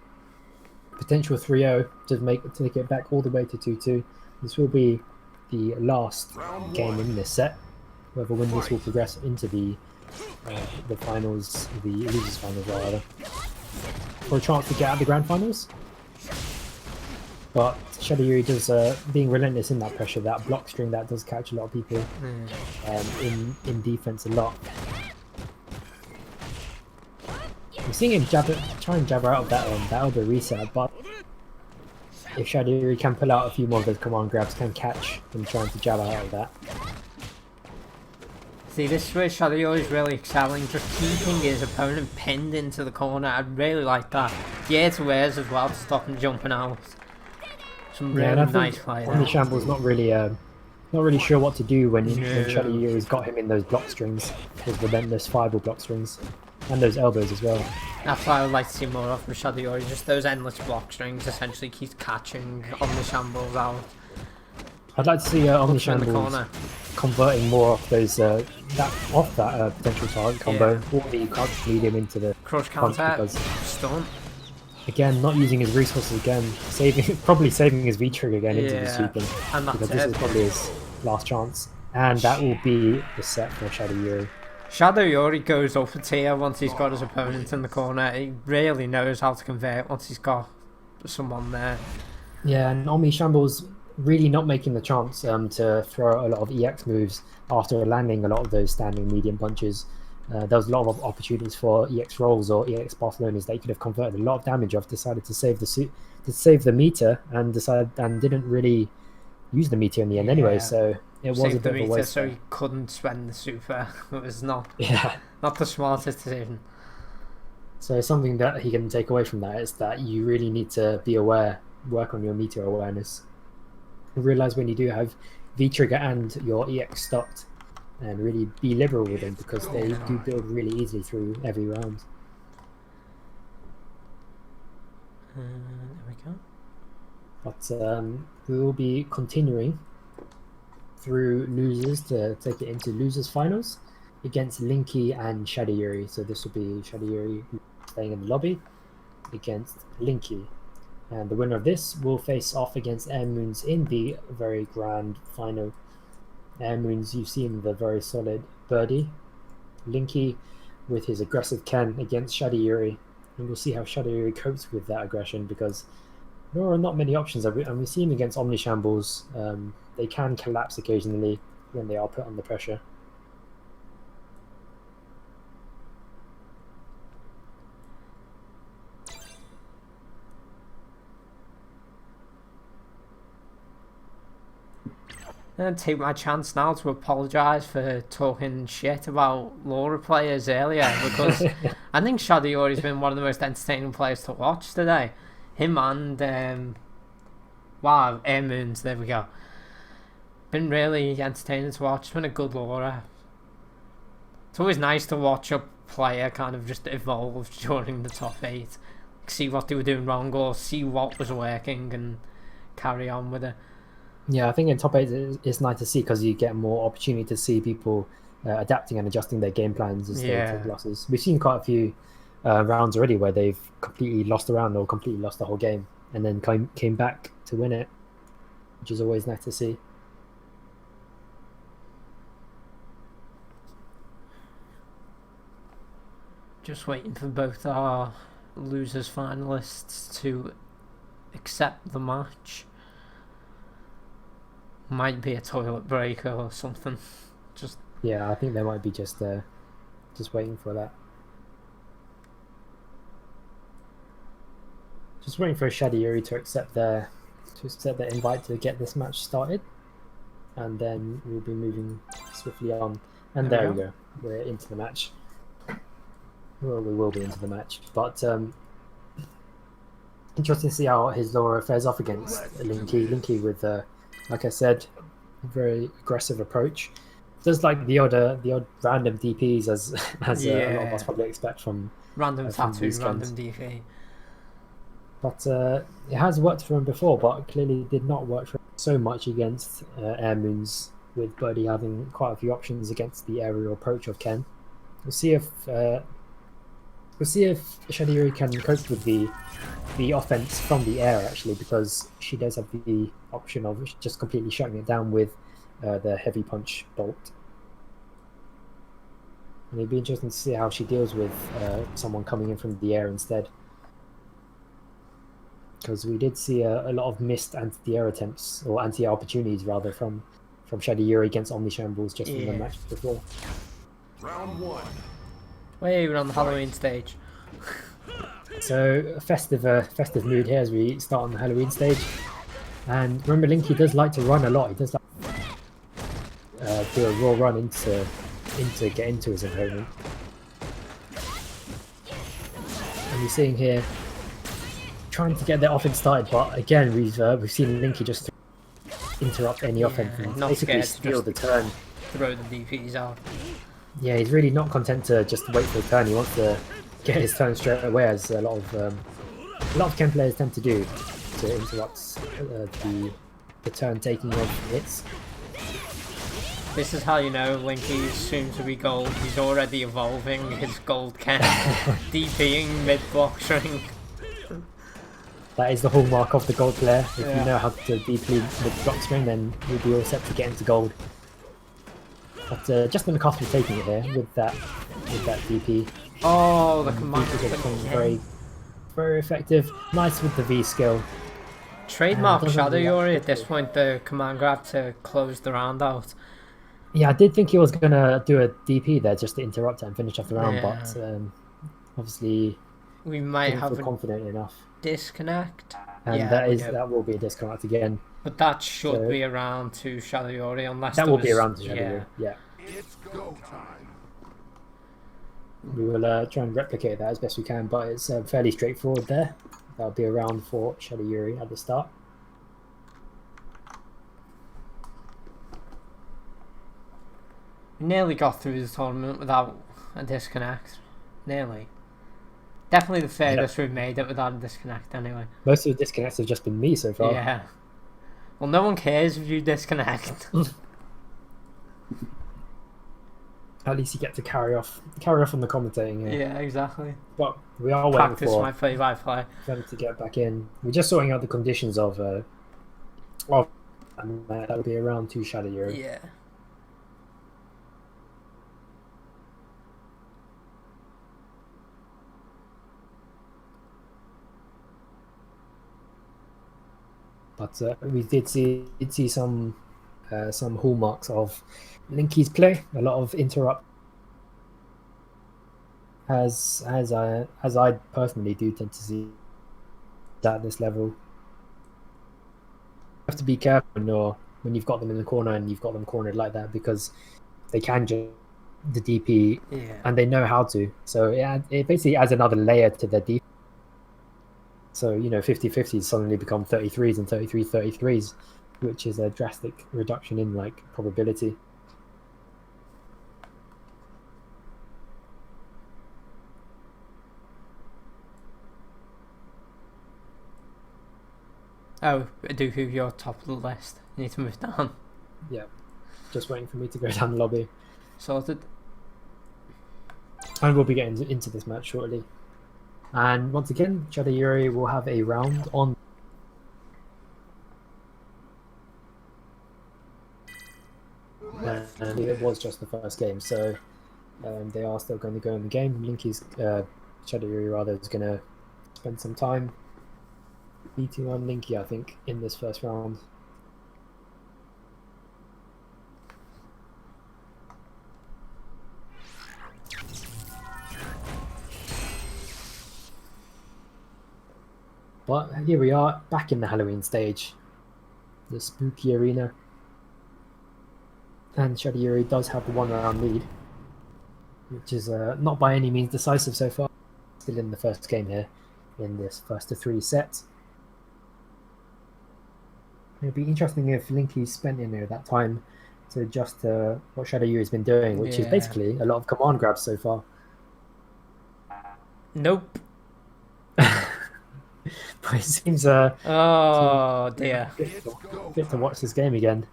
3-0 to take it back all the way to 2-2. This will be the last game in this set. Whoever wins this will progress into the finals, the losers finals rather, for a chance to get out of the grand finals. But Shadow Yuri does being relentless in that pressure, that block string that does catch a lot of people in defense a lot. I'm seeing him try and jab her out of that elbow reset, but if Shadow Yuri can pull out a few more of those command grabs, can catch him trying to jab her out of that. See, this is where Shadow Yuri is really excelling, just keeping his opponent pinned into the corner. I really like that. Yeah, it's wares as well to stop him jumping out. Some really nice play there. Omni Shambles not really sure what to do when Shadow Yuri's got him in those block strings, those relentless fireball block strings, and those elbows as well. That's why I would like to see more of from Shadow Yuri, just those endless block strings essentially keeps catching Omni Shambles out. I'd like to see Omni Shambles converting more of those that potential target combo, or the crouch lead him into the crush punch, counter, because stun. again, not using his resources again, probably saving his V trigger again into the sweeping, and that's because this is probably his last chance, and that will be the set for Shadow Yuri. Shadow Yuri goes up a tier once he's got his opponent in the corner. He really knows how to convert once he's got someone there. Yeah, and Omni Shambles really not making the chance to throw a lot of EX moves after landing a lot of those standing medium punches. There was a lot of opportunities for EX rolls or EX Barcelonas that he could have converted a lot of damage off. Decided to save the meter and didn't really use the meter in the end anyway. So it was a bit of a waste. So he couldn't spend the super. It was not the smartest decision. So something that he can take away from that is that you really need to be aware, work on your meter awareness. Realize when you do have V trigger and your EX stopped, and really be liberal with them, because they do build really easily through every round. There we go. But we will be continuing through losers to take it into losers finals against Linky and Shadow Yuri. So this will be Shadow Yuri staying in the lobby against Linky. And the winner of this will face off against Air Moons in the very grand final. Air Moons, you've seen the very solid birdie. Linky with his aggressive Ken against Shadow Yuri. And we'll see how Shadow Yuri copes with that aggression, because There are not many options, and we've seen against Omni Shambles, they can collapse occasionally when they are put under pressure. I'm going to take my chance now to apologise for talking shit about Laura players earlier, because I think Shadiyori's been one of the most entertaining players to watch today. Him and wow, Air Moons, there we go. Been really entertaining to watch. Been a good Laura. It's always nice to watch a player kind of just evolve during the top 8. See what they were doing wrong or see what was working and carry on with it. Yeah, I think in top 8 it's nice to see because you get more opportunity to see people adapting and adjusting their game plans as they take losses. We've seen quite a few rounds already where they've completely lost a round or completely lost the whole game and then came back to win it, which is always nice to see. Just waiting for both our losers finalists to accept the match. Might be a toilet break or something. Just yeah, I think they might be just waiting for that. Just waiting for Shadiyuri to accept their invite to get this match started, and then we'll be moving swiftly on. And there we go. We're into the match. Well, we will be into the match, but interesting to see how his Laura fares off against Linky. Linky with, like I said, a very aggressive approach. Does like the odd random DPs as a lot of us probably expect from random tattoo, from random DP. But it has worked for him before, but clearly did not work for him so much against Air Moons, with Birdie having quite a few options against the aerial approach of Ken. We'll see if Shadiyuri can cope with the offense from the air, actually, because she does have the option of just completely shutting it down with the heavy punch bolt. And it'd be interesting to see how she deals with someone coming in from the air instead. Because we did see a lot of missed anti-air attempts, or anti-air opportunities rather, from Shadiyuri against Omni Shambles just in the match before. Round 1. Wait, we're on the Halloween stage. So festive mood here as we start on the Halloween stage. And remember, Linky does like to run a lot. He does like do a raw run into get into his opponent. And we're seeing here trying to get their offense started, but again we've seen Linky just interrupt any offense and basically steal the turn. Throw the DPs out. Yeah, he's really not content to just wait for the turn. He wants to get his turn straight away, as a lot of Ken players tend to do, to interrupt the turn taking of hits. This is how you know Linky's soon to be gold. He's already evolving his gold Ken, DPing mid block string. That is the hallmark of the gold player. If you know how to DP mid block string, then you'll be all set to get into gold. But just on the cusp of taking it here with that DP. Oh, the command very, very effective. Nice with the V skill. Trademark Shadiyori at this point, the command grab to close the round out. Yeah, I did think he was gonna do a DP there just to interrupt it and finish off the round, but obviously we might have feel confident enough. Disconnect. And that will be a disconnect again. But that should be around to Shadiyori, unless that will be around to Shadiyori. Yeah. It's go time. We will try and replicate that as best we can, but it's fairly straightforward there. That'll be around for Shadiyuri at the start. We nearly got through the tournament without a disconnect. Nearly. Definitely the furthest we've made it without a disconnect anyway. Most of the disconnects have just been me so far. Yeah. Well, no one cares if you disconnect. At least you get to carry off on the commentating. Yeah, exactly. But we are waiting for my play-by-play. them to get back in. We're just sorting out the conditions of and that'll be around 2 Shadiyuri. Yeah. But we did see some hallmarks of Linky's play. A lot of interrupt, as I personally do tend to see at this level. You have to be careful when you've got them in the corner and you've got them cornered like that, because they can just the DP and they know how to. So it basically adds another layer to their defense. So 50-50s suddenly become 33s and 33-33s, which is a drastic reduction in like probability. Oh, Aduku, you're top of the list. You need to move down. Yeah, just waiting for me to go down the lobby. Sorted. And we'll be getting into this match shortly. And once again, Shadow Yuri will have a round on. And it was just the first game, so they are still going to go in the game. Linky's Shadow Yuri rather is going to spend some time beating on Linky, I think, in this first round. But here we are, back in the Halloween stage, the spooky arena. And Shadow Yuri does have the 1 round lead, which is not by any means decisive so far. Still in the first game here, in this first of 3 sets. It'd be interesting if Linky spent in there that time to adjust to what Shadow Yuri's been doing, which is basically a lot of command grabs so far. Nope. But it seems oh dear, good to watch this game again.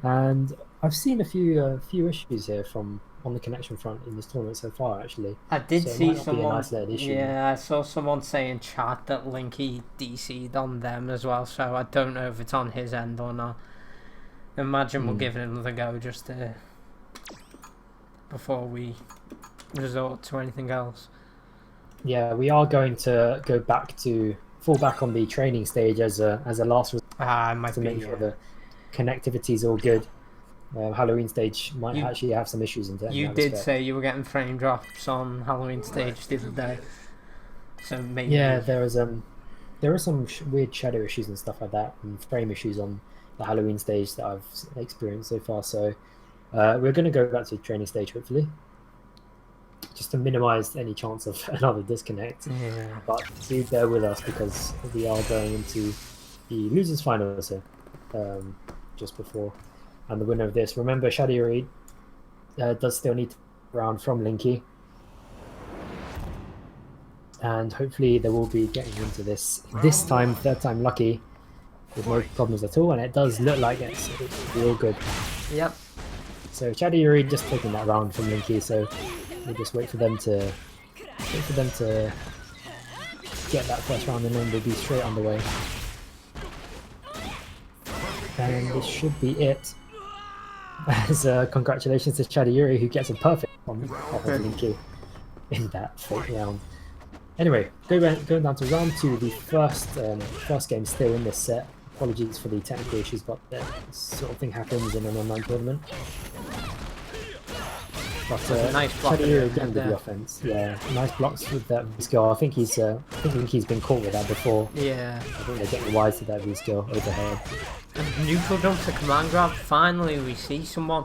And I've seen a few issues here on the connection front in this tournament so far. Actually, I did see someone. Issue. Yeah, I saw someone say in chat that Linky DC'd on them as well. So I don't know if it's on his end or not. Imagine we'll give it another go just before we resort to anything else. Yeah, we are going to fall back on the training stage as a last resort to make sure the connectivity is all good. Halloween stage might actually have some issues in that. You did say you were getting frame drops on Halloween stage the other day, so maybe. Yeah, there are some weird shadow issues and stuff like that, and frame issues on the Halloween stage that I've experienced so far. So we're going to go back to the training stage hopefully, just to minimize any chance of another disconnect. Yeah. But do bear with us because we are going into the losers finals here, just before. And the winner of this, remember, Shadow Yuri does still need to round from Linky, and hopefully they will be getting into this time, third time lucky, with no problems at all. And it does look like it's real good. Yep. So Shadow Yuri just taking that round from Linky. So we'll just wait for them to get that first round, and then we'll be straight underway. And this should be it. As congratulations to Shadow Yuri, who gets a perfect on Linky in that fake round. Anyway, going down to round 2, the first game still in this set. Apologies for the technical issues, but that sort of thing happens in an online tournament. But nice block Shadow Yuri again with the offense. Yeah, nice blocks with that V-skill. I think he's been caught with that before. Yeah. I think they're getting wise to that V-skill overhead. And neutral jump to command grab. Finally, we see someone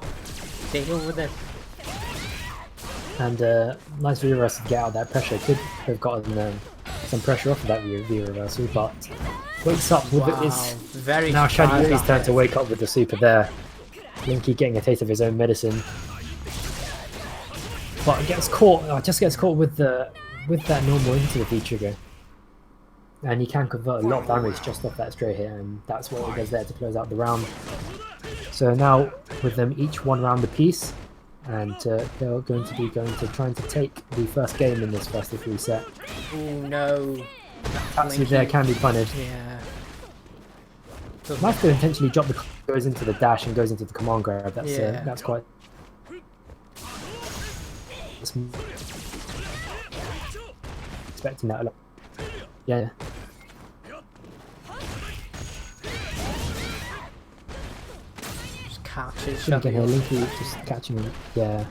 deal with it. And nice V-reversal to get out of that pressure. Could have gotten some pressure off of that V-reversal, but wakes up with it. Is very now Shadow Yuri's turn to wake up with the super there. Linky getting a taste of his own medicine. But gets caught. Just gets caught with that normal into the V trigger, and he can convert a lot of damage just off that straight hit, and that's what he does there to close out the round. So now with them each 1 round apiece, and they're going to trying to take the first game in this first of 3 set. Oh no! Tatsu there can be punished. Yeah. Nice to intentionally drop goes into the dash and goes into the command grab. That's quite. Expecting that a lot. Yeah. catches Shouldn't get here. Shadowori. Linky just catching him. Yeah.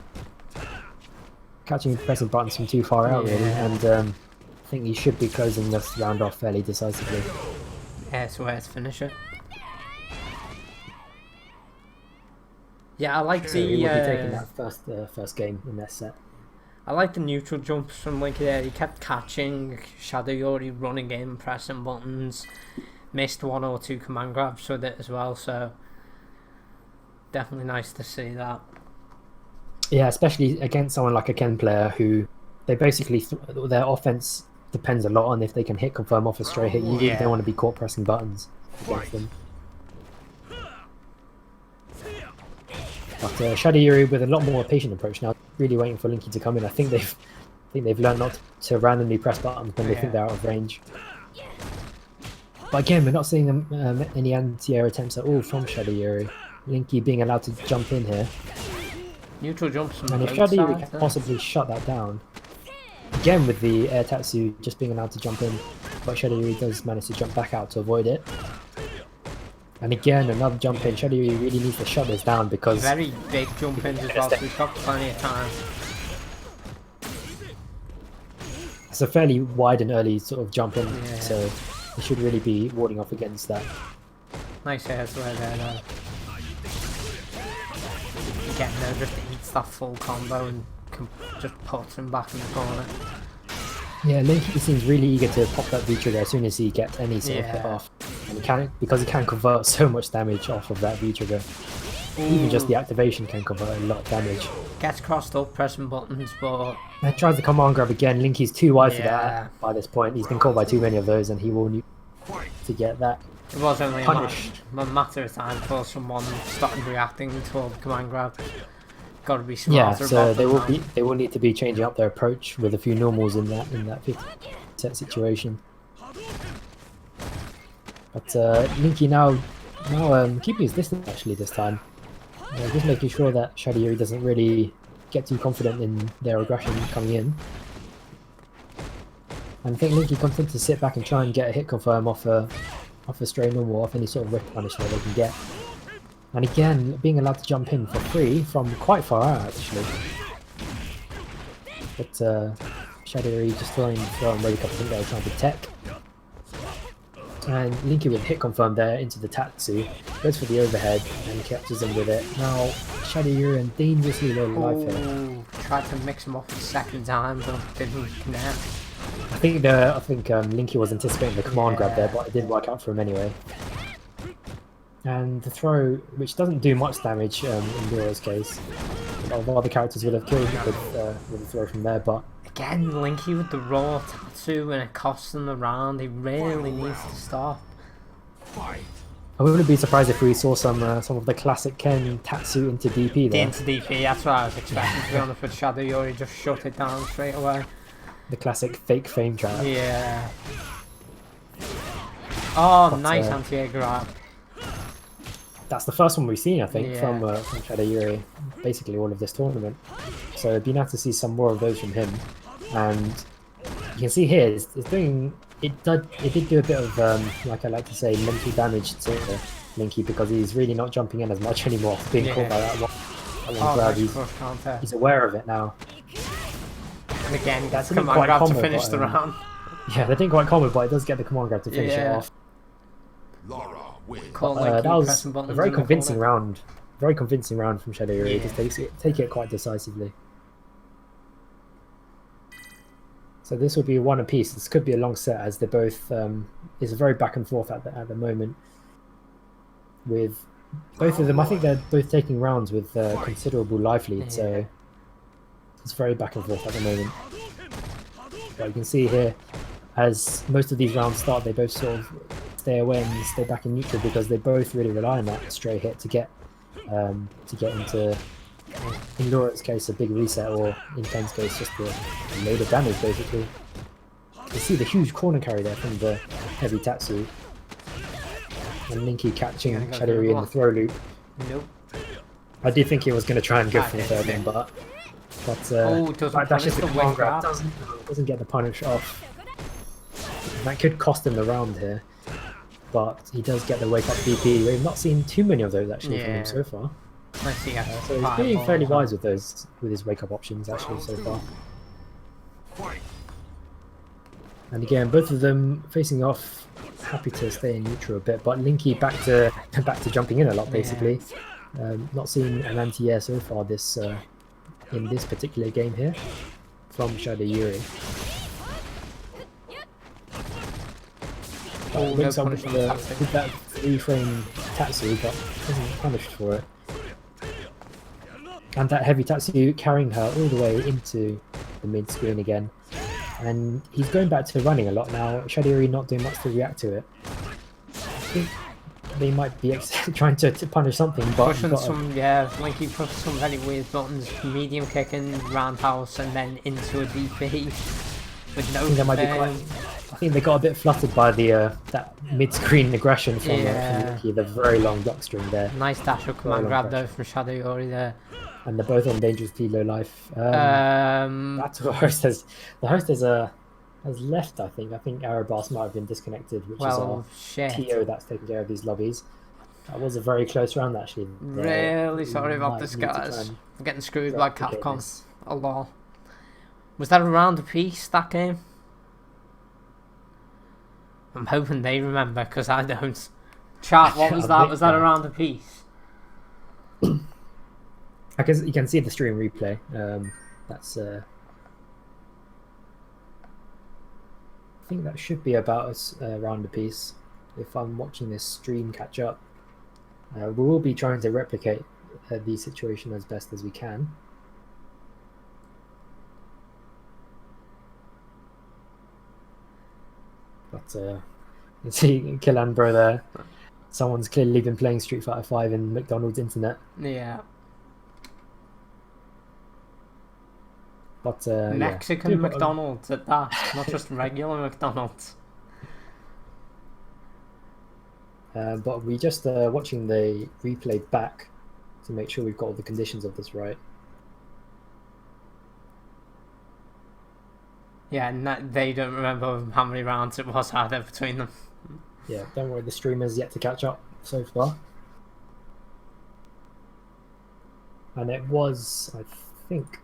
Catching and pressing buttons from too far out, really. Yeah. And I think he should be closing this round off fairly decisively. Yeah, so where's finisher? Yeah, I like So he will be taking the that first game in their set. I like the neutral jumps from Linky there. He kept catching Shadowori, running in, pressing buttons. Missed 1 or 2 command grabs with it as well, so definitely nice to see that. Yeah, especially against someone like a Ken player who they basically their offense depends a lot on if they can hit confirm off a straight hit. You really Yeah. don't want to be caught pressing buttons against them. But Shadowori with a lot more patient approach now, really waiting for Linky to come in. I think they've learned not to randomly press buttons when they think they're out of range. But again, we're not seeing any anti-air attempts at all from Shadowori. Linky being allowed to jump in here. Neutral jumps from And if both Shadowori sides can there. possibly shut that down, again with the air Tatsu just being allowed to jump in, but Shadowori does manage to jump back out to avoid it. And again, another jump in. Shadowori really needs to shut this down because Very big jump ins as well, so we've got plenty of time. it's a fairly wide and early sort of jump in, Yeah. so he should really be warding off against that. Nice air swear there though. Again, though, just eats that full combo and just puts him back in the corner. Yeah, Linky seems really eager to pop that V-trigger as soon as he gets any sort of hit Yeah. off. And he can, because he can convert so much damage off of that V-trigger. Even just the activation can convert a lot of damage. Gets crossed up, pressing buttons, but And tries the command grab again. Linky's too wide for Yeah. that by this point. He's been caught by too many of those and he will need to get that. it was only Punished. a matter of time before someone started reacting to the command grab. Got to be smarter Yeah, about so them they will need to be changing up their approach with a few normals in that 50 set situation. But Linky now keeping his distance actually this time. Just making sure that Shadowori doesn't really get too confident in their aggression coming in. And I think Linky comes in to sit back and try and get a hit confirm off a straight normal, off any sort of rip punishment they can get. And again, being allowed to jump in for free from quite far out actually. But Shadowori just throwing wake up, I think they were trying to tech. And Linky with hit confirm there into the Tatsu, goes for the overhead and captures him with it. Now Shadowori and dangerously low life here. Ooh, tried to mix him up a second time, but didn't connect. I think Linky was anticipating the command grab there, but it didn't work out for him anyway. And the throw, which doesn't do much damage in Nero's case. A lot of other characters would have killed him with a throw from there, but Again, Linky with the raw Tatsu and it costs him the round. He really needs to stop. Fight. I wouldn't be surprised if we saw some of the classic Ken Tatsu into DP The there. into DP, that's what I was expecting to be honest with Shadowori, just shut it down straight away. The classic fake fame trap. Yeah. Oh, But, nice anti-air grab. That's the first one we've seen, I think, Yeah. from Shadowori, basically all of this tournament. So it'd be nice to see some more of those from him. And you can see here, it's doing it did do a bit of like I like to say mental damage to Linky because he's really not jumping in as much anymore, being caught by that one grab. Nice cross counter. He's aware of it now. And again, That gets didn't command quite grab to combo, finish but, the round. Yeah, they didn't quite comment, but it does get the command grab to finish it Yeah. off. Laura wins. Caught Linky That was pressing a buttons very in the convincing corner. round. Very convincing round from Shadowori. Yeah. Just take it quite decisively. So this will be one apiece. This could be a long set as they're both. It's a very back and forth at the moment. With both of them, I think they're both taking rounds with considerable life lead. So it's very back and forth at the moment. But you can see here, as most of these rounds start, they both sort of stay away and stay back in neutral because they both really rely on that stray hit to get into, in Laura's case, a big reset, or in Ken's case, just a load of damage basically. You see the huge corner carry there from the heavy Tatsu. And Linky catching Gonna go Shadowori in the throw loop. Nope. I did think he was going to try and go I for the did third too. one, but Doesn't that's just punish the the command wing grab. grab. Doesn't get the punish off. That could cost him the round here. But he does get the wake up DP. We've not seen too many of those actually from Yeah. him so far. I see. So he's being fairly wise with his wake up options actually so far. Fight. And again, both of them facing off, happy to stay in neutral a bit, but Linky back to jumping in a lot basically. Not seeing an anti-air so far this in this particular game here from Shadow Yuri. Links up with that 3-frame Tatsu, but isn't punished for it. And that heavy Tatsu carrying her all the way into the mid screen again. And he's going back to running a lot now. Shadow Yuri not doing much to react to it. I think they might be trying to punish something, but pushing some, yeah, like he pushed some very weird buttons, medium kicking, roundhouse, and then into a DP with no I think they got a bit fluttered by the that mid-screen aggression from Linky, the very long block string there. Nice dash up command grab though from Shadow Yuri there. And they're both on dangerously low life. That's the host has left, I think. I think Arabas might have been disconnected, which is our TO that's taking care of these lobbies. That was a very close round, actually. Really sorry about this, guys. I'm getting screwed by Capcom a lot. Was that a round apiece, that game? I'm hoping they remember, because I don't. Chat, what was that? Was that a round apiece? I guess you can see the stream replay. That's I think that should be about a round apiece. If I'm watching this stream catch up, we will be trying to replicate the situation as best as we can. But you see Killan Bro there. Someone's clearly been playing Street Fighter 5 in McDonald's internet. Yeah. But Mexican McDonald's at that, not just regular McDonald's. But we just watching the replay back to make sure we've got all the conditions of this right. Yeah, and they don't remember how many rounds it was either between them. Yeah, don't worry, the streamer's yet to catch up so far. And it was, I think,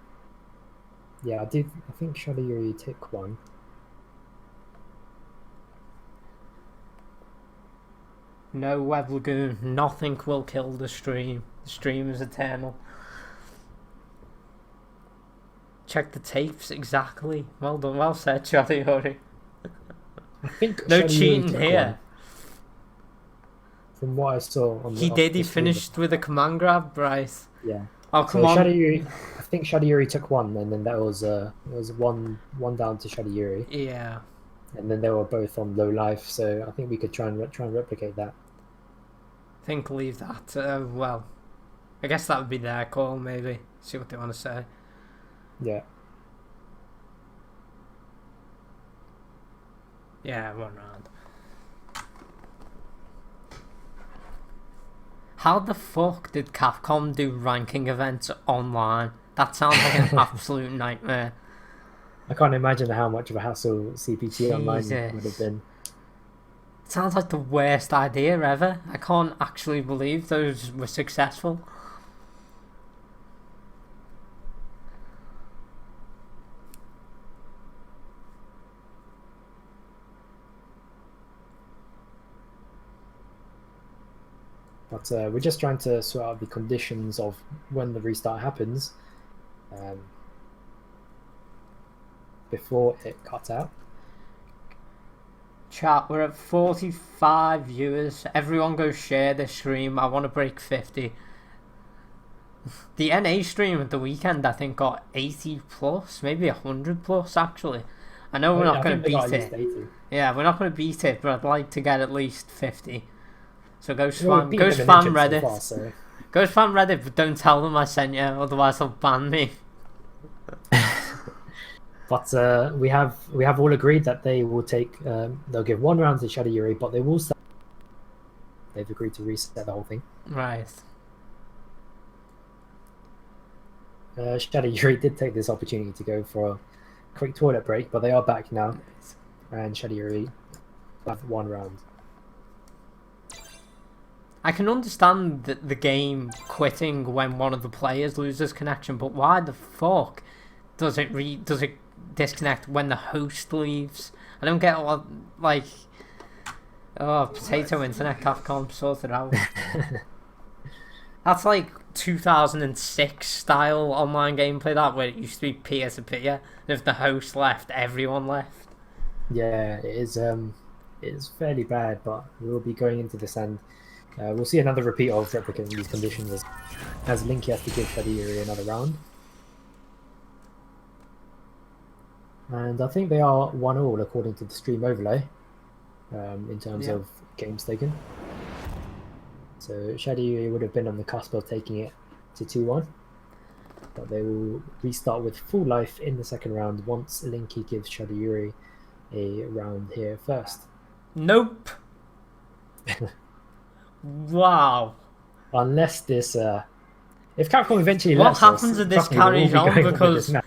yeah, I think Shadow Yuri took one. No Web Lagoon, nothing will kill the stream. The stream is eternal. Check the tapes, exactly. Well done, well said, Shadow Yuri. I think no cheating here. From what I saw on he finished with a command grab, Bryce. Yeah. Oh, come on. Shadow Yuri, I think Shadow Yuri took one, and then that was one down to Shadow Yuri. Yeah. And then they were both on low life, so I think we could try and replicate that. I think leave that. Well, I guess that would be their call, maybe. See what they want to say. Yeah. Yeah, one round. How the fuck did Capcom do ranking events online? That sounds like an absolute nightmare. I can't imagine how much of a hassle CPT online would have been. It sounds like the worst idea ever. I can't actually believe those were successful. But we're just trying to sort out the conditions of when the restart happens before it cuts out. Chat, we're at 45 viewers. Everyone go share this stream. I want to break 50. The NA stream at the weekend, I think, got 80 plus, maybe 100 plus actually. I know we're not going to beat it. Yeah, we're not going to beat it, but I'd like to get at least 50. So go spam Reddit. So far, so. Go spam Reddit, but don't tell them I sent you, otherwise they'll ban me. But we have all agreed that they will take they'll give one round to Shadow Yuri, but they will start. They've agreed to reset the whole thing. Right. Shadow Yuri did take this opportunity to go for a quick toilet break, but they are back now, and Shadow Yuri have one round. I can understand the game quitting when one of the players loses connection, but why the fuck does it disconnect when the host leaves? I don't get what, like... Oh, Potato Internet Capcom, sort it out. That's like 2006 style online gameplay, that, where it used to be peer-to-peer. If the host left, everyone left. Yeah, it is fairly bad, but we'll be going into this, and we'll see another repeat of replicating these conditions as Linky has to give Shadiri another round. And I think they are 1-1 according to the stream overlay, in terms of games taken. So Shadiri would have been on the cusp of taking it to 2-1, but they will restart with full life in the second round once Linky gives Shadiri a round here first. Nope. Wow. Unless this, if Capcom eventually what lets happens us, if this trust me, we'll carries be on? going with Because this match.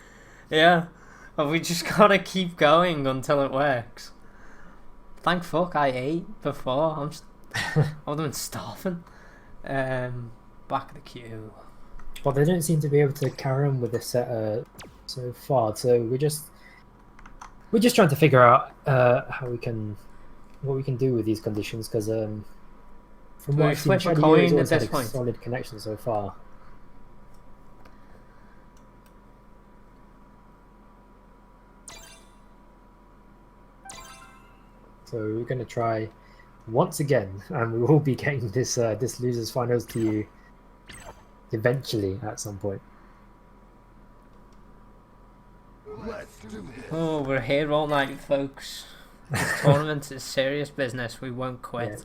yeah, but we just gotta keep going until it works. Thank fuck I ate before. I would have been starving. Back of the queue. But they don't seem to be able to carry on with this set so far. So we're just trying to figure out what we can do with these conditions, because from what I've seen, flip a coin Shadiri at has had this a point. solid connection so far. So we're going to try once again, and we will be getting this this losers finals to you eventually at some point. Let's do this. Oh, we're here all night, folks. This tournament is serious business. We won't quit. Yeah.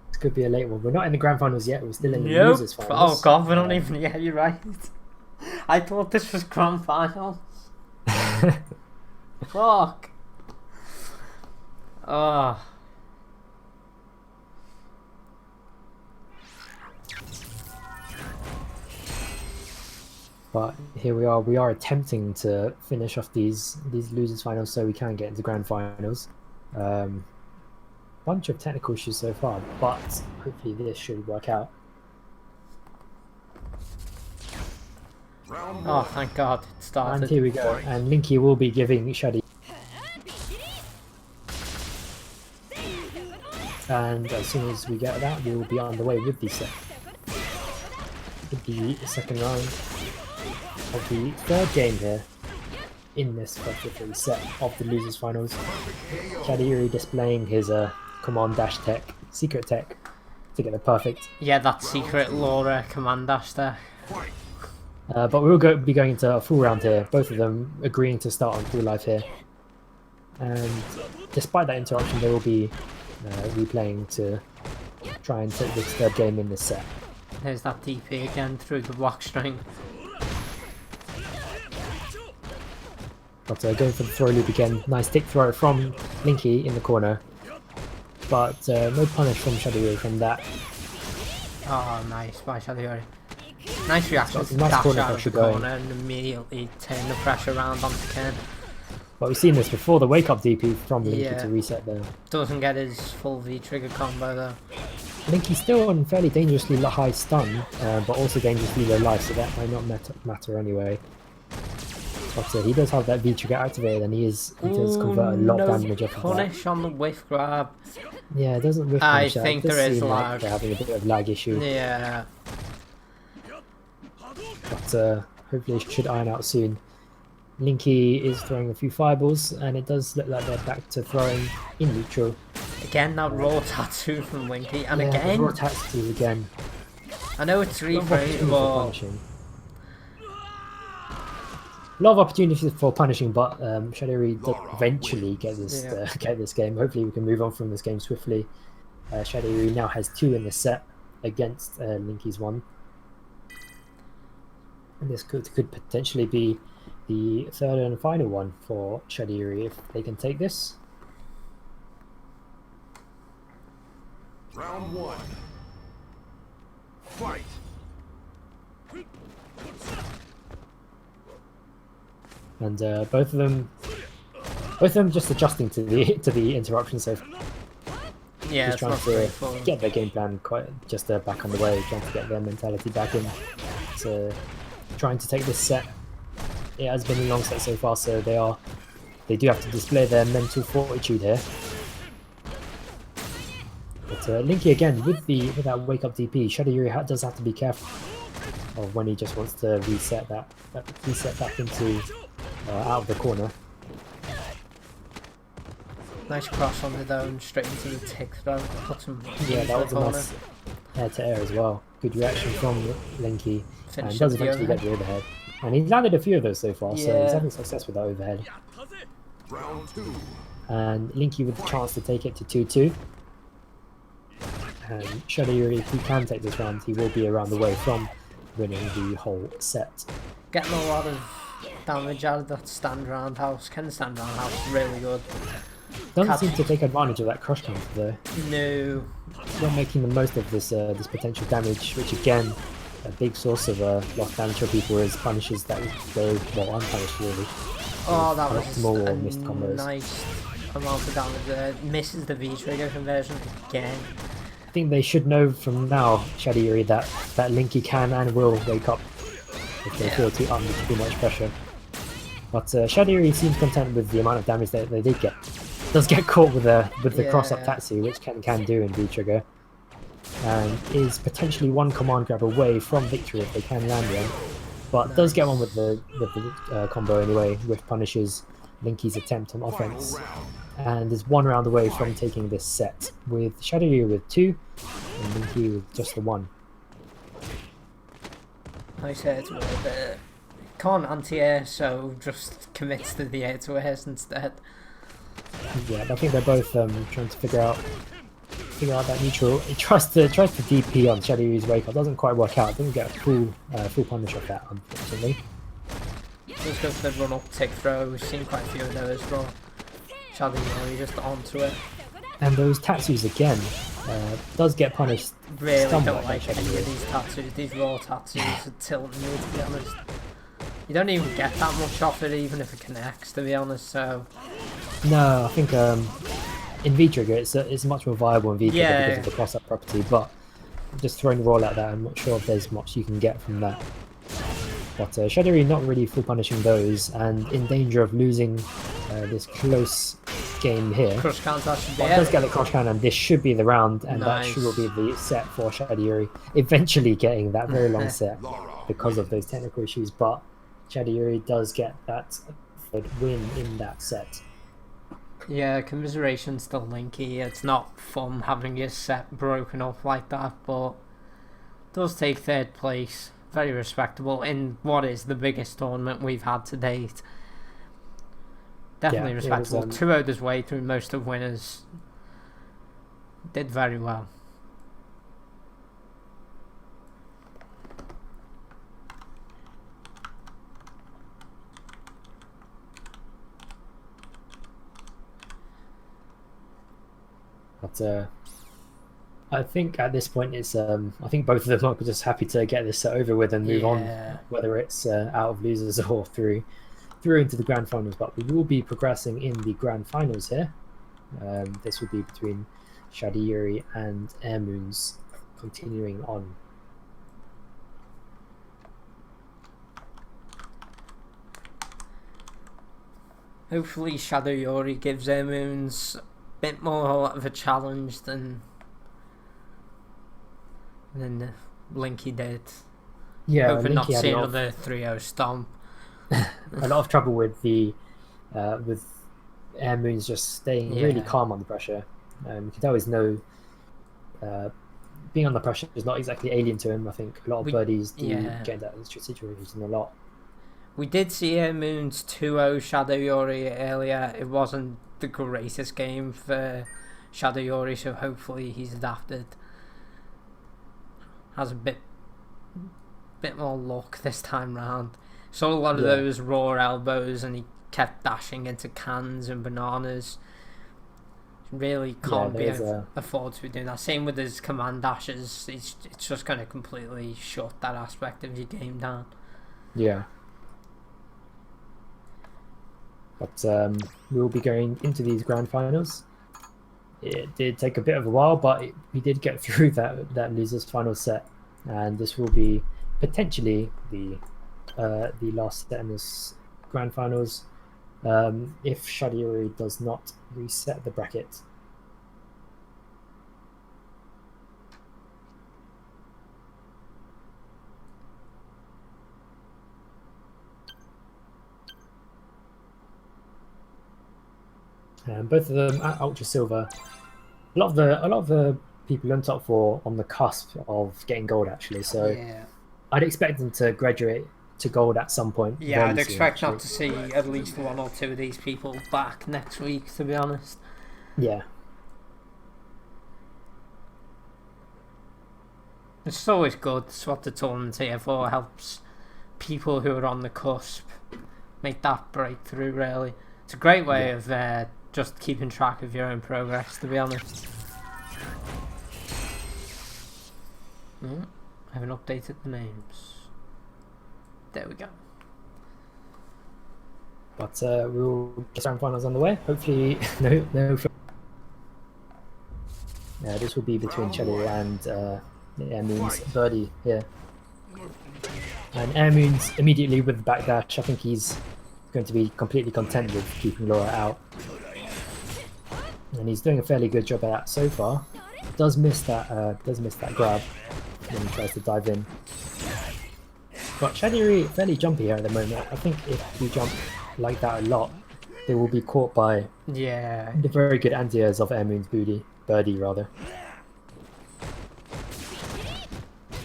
This could be a late one. We're not in the grand finals yet. We're still in the Nope. losers finals. Oh god, we're not even. Yeah, you're right. I thought this was grand final. Fuck. Oh. But here we are. We are attempting to finish off these losers finals so we can get into grand finals. Bunch of technical issues so far, but hopefully this should work out. Round Oh, one. thank God, it started. And here we go. And Linky will be giving Shadi. And as soon as we get that, we will be underway with the set. With the second round of the third game here in this particular set of the losers finals. Shadiri displaying his command dash tech, secret tech, to get the perfect. Yeah, that secret Laura command dash there. Fight. But we will be going into a full round here, both of them agreeing to start on full life here. And despite that interruption, they will be replaying to try and take this third game in this set. There's that DP again through the block string. But going for the throw loop again. Nice tick throw from Linky in the corner. But no punish from Shadiri from that. Oh, nice by Shadiri. Nice reaction Got to some nice dash corner out of pressure the going. corner and immediately turn the pressure around onto Ken. But we've seen this before, the wake up DP from Linky Yeah. to reset there. Doesn't get his full V trigger combo though. Linky's still on fairly dangerously high stun, but also dangerously low life, so that might not matter anyway. But he does have that V trigger activated, and he does convert a lot of damage off of that. Punish on the whiff grab. Yeah, it doesn't whiff I punish that. think It does there is seem like lag. they're having a bit of lag issue, Yeah. but hopefully it should iron out soon. Linky is throwing a few fireballs, and it does look like they're back to throwing in neutral. Again, that raw tattoo from Linky, and Yeah, again, raw tattoos again. I know it's A lot of opportunities for reframed, punishing. A lot of opportunities for punishing, but Shadiri does eventually get this Yeah. get this game. Hopefully, we can move on from this game swiftly. Shadiri now has 2 in the set against Linky's 1, and this could potentially be the third and final one for Shadiri if they can take this. Round one. Fight. And both of them just adjusting to the interruption so far. Yeah, just it's trying not to straightforward. get their game plan just back on the way, trying to get their mentality back in, to trying to take this set. It has been a long set so far, so they do have to display their mental fortitude here. But Linky again with that wake up DP, Shadow Yuri does have to be careful of when he just wants to reset back into out of the corner. Nice cross on the dome, straight into the tick throw. Puts him Yeah, into that the was a corner. nice air to air as well. Good reaction from Linky, and Finished does with the eventually get overhead. the overhead. And he's landed a few of those so far, so he's Yeah. having success with that overhead. Round 2. And Linky with the chance to take it to 2-2. And Shadow Yuri, if he can take this round, he will be around the way from winning the whole set. Getting a lot of damage out of that stand roundhouse. Ken stand roundhouse really good. Doesn't seem to take advantage of that crush counter though. No. Not making the most of this this potential damage, which again, a big source of lost damage for people is punishes that go unpunished really. Oh, that Optimal was or a missed combos. nice amount of damage there. Misses the V trigger conversion again. I think they should know from now, Shadow Yuri, that Linky can and will wake up if they feel under too much pressure. But Shadow Yuri seems content with the amount of damage that they did get. Does get caught with the cross up Tatsu, which can do in V trigger, and is potentially one command grab away from victory if they can land one. But does get one with the combo anyway, which punishes Linky's attempt on offense, and is one round away from taking this set with Shadow Yuri with 2 and Linky with just the 1. Nice air to air there. Can't anti-air, so just commits to the air to airs instead. Yeah, I think they're both trying to figure out that neutral. He tries to DP on Shadow Yuri's wake up, doesn't quite work out. Doesn't get a full punish off that, unfortunately. Just goes for the run up tick throw. We've seen quite a few of those from Shadow Yuri just onto it. And those tattoos again does get punished. Really somewhat don't by like Shadow any Yuri. of these tattoos. These raw tattoos are tilting me, to be honest. You don't even get that much off it, even if it connects, to be honest. So No, I think in V trigger it's much more viable in V trigger because of the cross up property. But just throwing the roll at that, I'm not sure if there's much you can get from that. But Shadow Yuri not really full punishing those, and in danger of losing this close game here. crush counter should be But does get the crush counter, and this should be the round, and that Nice. will be the set for Shadow Yuri. Eventually getting that very long set because of those technical issues, but Shadow Yuri does get that third win in that set. Yeah, commiseration's still Linky. It's not fun having your set broken up like that, but does take third place. Very respectable in what is the biggest tournament we've had to date. Definitely Yeah, it was, respectable. 2-0'd his way through most of winners. Did very well. But I think at this point it's I think both of them are just happy to get this set over with and move on, whether it's out of losers or through into the grand finals. But we will be progressing in the grand finals here. This will be between Shadow Yuri and Air Moons, continuing on. Hopefully Shadow Yuri gives Air Moons a bit more of a challenge than Linky did. Yeah, Hoping not Linky to had see a lot another 3-0 stomp. a lot of trouble with with Air Moons just staying really calm under pressure. You can tell he's being under pressure is not exactly alien to him. I think a lot of birdies do get that situation a lot. We did see Air Moon's 2-0 Shadow Yuri earlier. It wasn't the greatest game for Shadow Yuri, so hopefully he's adapted. Has a bit more luck this time round. Saw a lot of those raw elbows, and he kept dashing into cans and bananas. Really can't afford to be doing that. Same with his command dashes. It's just going to completely shut that aspect of your game down. Yeah. But we'll be going into these grand finals it did take a bit of a while, but we did get through that losers final set, and this will be potentially the last set in this grand finals if Shadiyuri does not reset the bracket. And both of them at Ultra Silver. A lot of the people on top 4 on the cusp of getting gold actually. So Yeah. I'd expect them to graduate to gold at some point. Yeah, I'd soon, expect actually. not to see at least 1 or 2 of these people back next week, to be honest. Yeah. It's always good. It's what the tournament's here for. Helps people who are on the cusp make that breakthrough, really. It's a great way of just keeping track of your own progress, to be honest. I haven't updated the names. There we go. But we'll get grand finals on the way. Hopefully, no. This will be between Chelly and Airmoon's birdie here. And Airmoon's immediately with the backdash. I think he's going to be completely content with keeping Laura out. And he's doing a fairly good job at that so far. Does miss that grab when he tries to dive in. But Shadiri fairly jumpy here at the moment. I think if you jump like that a lot, they will be caught by the very good anti-airs of Airmoon's birdie rather.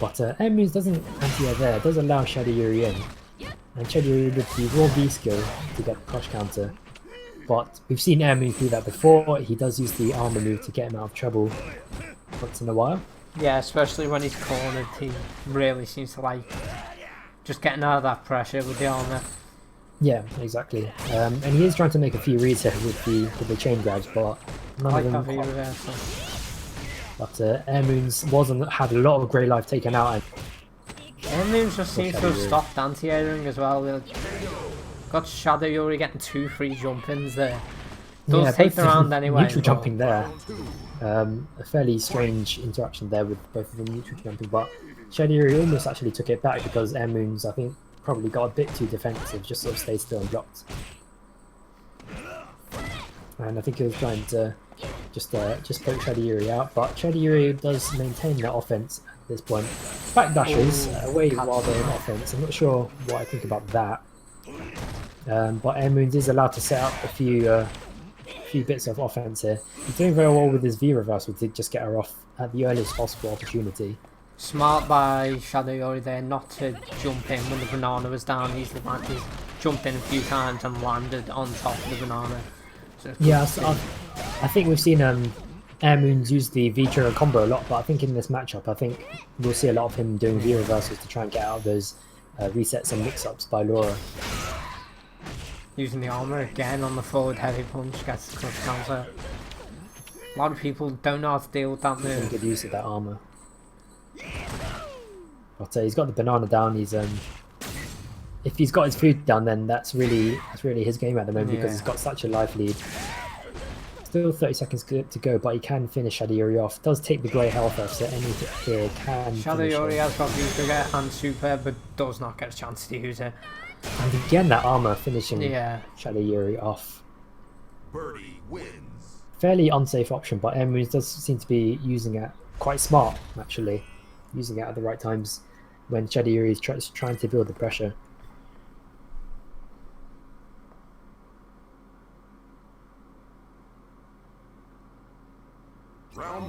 But Airmoon's doesn't anti-air there, it does allow Shadiri in. And Shadiri with the raw V skill to get the crush counter. But we've seen Airmoon do that before. He does use the armor move to get him out of trouble once in a while. Yeah, especially when he's cornered, he really seems to like just getting out of that pressure with the armor. Yeah, exactly. And he is trying to make a few reads here with the chain grabs, but none of them. Reversal. But Airmoon's had a lot of grey life taken out. Airmoon just seems to have stopped anti-airing as well. Got Shadow Yuri getting 2 free jump-ins there. Does take the round anyway. Neutral jumping there. A fairly strange interaction there with both of them neutral jumping, but Shadow Yuri almost actually took it back because Airmoon's, I think, probably got a bit too defensive, just sort of stayed still and blocked. And I think he was trying to just poke Shadiyuri out, but Shadiyuri does maintain that offense at this point. Backdashes away while they're in offense. I'm not sure what I think about that. But Airmoons is allowed to set up a few bits of offense here. He's doing very well with his V reversal to just get her off at the earliest possible opportunity. Smart by Shadow Yuri there not to jump in when the banana was down. He's jumped in a few times and landed on top of the banana. So yeah, so I think we've seen Airmoons use the V trigger combo a lot, but I think in this matchup, I think we'll see a lot of him doing V reversals to try and get out of those resets and mix-ups by Laura. Using the armor again on the forward heavy punch, gets the crush counter. A lot of people don't know how to deal with that move. Good use of that armor. But he's got the banana down. He's if he's got his food down, then that's really his game at the moment because he's got such a life lead. Still 30 seconds to go, but he can finish Shadow Yuri off. Does take the grey health off, so any hit here can. Shadow Yuri has got V-Trigger and Super, but does not get a chance to use it. And again, that armor finishing Shadow Yuri off. Birdie wins. Fairly unsafe option, but Airmoons does seem to be using it quite smart, actually. Using it at the right times when Shadow Yuri is trying to build the pressure.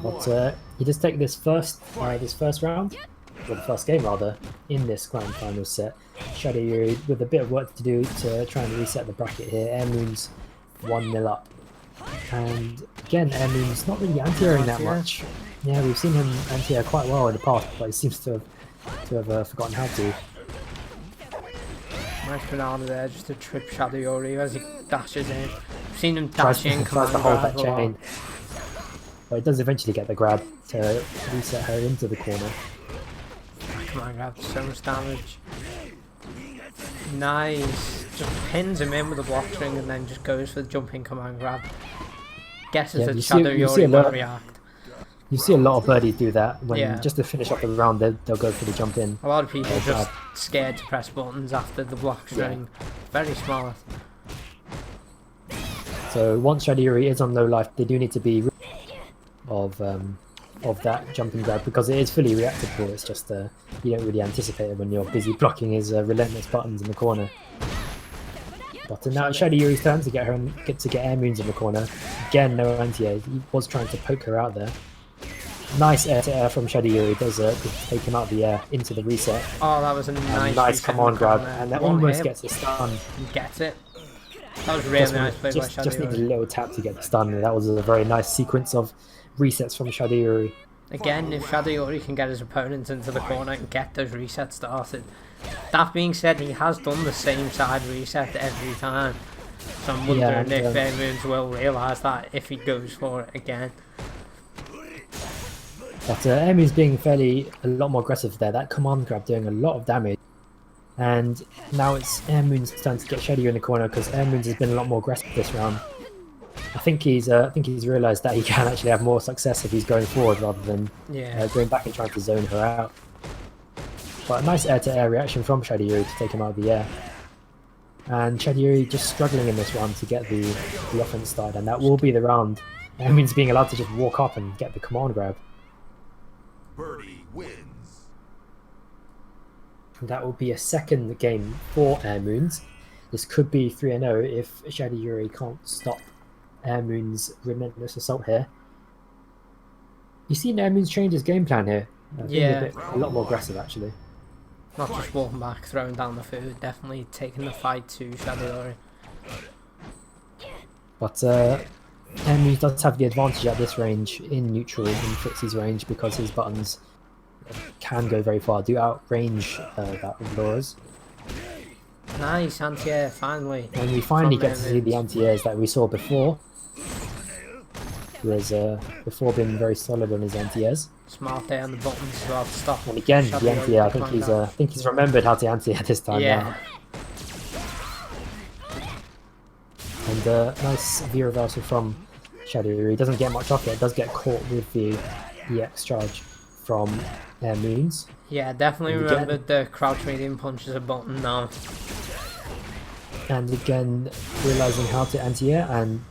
But he does take this first round, or the first game rather, in this grand final set. Shadow Yuri with a bit of work to do to try and reset the bracket here. Airmoon's 1-0 up. And again, Airmoon's not really anti-airing that much. Yeah, we've seen him anti-air quite well in the past, but he seems to have forgotten how to. Nice banana there, just to trip Shadow Yuri as he dashes in. I've seen him dash in, tries to hold that chain. But it does eventually get the grab to reset her into the corner. Command grab, so much damage. Nice. Just pins him in with a block string and then just goes for the jumping command grab. guesses Yeah, that you Shadow see a Yori will lot. react. You see a lot of birdies do that when Yeah. just to finish off the round. They'll go for the jump in. A lot of people Yeah, just scared to press buttons after the block string. Very smart. So once Shadow Yuri is on low life, they do need to be of that jump and grab because it is fully reactable. It's just you don't really anticipate it when you're busy blocking his relentless buttons in the corner. But now it's Shadow Yuri's turn to get air moons in the corner. Again, no anti-air. He was trying to poke her out there. Nice air to air from Shadow Yuri. Does take him out of the air into the reset. Oh, that was a nice reset command grab, and that One almost hit. gets a stun. He gets it. That was really nice play by Shadow Just needed a Yuri. little tap to get the stun. That was a very nice sequence of resets from Shadow Yuri. Again, if Shadow Yuri can get his opponents into the corner and get those resets started. That being said, he has done the same side reset every time. So I'm wondering if Air Moons will realise that if he goes for it again. But Emi's being a lot more aggressive there. That command grab doing a lot of damage. And now it's Air Moon's turn to get Shadow in the corner because Air Moons has been a lot more aggressive this round. I think he's realised that he can actually have more success if he's going forward rather than going back and trying to zone her out. But a nice air-to-air reaction from Shadow Yuri to take him out of the air. And Shadow Yuri just struggling in this round to get the offense started, and that will be the round. Air Moon's being allowed to just walk up and get the command grab. Birdie wins. And that will be a second game for Air Moons. This could be 3-0 if Shadow Yuri can't stop Air Moon's relentless assault here. You've seen Air Moon's change his game plan here. A lot more aggressive actually. Not just walking back, throwing down the food, definitely taking the fight to Shadow Yuri. But Air Moons does have the advantage at this range in neutral, in Fritzy's range, because his buttons can go very far, do outrange that of Laura's. Nice anti-air, finally. And we finally get to see the anti-airs that we saw before. He has before been very solid on his anti-airs. Smart there on the buttons as well to stop. And again, Shadow the anti-air, I think he's remembered how to anti-air this time now. And nice V reversal from Shadow Yuri. He doesn't get much off it, does get caught with the EX charge from Air Moons. Yeah, definitely remembered the crouch medium punch as a button now. And again, realising how to anti-air, and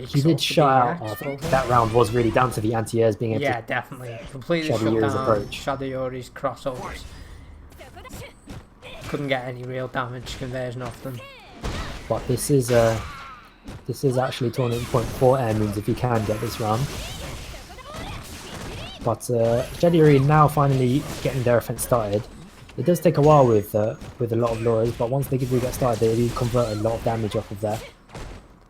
he did up shut out. the I think that round was really down to the anti-airs being able to definitely. Completely Shadow shut Yuri's down approach. Shadow Yuri's crossovers. Couldn't get any real damage conversion off them. But this is actually tournament point for Air Moons if he can get this round. But Shadow Yuri now finally getting their offense started. It does take a while with a lot of Lauras, but once they do get started, they do convert a lot of damage off of that.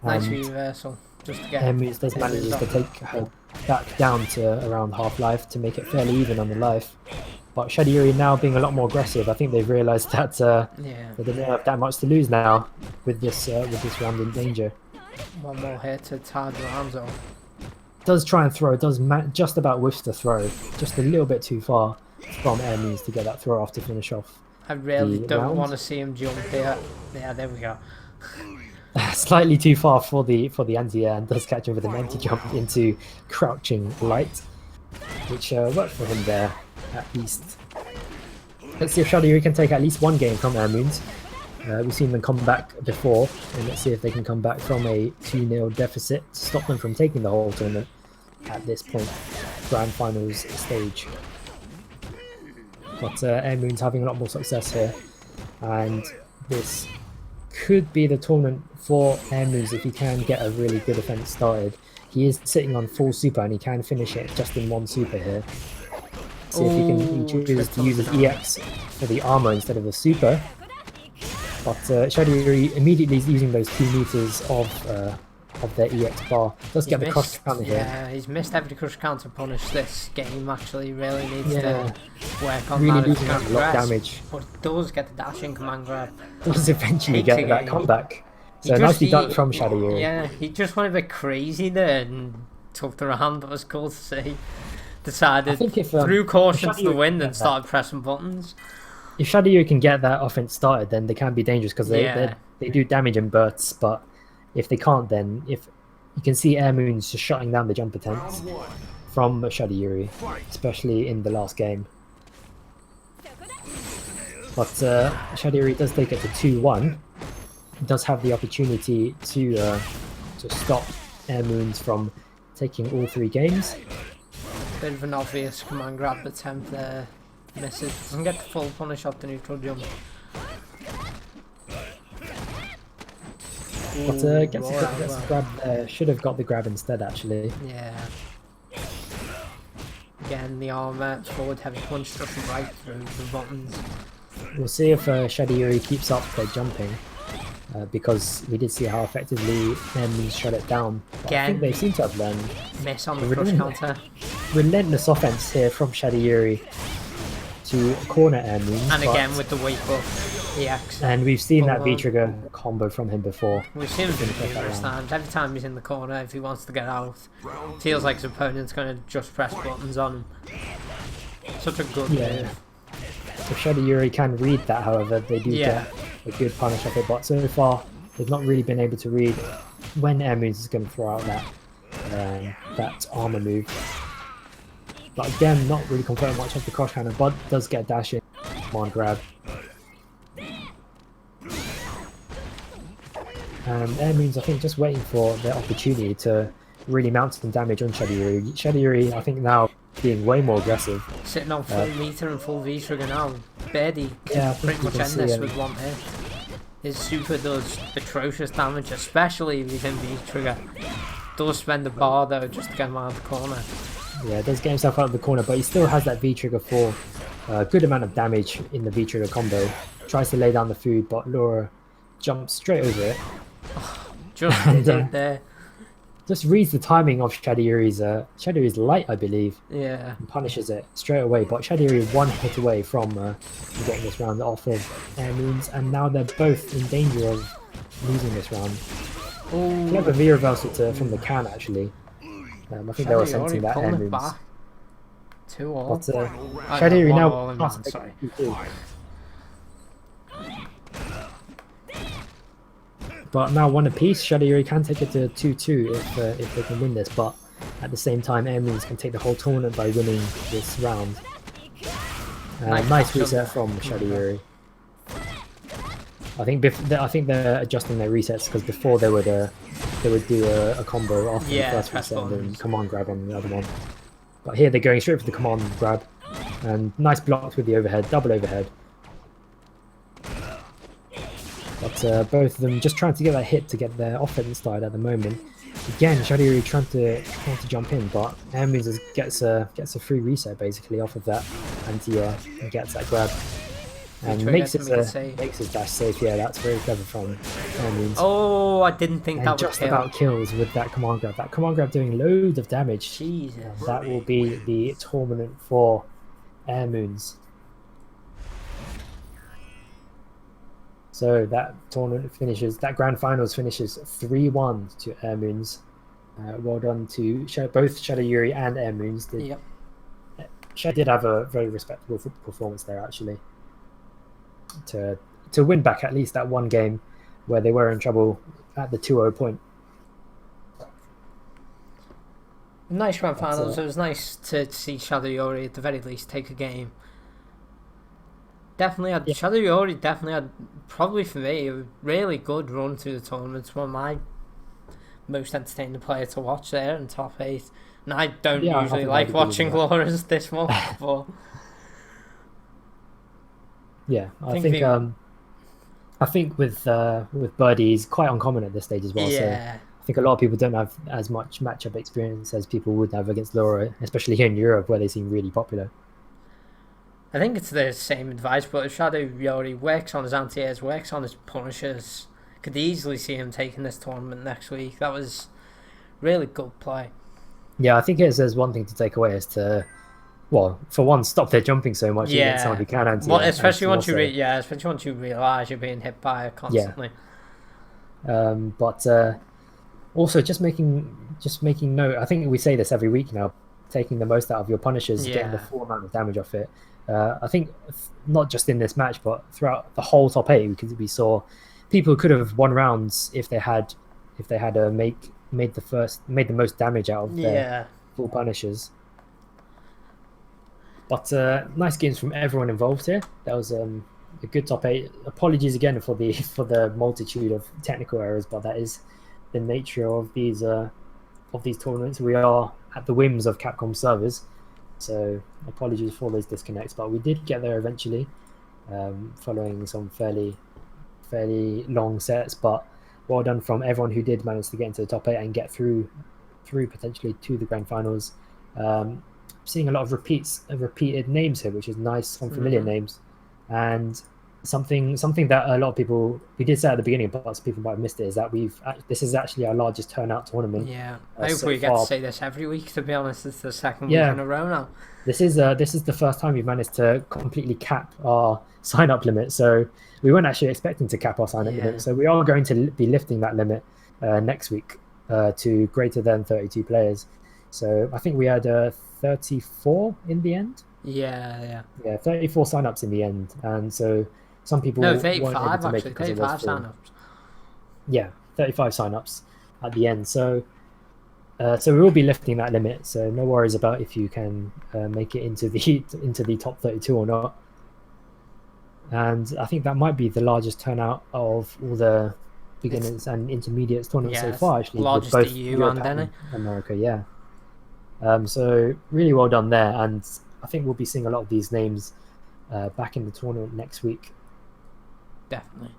Nice And reversal. Just to get Air Moons does manages to take her back down to around half life to make it fairly even on the life. But Shadow Yuri now being a lot more aggressive. I think they've realised that they don't have that much to lose now with this round in danger. One more hit to tie the rounds off. Does try and throw, does just about whiffs the throw, just a little bit too far from Air Moons to get that throw off to finish off. I really don't round. want to see him jump here. Yeah, there we go. Slightly too far for the anti-air, and does catch him with an empty jump into crouching light, which worked for him there at least. Let's see if Shadow Yuri can take at least one game from Air Moons. We've seen them come back before, and let's see if they can come back from a 2-0 deficit to stop them from taking the whole tournament at this point, Grand Finals stage. But Air Moon's having a lot more success here, and this could be the tournament for Air Moons if he can get a really good offense started. He is sitting on full super, and he can finish it just in one super here. See if he chooses to use his EX for the armor instead of the super. But Shadow Yuri immediately is using those 2 meters of their EX bar. Does get the crush counter here. Yeah, he's missed every crush counter punish this game. Actually, really needs to work on really that. losing out a lot of damage. But it does get the dashing command grab. Does eventually get that comeback. So nicely done from Shadow Yuri. Yeah, he just went a bit crazy there and took the round. That was cool to see. Decided threw caution to the wind and started pressing buttons. If Shadow Yuri can get that offense started, then they can be dangerous because they do damage in bursts. But if they can't, then if you can see Air Moon's just shutting down the jump attempts Round 1. from Shadow Yuri, especially in the last game. But Shadow Yuri does take it to 2-1. He does have the opportunity to stop Air Moons from taking all 3 games. Bit of an obvious command grab attempt there. Misses. Doesn't get the full punish off the neutral jump. But gets a grab there. Should have got the grab instead, actually. Yeah. Again, the armor forward heavy punch just right through the buttons. We'll see if Shadow Yuri keeps up their jumping. Because we did see how effectively Air Moons shut it down. But I think they seem to have learned. Miss on the crush counter. Relentless offense here from Shadow Yuri to corner Air Moons. And again with the wake up EX. And we've seen that V-trigger combo from him before. We've seen him numerous times. Every time he's in the corner, if he wants to get out, feels like his opponent's going to just press buttons on him. Such a good move. If Shadow Yuri can read that, however, they do get a good punish off it. But so far, they've not really been able to read when Air Moons is going to throw out that armor move. But again, not really confirming much of the cross counter, but does get dash in. Command grab. And Air Moons, I think, just waiting for their opportunity to really mount some damage on Shadow Yuri. Shadow Yuri, I think now being way more aggressive. Sitting on full meter and full V-trigger now. Birdie Yeah, can pretty much end this with one hit. His super does atrocious damage, especially if he's in V-trigger. Does spend a bar though just to get him out of the corner. Yeah, does get himself out of the corner, but he still has that V-trigger for a good amount of damage in the V-trigger combo. Tries to lay down the food, but Laura jumps straight over it. Just did it there. Just reads the timing of Shadow Yuri's Shadow Yuri's light, I believe. Yeah. And punishes it straight away. But Shadow Yuri one hit away from getting this round off of Air Moons, and now they're both in danger of losing this round. Ooh. Clever V reversal from the can actually. I think they were sensing that Air Moons. 2-all. But Shadow Yuri now can't take sorry. it 2-2. But now one apiece, Shadow Yuri can take it to 2-2 if they can win this. But at the same time, Air Moons can take the whole tournament by winning this round. Nice reset from Shadow Yuri. I think they're adjusting their resets because before they would do a combo after the first reset and then command grab on the other one. But here they're going straight for the command grab, and nice blocks with the overhead, double overhead. But both of them just trying to get that hit to get their offense started at the moment. Again, Shadow Yuri trying to jump in, but Air Moons gets a free reset basically off of that anti-air and gets that grab. And makes his dash safe. Yeah, that's very clever from Air Moons. Oh, I didn't think that would just about kills with that command grab. That command grab doing loads of damage. Jesus. That will be the tournament for Air Moons. So that tournament finishes, that grand finals finishes 3-1 to Air Moons. Well done to both Shadow Yuri and Air Moons. Shadow did have a very respectable performance there actually. To win back at least that one game where they were in trouble at the 2-0 point. Nice grand finals. It was nice to see Shadow Yuri at the very least take a game. Shadow Yuri definitely had, probably for me, a really good run through the tournament. It's one of my most entertaining player to watch there in top 8. And I don't usually like watching Laura's this much, but yeah, I think with Birdie, he's quite uncommon at this stage as well. Yeah. So I think a lot of people don't have as much matchup experience as people would have against Laura, especially here in Europe where they seem really popular. I think it's the same advice, but if Shadow Yuri works on his anti-airs, works on his punishes, could easily see him taking this tournament next week. That was really good play. Yeah, I think there's one thing to take away is to, well, for one, stop their jumping so much against someone who can anti-air. Well, especially once you realise you're being hit by it constantly. Yeah. But also just making note. I think we say this every week now. Taking the most out of your punishes, getting the full amount of damage off it. I think not just in this match, but throughout the whole top 8, because we saw people who could have won rounds if they had a make made the most damage out of their Yeah. full punishers. But nice games from everyone involved here. That was a good top 8. Apologies again for the multitude of technical errors, but that is the nature of these tournaments. We are at the whims of Capcom servers, so apologies for those disconnects. But we did get there eventually, following some fairly long sets. But well done from everyone who did manage to get into the top 8 and get through potentially to the grand finals. Seeing a lot of repeated names here, which is nice, some familiar names, and something that a lot of people, we did say at the beginning, but some people might have missed it, is that this is actually our largest turnout tournament. Yeah, I hope we get to say this every week. To be honest, it's the second week in a row now. This is the first time we've managed to completely cap our sign-up limit. So we weren't actually expecting to cap our sign-up limit. So we are going to be lifting that limit next week to greater than 32 players. So I think we had 34 in the end. Yeah, 34 sign-ups in the end, and so some people no, weren't 35 able to make actually. it 35 sign-ups. Yeah, 35 sign-ups at the end. So we will be lifting that limit. So no worries about if you can make it into the top 32 or not. And I think that might be the largest turnout of all the beginners and intermediates tournaments so far. Actually, largest with both EU Europe and America. Yeah. So really well done there, and I think we'll be seeing a lot of these names back in the tournament next week. Definitely.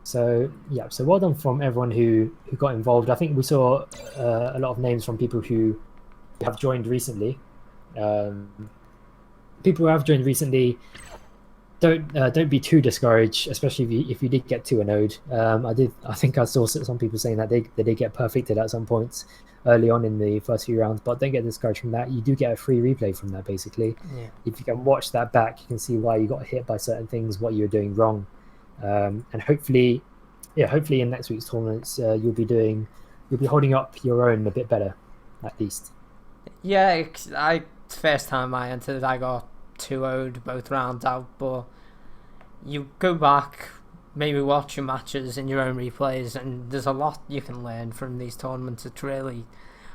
So yeah, so well done from everyone who got involved. I think we saw a lot of names from people who have joined recently. People who have joined recently, don't be too discouraged, especially if you did get 2-0'd. I think I saw some people saying that they did get perfected at some points early on in the first few rounds, but don't get discouraged from that. You do get a free replay from that, basically. Yeah. If you can watch that back, you can see why you got hit by certain things, what you were doing wrong, and hopefully in next week's tournaments you'll be holding up your own a bit better, at least. Yeah, first time I entered, I got 2-0'd both rounds out, but you go back, maybe watch your matches in your own replays, and there's a lot you can learn from these tournaments. It's really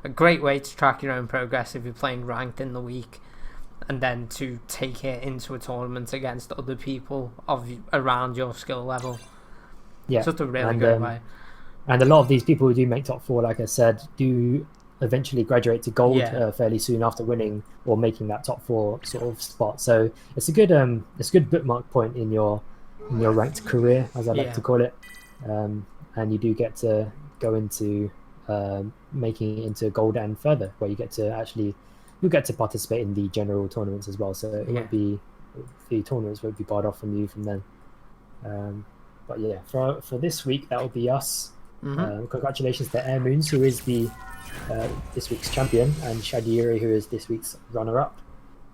a great way to track your own progress if you're playing ranked in the week, and then to take it into a tournament against other people around your skill level. Yeah, it's just a really good way. And a lot of these people who do make top 4, like I said, do eventually graduate to gold fairly soon after winning or making that top 4 sort of spot. So it's a good bookmark point in your ranked career, as I like to call it. And you do get to go into making it into gold and further, where you'll get to participate in the general tournaments as well. So the tournaments won't be barred off from you from then. But yeah, for this week, that will be us. Congratulations to Air Moons, who is this week's champion, and Shadiri, who is this week's runner-up.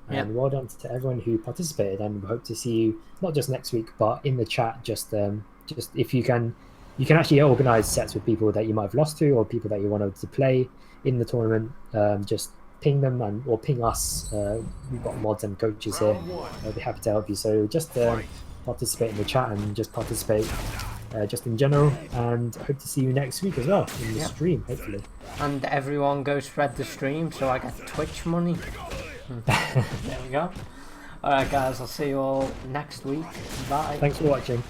And well done to everyone who participated, and we hope to see you not just next week, but in the chat. Just if you can actually organize sets with people that you might have lost to, or people that you wanted to play in the tournament. Just ping them or ping us. We've got mods and coaches here. I'll be happy to help you. So just participate in the chat and just participate just in general, and hope to see you next week as well in the stream, hopefully. And everyone go spread the stream so I get Twitch money. There we go. Alright guys, I'll see you all next week. Bye. Thanks for watching.